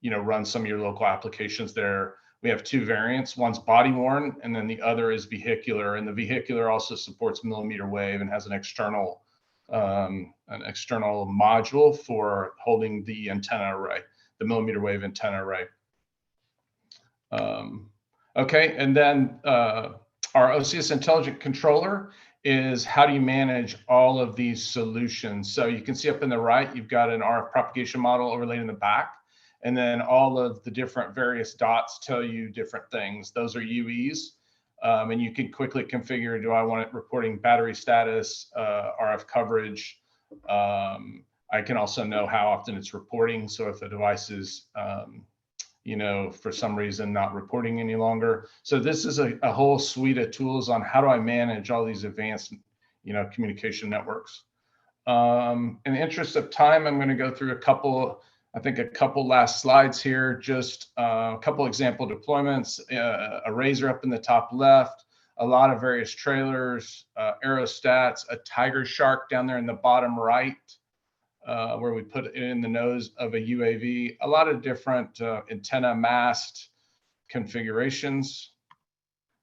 you know, run some of your local applications there. We have two variants. One's body worn, and then the other is vehicular. And the vehicular also supports millimeter wave and has an external module for holding the antenna array, the millimeter wave antenna array. Okay, and then our OCS Intelligent Controller is how do you manage all of these solutions? So you can see up in the right, you've got an RF propagation model overlaid in the back. And then all of the different various dots tell you different things. Those are UEs. And you can quickly configure, do I want it reporting battery status, RF coverage? I can also know how often it's reporting. So if a device is, you know, for some reason not reporting any longer. So this is a whole suite of tools on how do I manage all these advanced, you know, communication networks. In the interest of time, I'm going to go through a couple last slides here, just a couple example deployments, a Razor up in the top left, a lot of various trailers, aerostats, a tiger shark down there in the bottom right, where we put it in the nose of a UAV, a lot of different antenna mast configurations,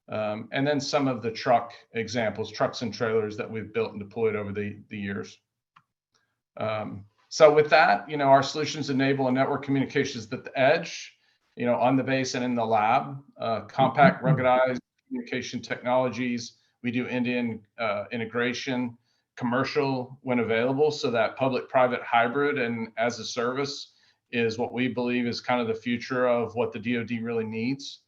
and then some of the truck examples, trucks and trailers that we've built and deployed over the years. So with that, you know, our solutions enable a network communications at the edge, you know, on the base and in the lab, compact, ruggedized communication technologies. We do end-to-end integration, commercial when available, so that public-private hybrid and as a service is what we believe is kind of the future of what the DoD really needs.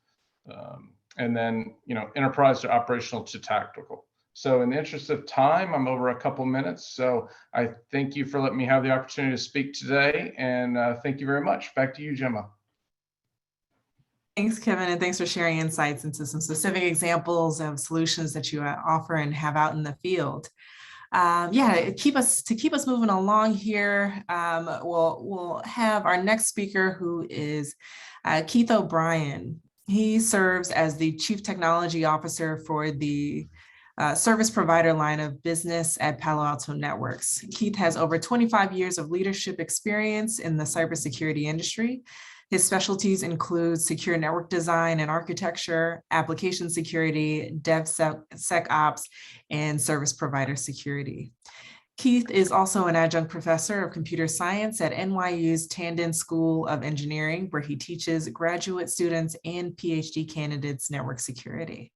And then, you know, enterprise to operational to tactical. So in the interest of time, I'm over a couple minutes. So I thank you for letting me have the opportunity to speak today. And thank you very much. Back to you, Gemma. Thanks, Kevin, and thanks for sharing insights into some specific examples of solutions that you offer and have out in the field. Yeah, keep us moving along here. We'll have our next speaker, who is Keith O'Brien. He serves as the Chief Technology Officer for the service provider line of business at Palo Alto Networks. Keith has over 25 years of leadership experience in the cybersecurity industry. His specialties include secure network design and architecture, application security, DevSecOps, and service provider security. Keith is also an adjunct professor of computer science at NYU's Tandon School of Engineering, where he teaches graduate students and PhD candidates network security.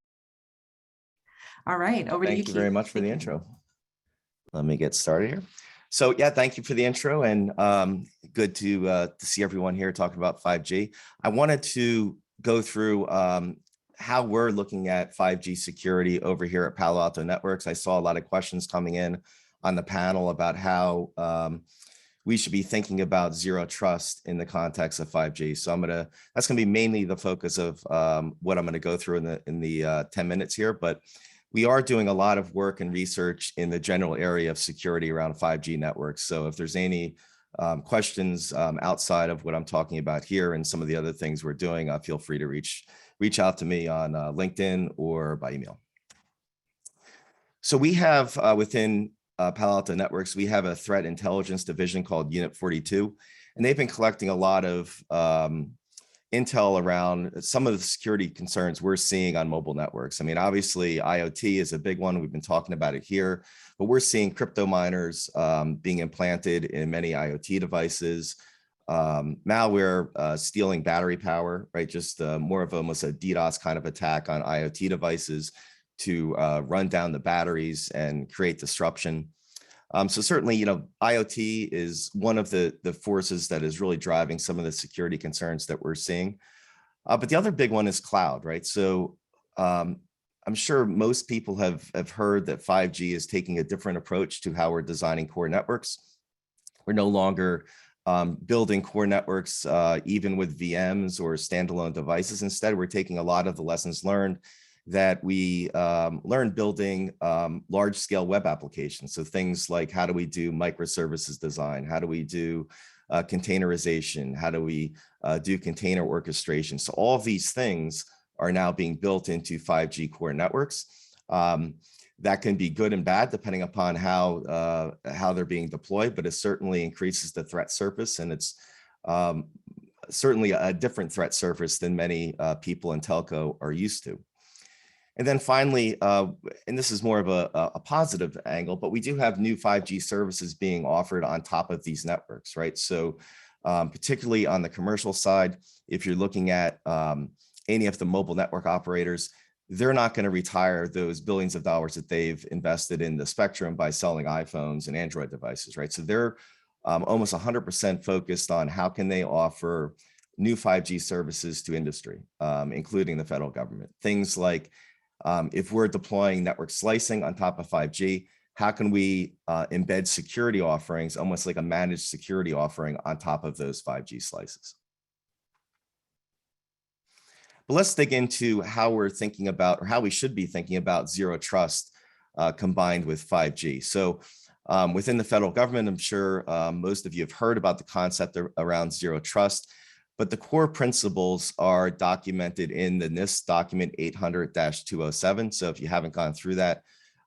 All right, over to you, Keith. Thank you very much for the intro. Let me get started here. So yeah, thank you for the intro, and good to see everyone here talking about 5G. I wanted to go through how we're looking at 5G security over here at Palo Alto Networks. I saw a lot of questions coming in on the panel about how we should be thinking about zero trust in the context of 5G. So that's gonna be mainly the focus of what I'm gonna go through in the 10 minutes here, but we are doing a lot of work and research in the general area of security around 5G networks. So if there's any questions outside of what I'm talking about here and some of the other things we're doing, feel free to reach out to me on LinkedIn or by email. So we have within Palo Alto Networks, we have a threat intelligence division called Unit 42, and they've been collecting a lot of intel around some of the security concerns we're seeing on mobile networks. I mean, obviously IoT is a big one. We've been talking about it here, but we're seeing crypto miners being implanted in many IoT devices. malware stealing battery power, right? Just more of almost a DDoS kind of attack on IoT devices to run down the batteries and create disruption. So certainly, IoT is one of the forces that is really driving some of the security concerns that we're seeing. But the other big one is cloud, right? So I'm sure most people have heard that 5G is taking a different approach to how we're designing core networks. We're no longer building core networks even with VMs or standalone devices. Instead, we're taking a lot of the lessons learned that we learned building large scale web applications. So things like, how do we do microservices design? How do we do containerization? How do we do container orchestration? So all of these things are now being built into 5G core networks. That can be good and bad depending upon how they're being deployed, but it certainly increases the threat surface, and it's certainly a different threat surface than many people in telco are used to. And then finally, and this is more of a positive angle, but we do have new 5G services being offered on top of these networks, right? So particularly on the commercial side, if you're looking at any of the mobile network operators, they're not going to retire those billions of dollars that they've invested in the spectrum by selling iPhones and Android devices, right? So they're almost 100% focused on how can they offer new 5G services to industry, including the federal government. Things like if we're deploying network slicing on top of 5G, how can we embed security offerings, almost like a managed security offering on top of those 5G slices? But let's dig into how we're thinking about, or how we should be thinking about zero trust combined with 5G. So within the federal government, I'm sure most of you have heard about the concept around zero trust, but the core principles are documented in the NIST document 800-207. So if you haven't gone through that,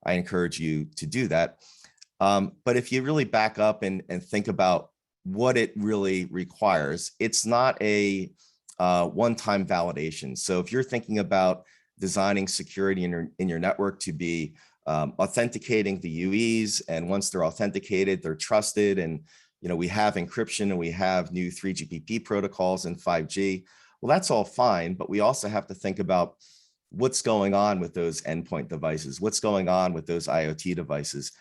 I encourage you to do that. But if you really back up and think about what it really requires, it's not a one-time validation. So if you're thinking about designing security in your network to be authenticating the UEs, and once they're authenticated, they're trusted, and we have encryption and we have new 3GPP protocols in 5G. Well, that's all fine, but we also have to think about what's going on with those endpoint devices, what's going on with those IoT devices.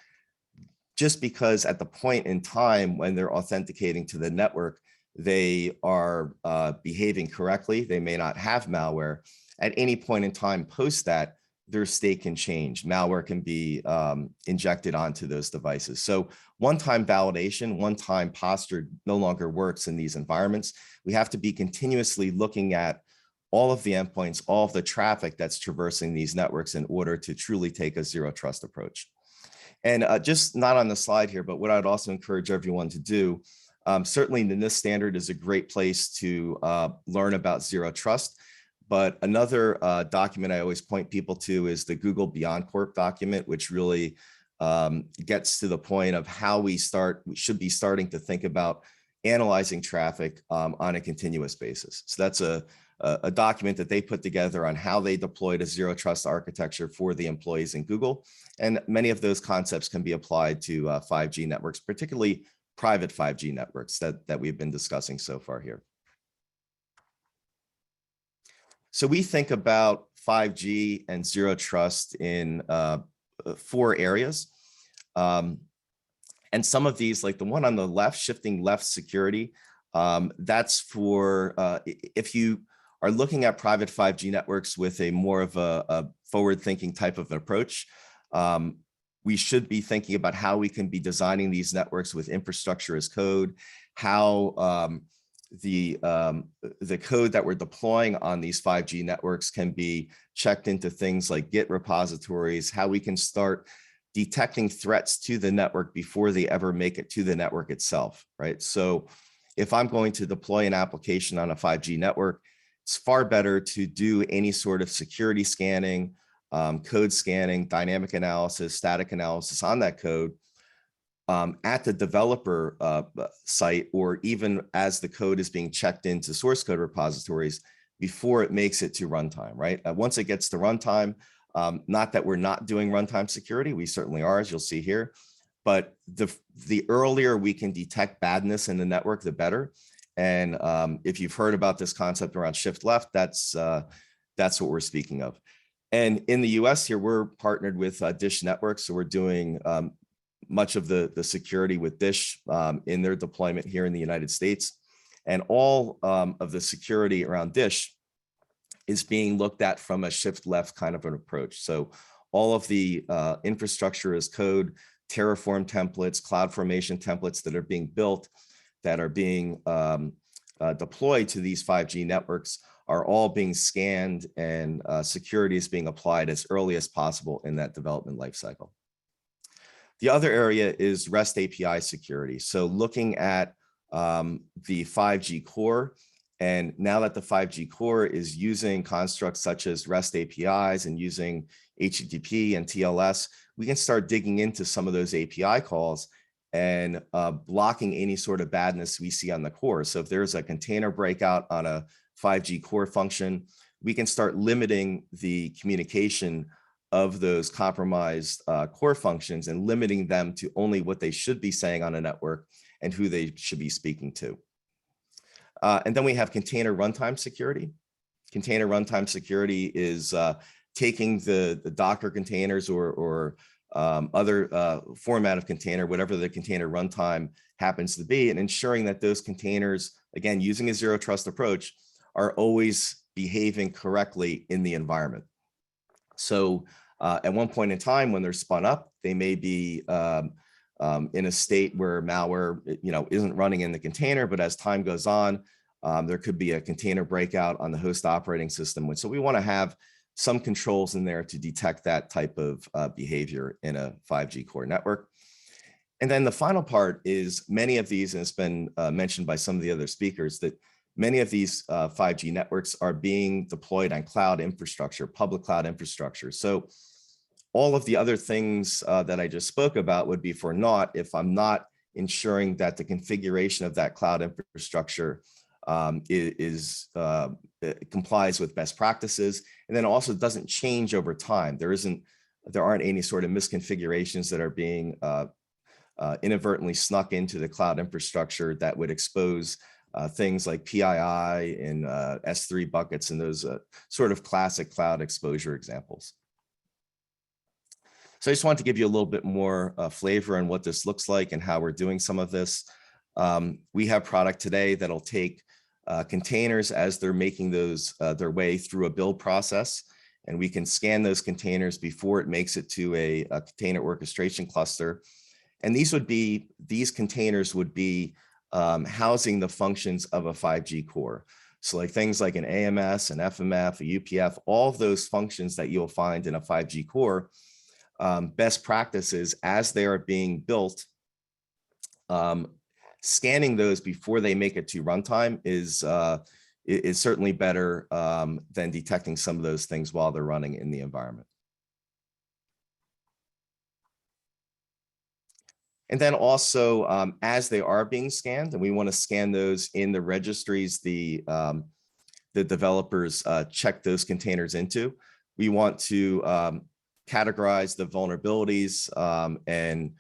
Just because at the point in time when they're authenticating to the network, they are behaving correctly, they may not have malware. At any point in time post that, their state can change. Malware can be injected onto those devices. So one-time validation, one-time posture no longer works in these environments. We have to be continuously looking at all of the endpoints, all of the traffic that's traversing these networks in order to truly take a zero trust approach. And just not on the slide here, but what I'd also encourage everyone to do, certainly the NIST standard is a great place to learn about zero trust. But another document I always point people to is the Google Beyond Corp document, which really gets to the point of how we should be starting to think about analyzing traffic on a continuous basis. So that's a document that they put together on how they deployed a zero trust architecture for the employees in Google. And many of those concepts can be applied to 5G networks, particularly private 5G networks that we've been discussing so far here. So we think about 5G and zero trust in 4 areas. And some of these, like the one on the left, shifting left security, that's for if you are looking at private 5G networks with a more of a forward-thinking type of an approach, we should be thinking about how we can be designing these networks with infrastructure as code, how the code that we're deploying on these 5G networks can be checked into things like Git repositories, how we can start detecting threats to the network before they ever make it to the network itself, right? So if I'm going to deploy an application on a 5G network, it's far better to do any sort of security scanning, code scanning, dynamic analysis, static analysis on that code at the developer site, or even as the code is being checked into source code repositories before it makes it to runtime, right? Once it gets to runtime, not that we're not doing runtime security, we certainly are, as you'll see here, but the earlier we can detect badness in the network, the better. And if you've heard about this concept around shift left, that's what we're speaking of. And in the US here, we're partnered with Dish Network. So we're doing much of the security with Dish in their deployment here in the United States. And all of the security around Dish is being looked at from a shift left kind of an approach. So all of the infrastructure as code, Terraform templates, CloudFormation templates that are being built, that are being deployed to these 5G networks are all being scanned, and security is being applied as early as possible in that development lifecycle. The other area is REST API security. So looking at the 5G core, and now that the 5G core is using constructs such as REST APIs and using HTTP and TLS, we can start digging into some of those API calls and blocking any sort of badness we see on the core. So if there's a container breakout on a 5G core function, we can start limiting the communication of those compromised core functions and limiting them to only what they should be saying on a network and who they should be speaking to. And then we have container runtime security. Container runtime security is taking the Docker containers or other format of container, whatever the container runtime happens to be, and ensuring that those containers, again, using a zero trust approach, are always behaving correctly in the environment. So at one point in time when they're spun up, they may be in a state where malware isn't running in the container, but as time goes on, there could be a container breakout on the host operating system. So we want to have some controls in there to detect that type of behavior in a 5G core network. And then the final part is many of these, and it's been mentioned by some of the other speakers, that many of these 5G networks are being deployed on cloud infrastructure, public cloud infrastructure. So all of the other things that I just spoke about would be for naught if I'm not ensuring that the configuration of that cloud infrastructure complies with best practices, and then also doesn't change over time. There aren't any sort of misconfigurations that are being inadvertently snuck into the cloud infrastructure that would expose things like PII and S3 buckets and those sort of classic cloud exposure examples. So I just wanted to give you a little bit more flavor on what this looks like and how we're doing some of this. We have product today that'll take containers as they're making those their way through a build process, and we can scan those containers before it makes it to a container orchestration cluster. And these containers would be housing the functions of a 5G core. So like things like an AMS, an FMF, a UPF, all of those functions that you'll find in a 5G core, best practices as they are being built, scanning those before they make it to runtime is certainly better than detecting some of those things while they're running in the environment. And then also, as they are being scanned, and we want to scan those in the registries the developers check those containers into, we want to categorize the vulnerabilities. And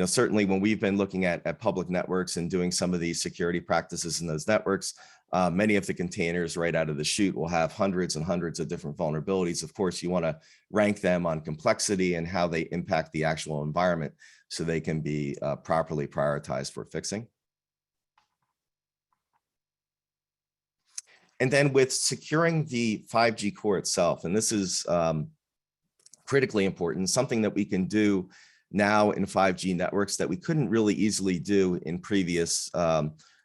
certainly when we've been looking at public networks and doing some of these security practices in those networks, many of the containers right out of the chute will have hundreds and hundreds of different vulnerabilities. Of course, you want to rank them on complexity and how they impact the actual environment so they can be properly prioritized for fixing. And then with securing the 5G core itself, and this is critically important, something that we can do now in 5G networks that we couldn't really easily do in previous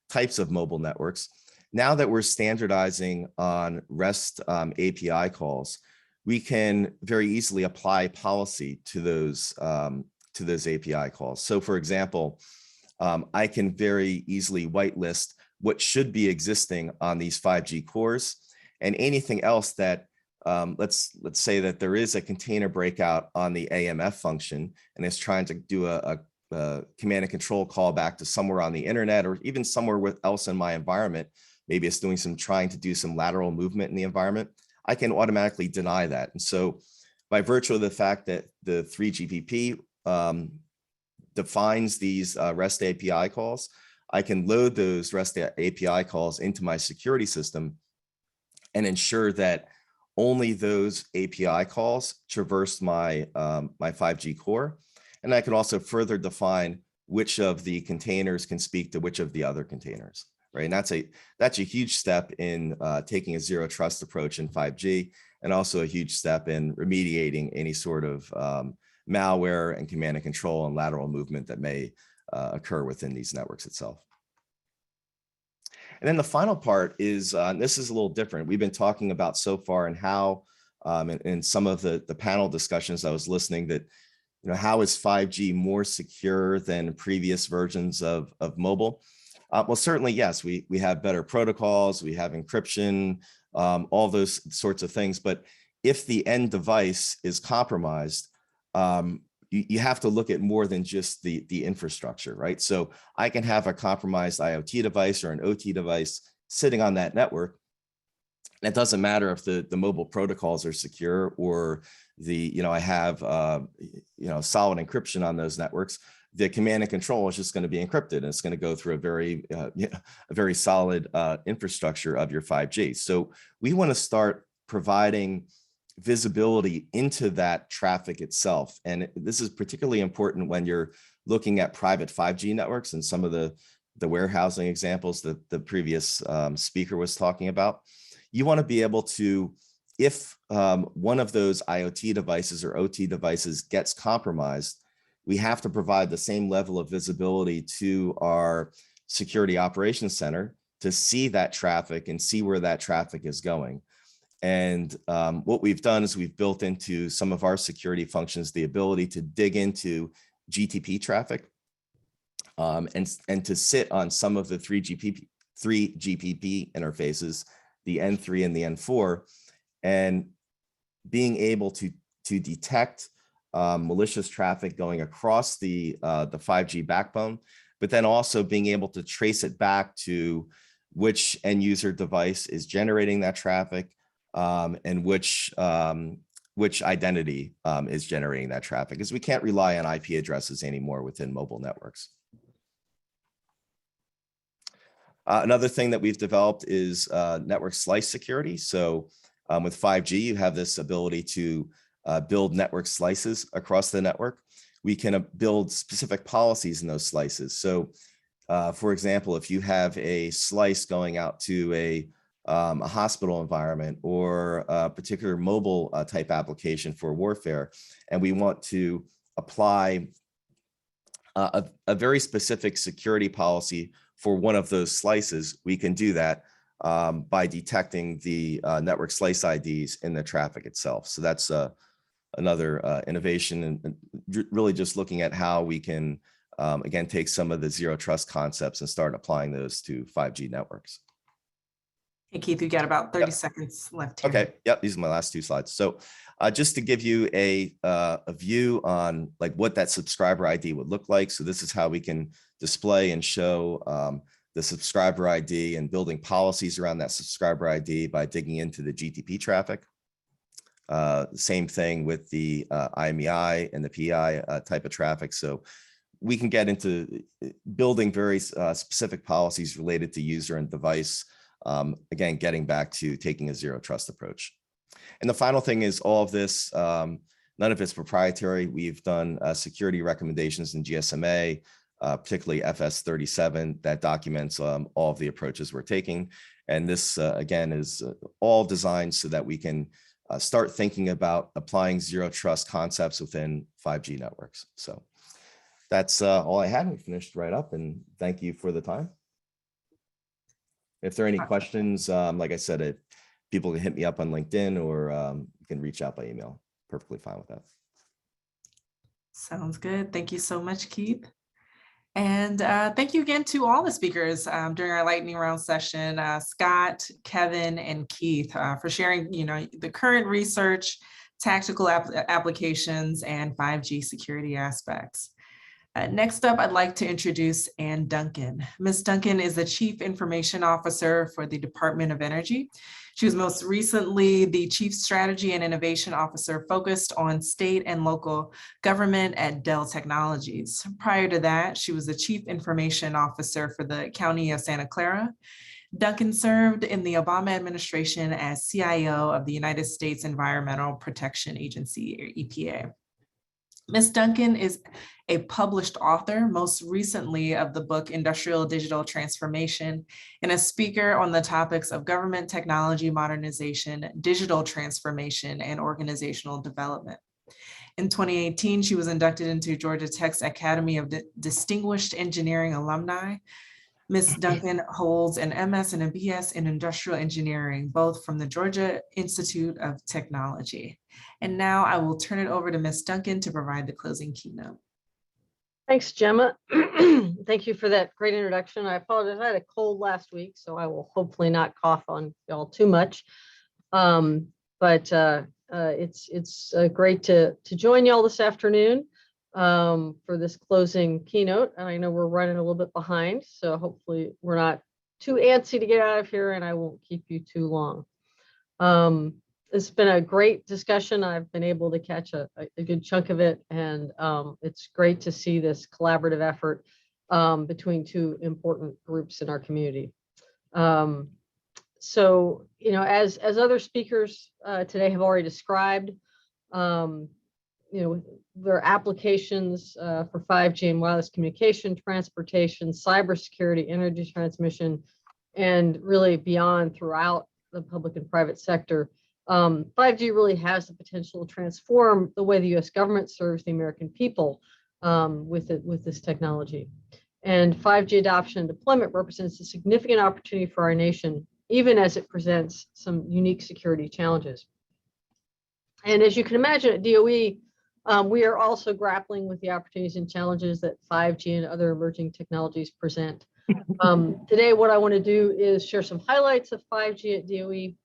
types of mobile networks. Now that we're standardizing on REST API calls, we can very easily apply policy to those API calls. So for example, I can very easily whitelist what should be existing on these 5G cores, and anything else that let's say that there is a container breakout on the AMF function and it's trying to do a command and control call back to somewhere on the internet or even somewhere else in my environment. Maybe it's trying to do some lateral movement in the environment. I can automatically deny that. And so by virtue of the fact that the 3GPP defines these REST API calls, I can load those REST API calls into my security system and ensure that only those API calls traverse my, my 5G core. And I can also further define which of the containers can speak to which of the other containers, right? And that's a huge step in taking a zero trust approach in 5G, and also a huge step in remediating any sort of malware and command and control and lateral movement that may occur within these networks itself. And then the final part is, this is a little different. We've been talking about so far and how, in some of the panel discussions I was listening, that, you know, how is 5G more secure than previous versions of mobile? Well, certainly, yes, we have better protocols, we have encryption, all those sorts of things. But if the end device is compromised, you have to look at more than just the infrastructure, right? So I can have a compromised IoT device or an OT device sitting on that network. And it doesn't matter if the mobile protocols are secure or I have solid encryption on those networks. The command and control is just going to be encrypted, and it's going to go through a very solid infrastructure of your 5G. So we want to start providing visibility into that traffic itself. And this is particularly important when you're looking at private 5G networks and some of the warehousing examples that the previous speaker was talking about. You want to be able to, if one of those IoT devices or OT devices gets compromised, we have to provide the same level of visibility to our security operations center to see that traffic and see where that traffic is going. And what we've done is we've built into some of our security functions the ability to dig into GTP traffic and to sit on some of the three GPP interfaces, the N3 and the N4, and being able to detect malicious traffic going across the 5G backbone, but then also being able to trace it back to which end user device is generating that traffic, and which identity is generating that traffic, because we can't rely on IP addresses anymore within mobile networks. Another thing that we've developed is network slice security. So with 5G, you have this ability to build network slices across the network. We can build specific policies in those slices. So for example, if you have a slice going out to a hospital environment or a particular mobile type application for warfare, and we want to apply a very specific security policy for one of those slices, we can do that by detecting the network slice IDs in the traffic itself. So that's another innovation, and really just looking at how we can, again, take some of the zero trust concepts and start applying those to 5G networks. Hey, Keith, you got about 30 seconds left here. Okay, yep, these are my last two slides. So just to give you a view on like what that subscriber ID would look like. So this is how we can display and show the subscriber ID and building policies around that subscriber ID by digging into the GTP traffic. Same thing with the IMEI and the PI type of traffic. So we can get into building very specific policies related to user and device. Again, getting back to taking a zero trust approach. And the final thing is all of this, none of it's proprietary. We've done security recommendations in GSMA, particularly FS37, that documents all of the approaches we're taking. And this, again, is all designed so that we can start thinking about applying zero trust concepts within 5G networks. So that's all I had. We finished right up, and thank you for the time. If there are any questions, like I said, if people can hit me up on LinkedIn or you can reach out by email. Perfectly fine with that. Sounds good. Thank you so much, Keith. And thank you again to all the speakers during our lightning round session, Scott, Kevin, and Keith, for sharing, the current research, tactical applications, and 5G security aspects. Next up, I'd like to introduce Ann Duncan. Ms. Duncan is the Chief Information Officer for the Department of Energy. She was most recently the Chief Strategy and Innovation Officer focused on state and local government at Dell Technologies. Prior to that, she was the Chief Information Officer for the County of Santa Clara. Duncan served in the Obama administration as CIO of the United States Environmental Protection Agency, or EPA. Ms. Duncan is a published author, most recently of the book Industrial Digital Transformation, and a speaker on the topics of government technology modernization, digital transformation, and organizational development. In 2018, she was inducted into Georgia Tech's Academy of Distinguished Engineering Alumni. Ms. Duncan holds an MS and a BS in Industrial Engineering, both from the Georgia Institute of Technology. And now I will turn it over to Ms. Duncan to provide the closing keynote. Thanks, Gemma. Thank you for that great introduction. I apologize, I had a cold last week, so I will hopefully not cough on y'all too much. It's great to join y'all this afternoon for this closing keynote. And I know we're running a little bit behind, so hopefully we're not too antsy to get out of here and I won't keep you too long. It's been a great discussion. I've been able to catch a good chunk of it, and it's great to see this collaborative effort between two important groups in our community. So, you know, as other speakers today have already described, you know, there are applications for 5G and wireless communication, transportation, cybersecurity, energy transmission, and really beyond throughout the public and private sector. 5G really has the potential to transform the way the U.S. government serves the American people with this technology. And 5G adoption and deployment represents a significant opportunity for our nation, even as it presents some unique security challenges. And as you can imagine, at DOE, we are also grappling with the opportunities and challenges that 5G and other emerging technologies present. Today, what I want to do is share some highlights of 5G at DOE,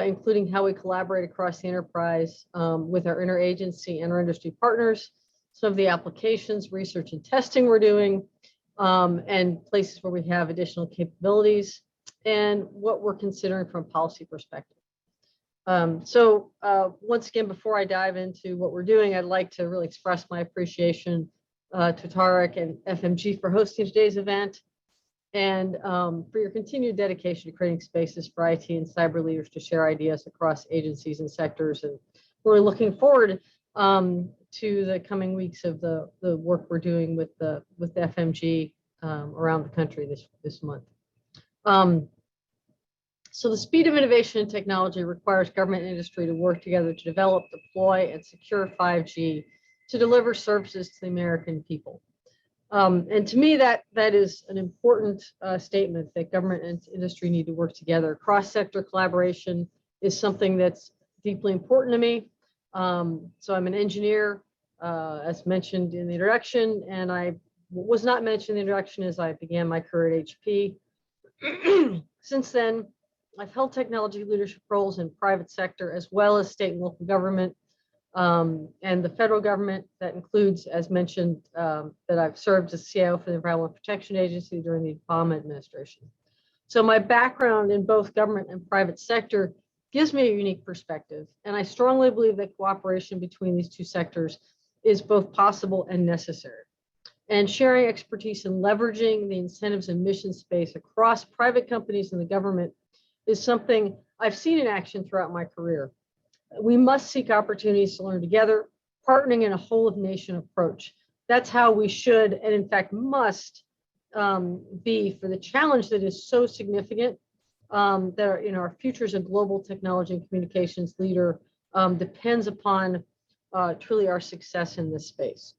including how we collaborate across the enterprise with our interagency and our industry partners, some of the applications, research and testing we're doing, and places where we have additional capabilities, and what we're considering from a policy perspective. Once again, before I dive into what we're doing, I'd like to really express my appreciation to ATARC and FMG for hosting today's event, and for your continued dedication to creating spaces for IT and cyber leaders to share ideas across agencies and sectors. And we're looking forward to the coming weeks of the work we're doing with FMG around the country this month. So the speed of innovation and technology requires government and industry to work together to develop, deploy, and secure 5G to deliver services to the American people. And to me, that is an important statement, that government and industry need to work together. Cross-sector collaboration is something that's deeply important to me. So I'm an engineer, as mentioned in the introduction, and I was not mentioned in the introduction as I began my career at HP. Since then, I've held technology leadership roles in private sector as well as state and local government, and the federal government. That includes, as mentioned, that I've served as CIO for the Environmental Protection Agency during the Obama administration. So my background in both government and private sector gives me a unique perspective, and I strongly believe that cooperation between these two sectors is both possible and necessary. And sharing expertise and leveraging the incentives and mission space across private companies and the government is something I've seen in action throughout my career. We must seek opportunities to learn together, partnering in a whole of nation approach. That's how we should, and in fact must, be for the challenge that is so significant, that our future as a global technology and communications leader depends upon truly our success in this space.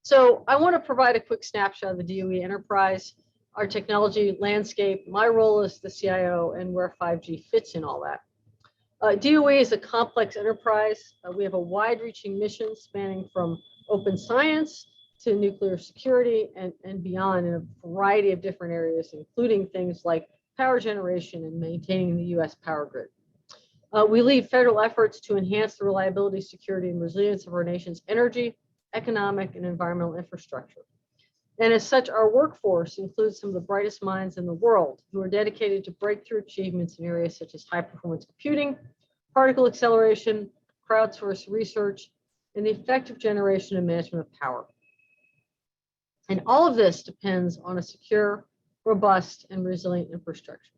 So I want to provide a quick snapshot of the DOE enterprise, our technology landscape, my role as the CIO, and where 5G fits in all that. DOE is a complex enterprise. We have a wide-reaching mission spanning from open science to nuclear security and beyond in a variety of different areas, including things like power generation and maintaining the U.S. power grid. We lead federal efforts to enhance the reliability, security, and resilience of our nation's energy, economic, and environmental infrastructure. And as such, our workforce includes some of the brightest minds in the world who are dedicated to breakthrough achievements in areas such as high-performance computing, particle acceleration, crowdsourced research, and the effective generation and management of power. And all of this depends on a secure, robust, and resilient infrastructure.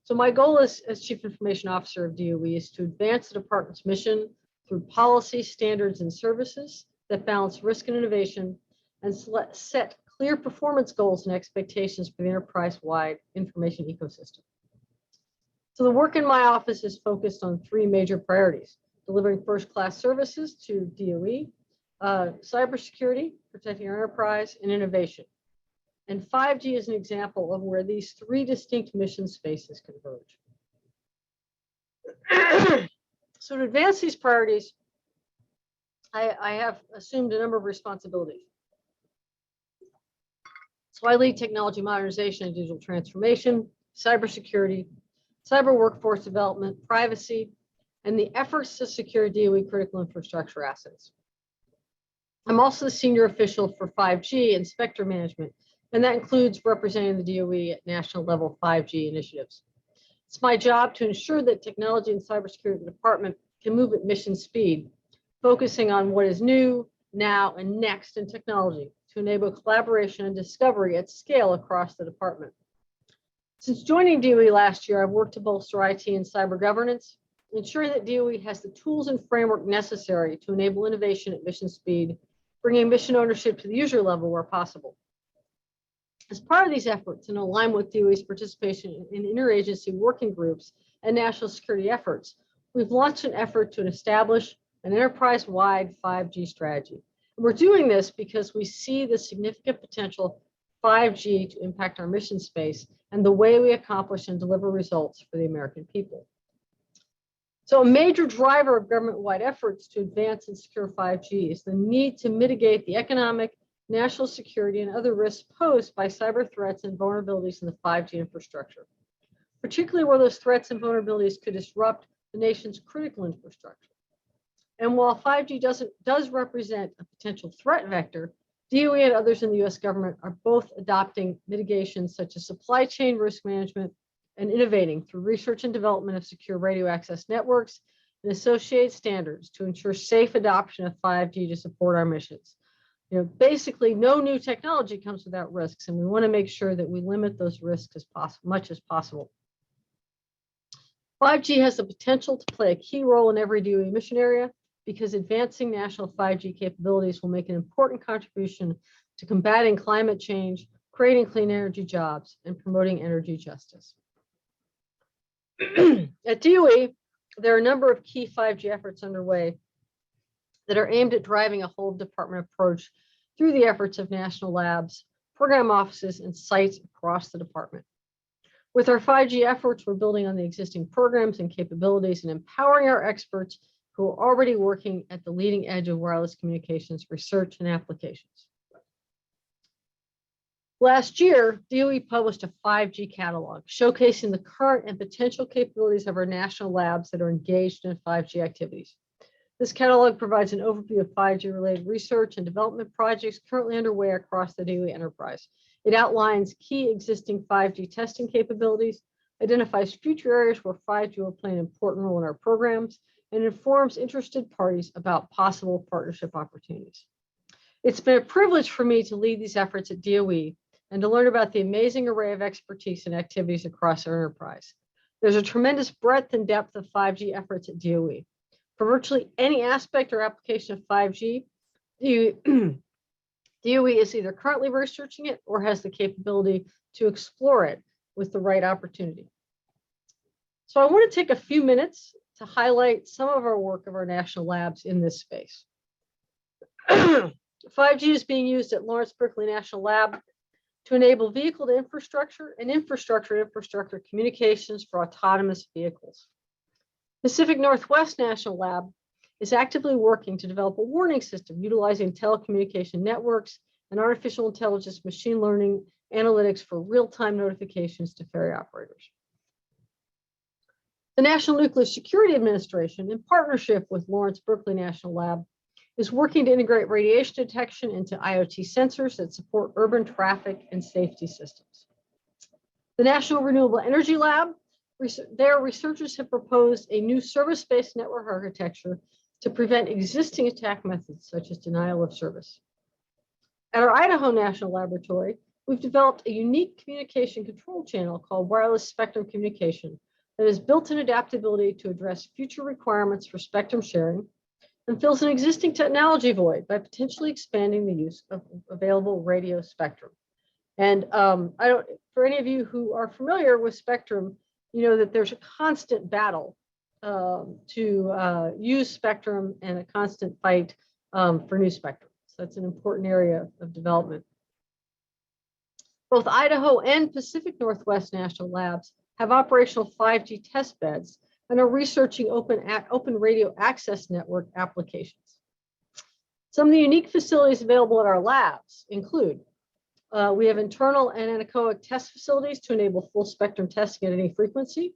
So my goal as Chief Information Officer of DOE is to advance the department's mission through policy, standards, and services that balance risk and innovation and set clear performance goals and expectations for the enterprise-wide information ecosystem. So the work in my office is focused on three major priorities: delivering first-class services to DOE, cybersecurity, protecting our enterprise, and innovation. And 5G is an example of where these three distinct mission spaces converge. So to advance these priorities, I have assumed a number of responsibilities. So I lead technology modernization and digital transformation, cybersecurity, cyber workforce development, privacy, and the efforts to secure DOE critical infrastructure assets. I'm also the senior official for 5G and spectrum management, and that includes representing the DOE at national level 5G initiatives. It's my job to ensure that technology and cybersecurity department can move at mission speed, focusing on what is new, now, and next in technology to enable collaboration and discovery at scale across the department. Since joining DOE last year, I've worked to bolster IT and cyber governance, ensuring that DOE has the tools and framework necessary to enable innovation at mission speed, bringing mission ownership to the user level where possible. As part of these efforts and in alignment with DOE's participation in interagency working groups and national security efforts, we've launched an effort to establish an enterprise-wide 5G strategy. And we're doing this because we see the significant potential 5G to impact our mission space and the way we accomplish and deliver results for the American people. So a major driver of government-wide efforts to advance and secure 5G is the need to mitigate the economic, national security, and other risks posed by cyber threats and vulnerabilities in the 5G infrastructure, particularly where those threats and vulnerabilities could disrupt the nation's critical infrastructure. And while 5G does represent a potential threat vector, DOE and others in the US government are both adopting mitigations such as supply chain risk management and innovating through research and development of secure radio access networks and associated standards to ensure safe adoption of 5G to support our missions. You know, basically, no new technology comes without risks, and we want to make sure that we limit those risks as much as possible. 5G has the potential to play a key role in every DOE mission area because advancing national 5G capabilities will make an important contribution to combating climate change, creating clean energy jobs, and promoting energy justice. At DOE, there are a number of key 5G efforts underway that are aimed at driving a whole department approach through the efforts of national labs, program offices, and sites across the department. With our 5G efforts, we're building on the existing programs and capabilities and empowering our experts who are already working at the leading edge of wireless communications research and applications. Last year, DOE published a 5G catalog showcasing the current and potential capabilities of our national labs that are engaged in 5G activities. This catalog provides an overview of 5G-related research and development projects currently underway across the DOE enterprise. It outlines key existing 5G testing capabilities, identifies future areas where 5G will play an important role in our programs, and informs interested parties about possible partnership opportunities. It's been a privilege for me to lead these efforts at DOE and to learn about the amazing array of expertise and activities across our enterprise. There's a tremendous breadth and depth of 5G efforts at DOE. For virtually any aspect or application of 5G, DOE is either currently researching it or has the capability to explore it with the right opportunity. So I want to take a few minutes to highlight some of our work of our national labs in this space. 5G is being used at Lawrence Berkeley National Lab to enable vehicle-to-infrastructure and infrastructure-to-infrastructure communications for autonomous vehicles. Pacific Northwest National Lab is actively working to develop a warning system utilizing telecommunication networks and artificial intelligence machine learning analytics for real-time notifications to ferry operators. The National Nuclear Security Administration, in partnership with Lawrence Berkeley National Lab, is working to integrate radiation detection into IoT sensors that support urban traffic and safety systems. The National Renewable Energy Lab, their researchers have proposed a new service-based network architecture to prevent existing attack methods such as denial of service. At our Idaho National Laboratory, we've developed a unique communication control channel called wireless spectrum communication that has built-in adaptability to address future requirements for spectrum sharing and fills an existing technology void by potentially expanding the use of available radio spectrum. And for any of you who are familiar with spectrum, you know that there's a constant battle to use spectrum and a constant fight for new spectrum. So that's an important area of development. Both Idaho and Pacific Northwest National Labs have operational 5G test beds and are researching open radio access network applications. Some of the unique facilities available at our labs include, we have internal and anechoic test facilities to enable full spectrum testing at any frequency.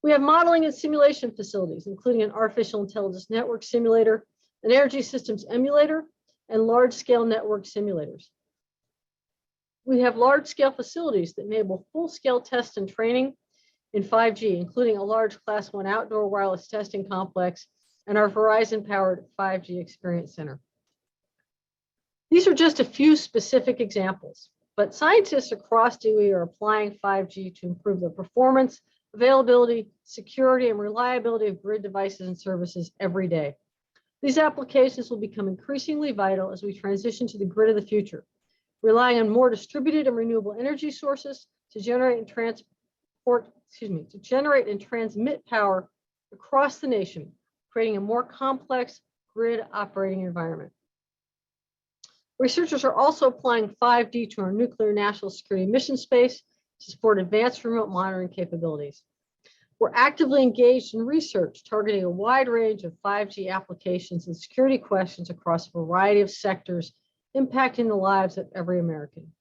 We have modeling and simulation facilities, including an artificial intelligence network simulator, an energy systems emulator, and large-scale network simulators. We have large-scale facilities that enable full-scale test and training in 5G, including a large Class 1 outdoor wireless testing complex and our Verizon-powered 5G Experience Center. These are just a few specific examples, but scientists across DOE are applying 5G to improve the performance, availability, security, and reliability of grid devices and services every day. These applications will become increasingly vital as we transition to the grid of the future, relying on more distributed and renewable energy sources to generate and transmit power across the nation, creating a more complex grid operating environment. Researchers are also applying 5D to our nuclear national security mission space to support advanced remote monitoring capabilities. We're actively engaged in research targeting a wide range of 5G applications and security questions across a variety of sectors impacting the lives of every American.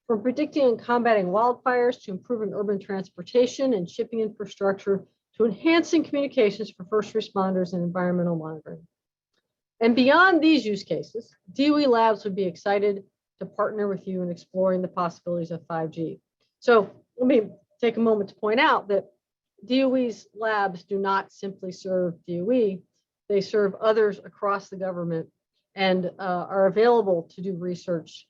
From predicting and combating wildfires to improving urban transportation and shipping infrastructure to enhancing communications for first responders and environmental monitoring. And beyond these use cases, DOE Labs would be excited to partner with you in exploring the possibilities of 5G. So let me take a moment to point out that DOE's labs do not simply serve DOE, they serve others across the government and are available to do research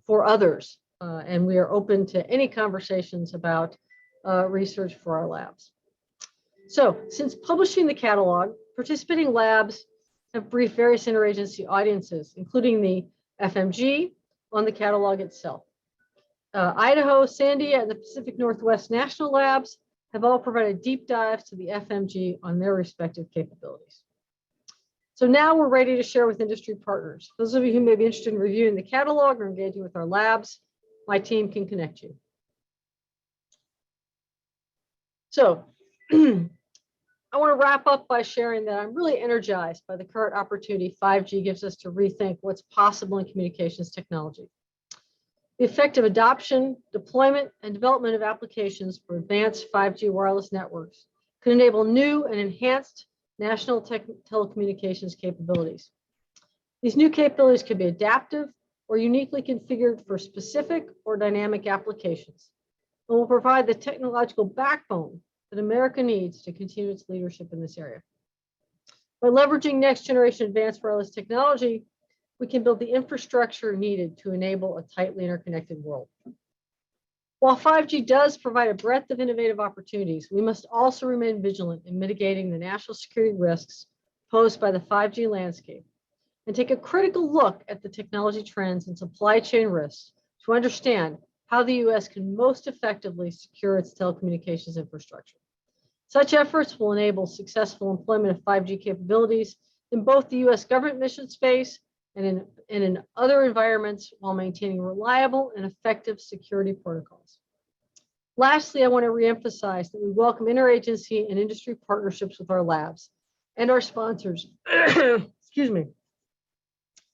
for others. And we are open to any conversations about research for our labs. So since publishing the catalog, participating labs have briefed various interagency audiences, including the FMG on the catalog itself. Idaho, Sandia, and the Pacific Northwest National Labs have all provided deep dives to the FMG on their respective capabilities. So now we're ready to share with industry partners. Those of you who may be interested in reviewing the catalog or engaging with our labs, my team can connect you. So I want to wrap up by sharing that I'm really energized by the current opportunity 5G gives us to rethink what's possible in communications technology. The effective adoption, deployment, and development of applications for advanced 5G wireless networks could enable new and enhanced national telecommunications capabilities. These new capabilities could be adaptive or uniquely configured for specific or dynamic applications, and will provide the technological backbone that America needs to continue its leadership in this area. By leveraging next generation advanced wireless technology, we can build the infrastructure needed to enable a tightly interconnected world. While 5G does provide a breadth of innovative opportunities, we must also remain vigilant in mitigating the national security risks posed by the 5G landscape and take a critical look at the technology trends and supply chain risks to understand how the U.S. can most effectively secure its telecommunications infrastructure. Such efforts will enable successful employment of 5G capabilities in both the U.S. government mission space and in other environments while maintaining reliable and effective security protocols. Lastly, I want to reemphasize that we welcome interagency and industry partnerships with our labs and our sponsors, excuse me,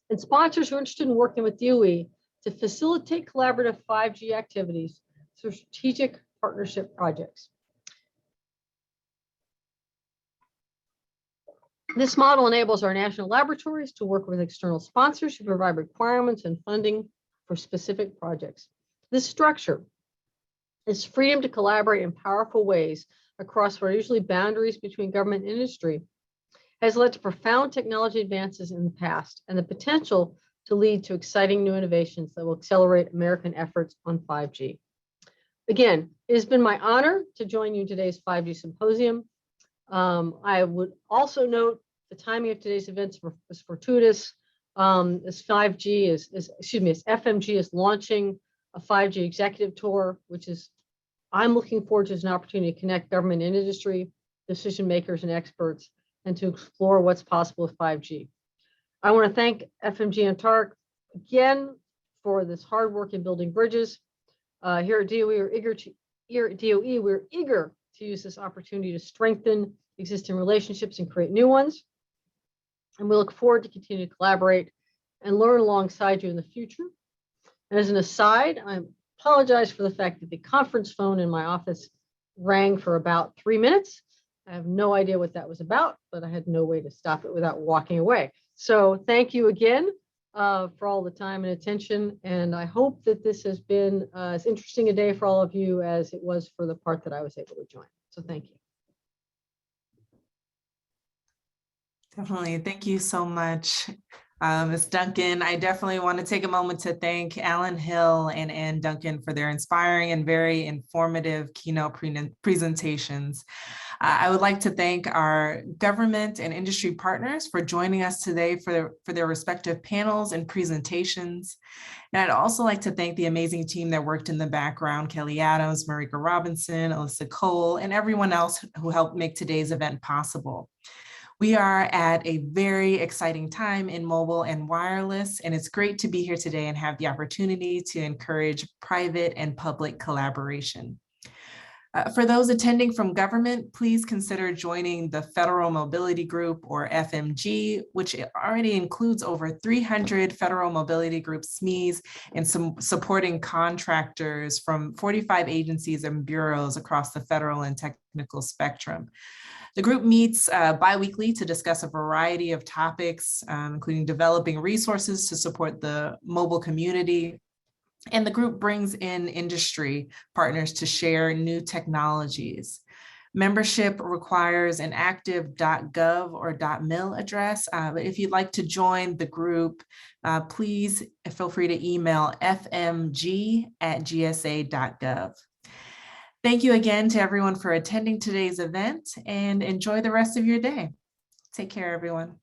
and sponsors who are interested in working with DOE to facilitate collaborative 5G activities through strategic partnership projects. This model enables our national laboratories to work with external sponsors who provide requirements and funding for specific projects. This structure is freedom to collaborate in powerful ways across what are usually boundaries between government and industry, has led to profound technology advances in the past and the potential to lead to exciting new innovations that will accelerate American efforts on 5G. Again, it has been my honor to join you in today's 5G Symposium. I would also note the timing of today's events was fortuitous. As FMG is launching a 5G executive tour, which is I'm looking forward to as an opportunity to connect government and industry, decision makers and experts, and to explore what's possible with 5G. I want to thank FMG and ATARC again for this hard work in building bridges. Here at DOE, we're eager to use this opportunity to strengthen existing relationships and create new ones. And we look forward to continue to collaborate and learn alongside you in the future. And as an aside, I apologize for the fact that the conference phone in my office rang for about 3 minutes. I have no idea what that was about, but I had no way to stop it without walking away. So thank you again for all the time and attention. And I hope that this has been as interesting a day for all of you as it was for the part that I was able to join. So thank you. Definitely. Thank you so much, Ms. Duncan. I definitely want to take a moment to thank Alan Hill and Ann Duncan for their inspiring and very informative keynote presentations. I would like to thank our government and industry partners for joining us today for their respective panels and presentations. And I'd also like to thank the amazing team that worked in the background, Kelly Adams, Marika Robinson, Alyssa Cole, and everyone else who helped make today's event possible. We are at a very exciting time in mobile and wireless, and it's great to be here today and have the opportunity to encourage private and public collaboration. For those attending from government, please consider joining the Federal Mobility Group, or FMG, which already includes over 300 Federal Mobility Group SMEs and some supporting contractors from 45 agencies and bureaus across the federal and technical spectrum. The group meets bi-weekly to discuss a variety of topics, including developing resources to support the mobile community. And the group brings in industry partners to share new technologies. Membership requires an active .gov or .mil address. But if you'd like to join the group, please feel free to email fmg@gsa.gov. Thank you again to everyone for attending today's event and enjoy the rest of your day. Take care, everyone.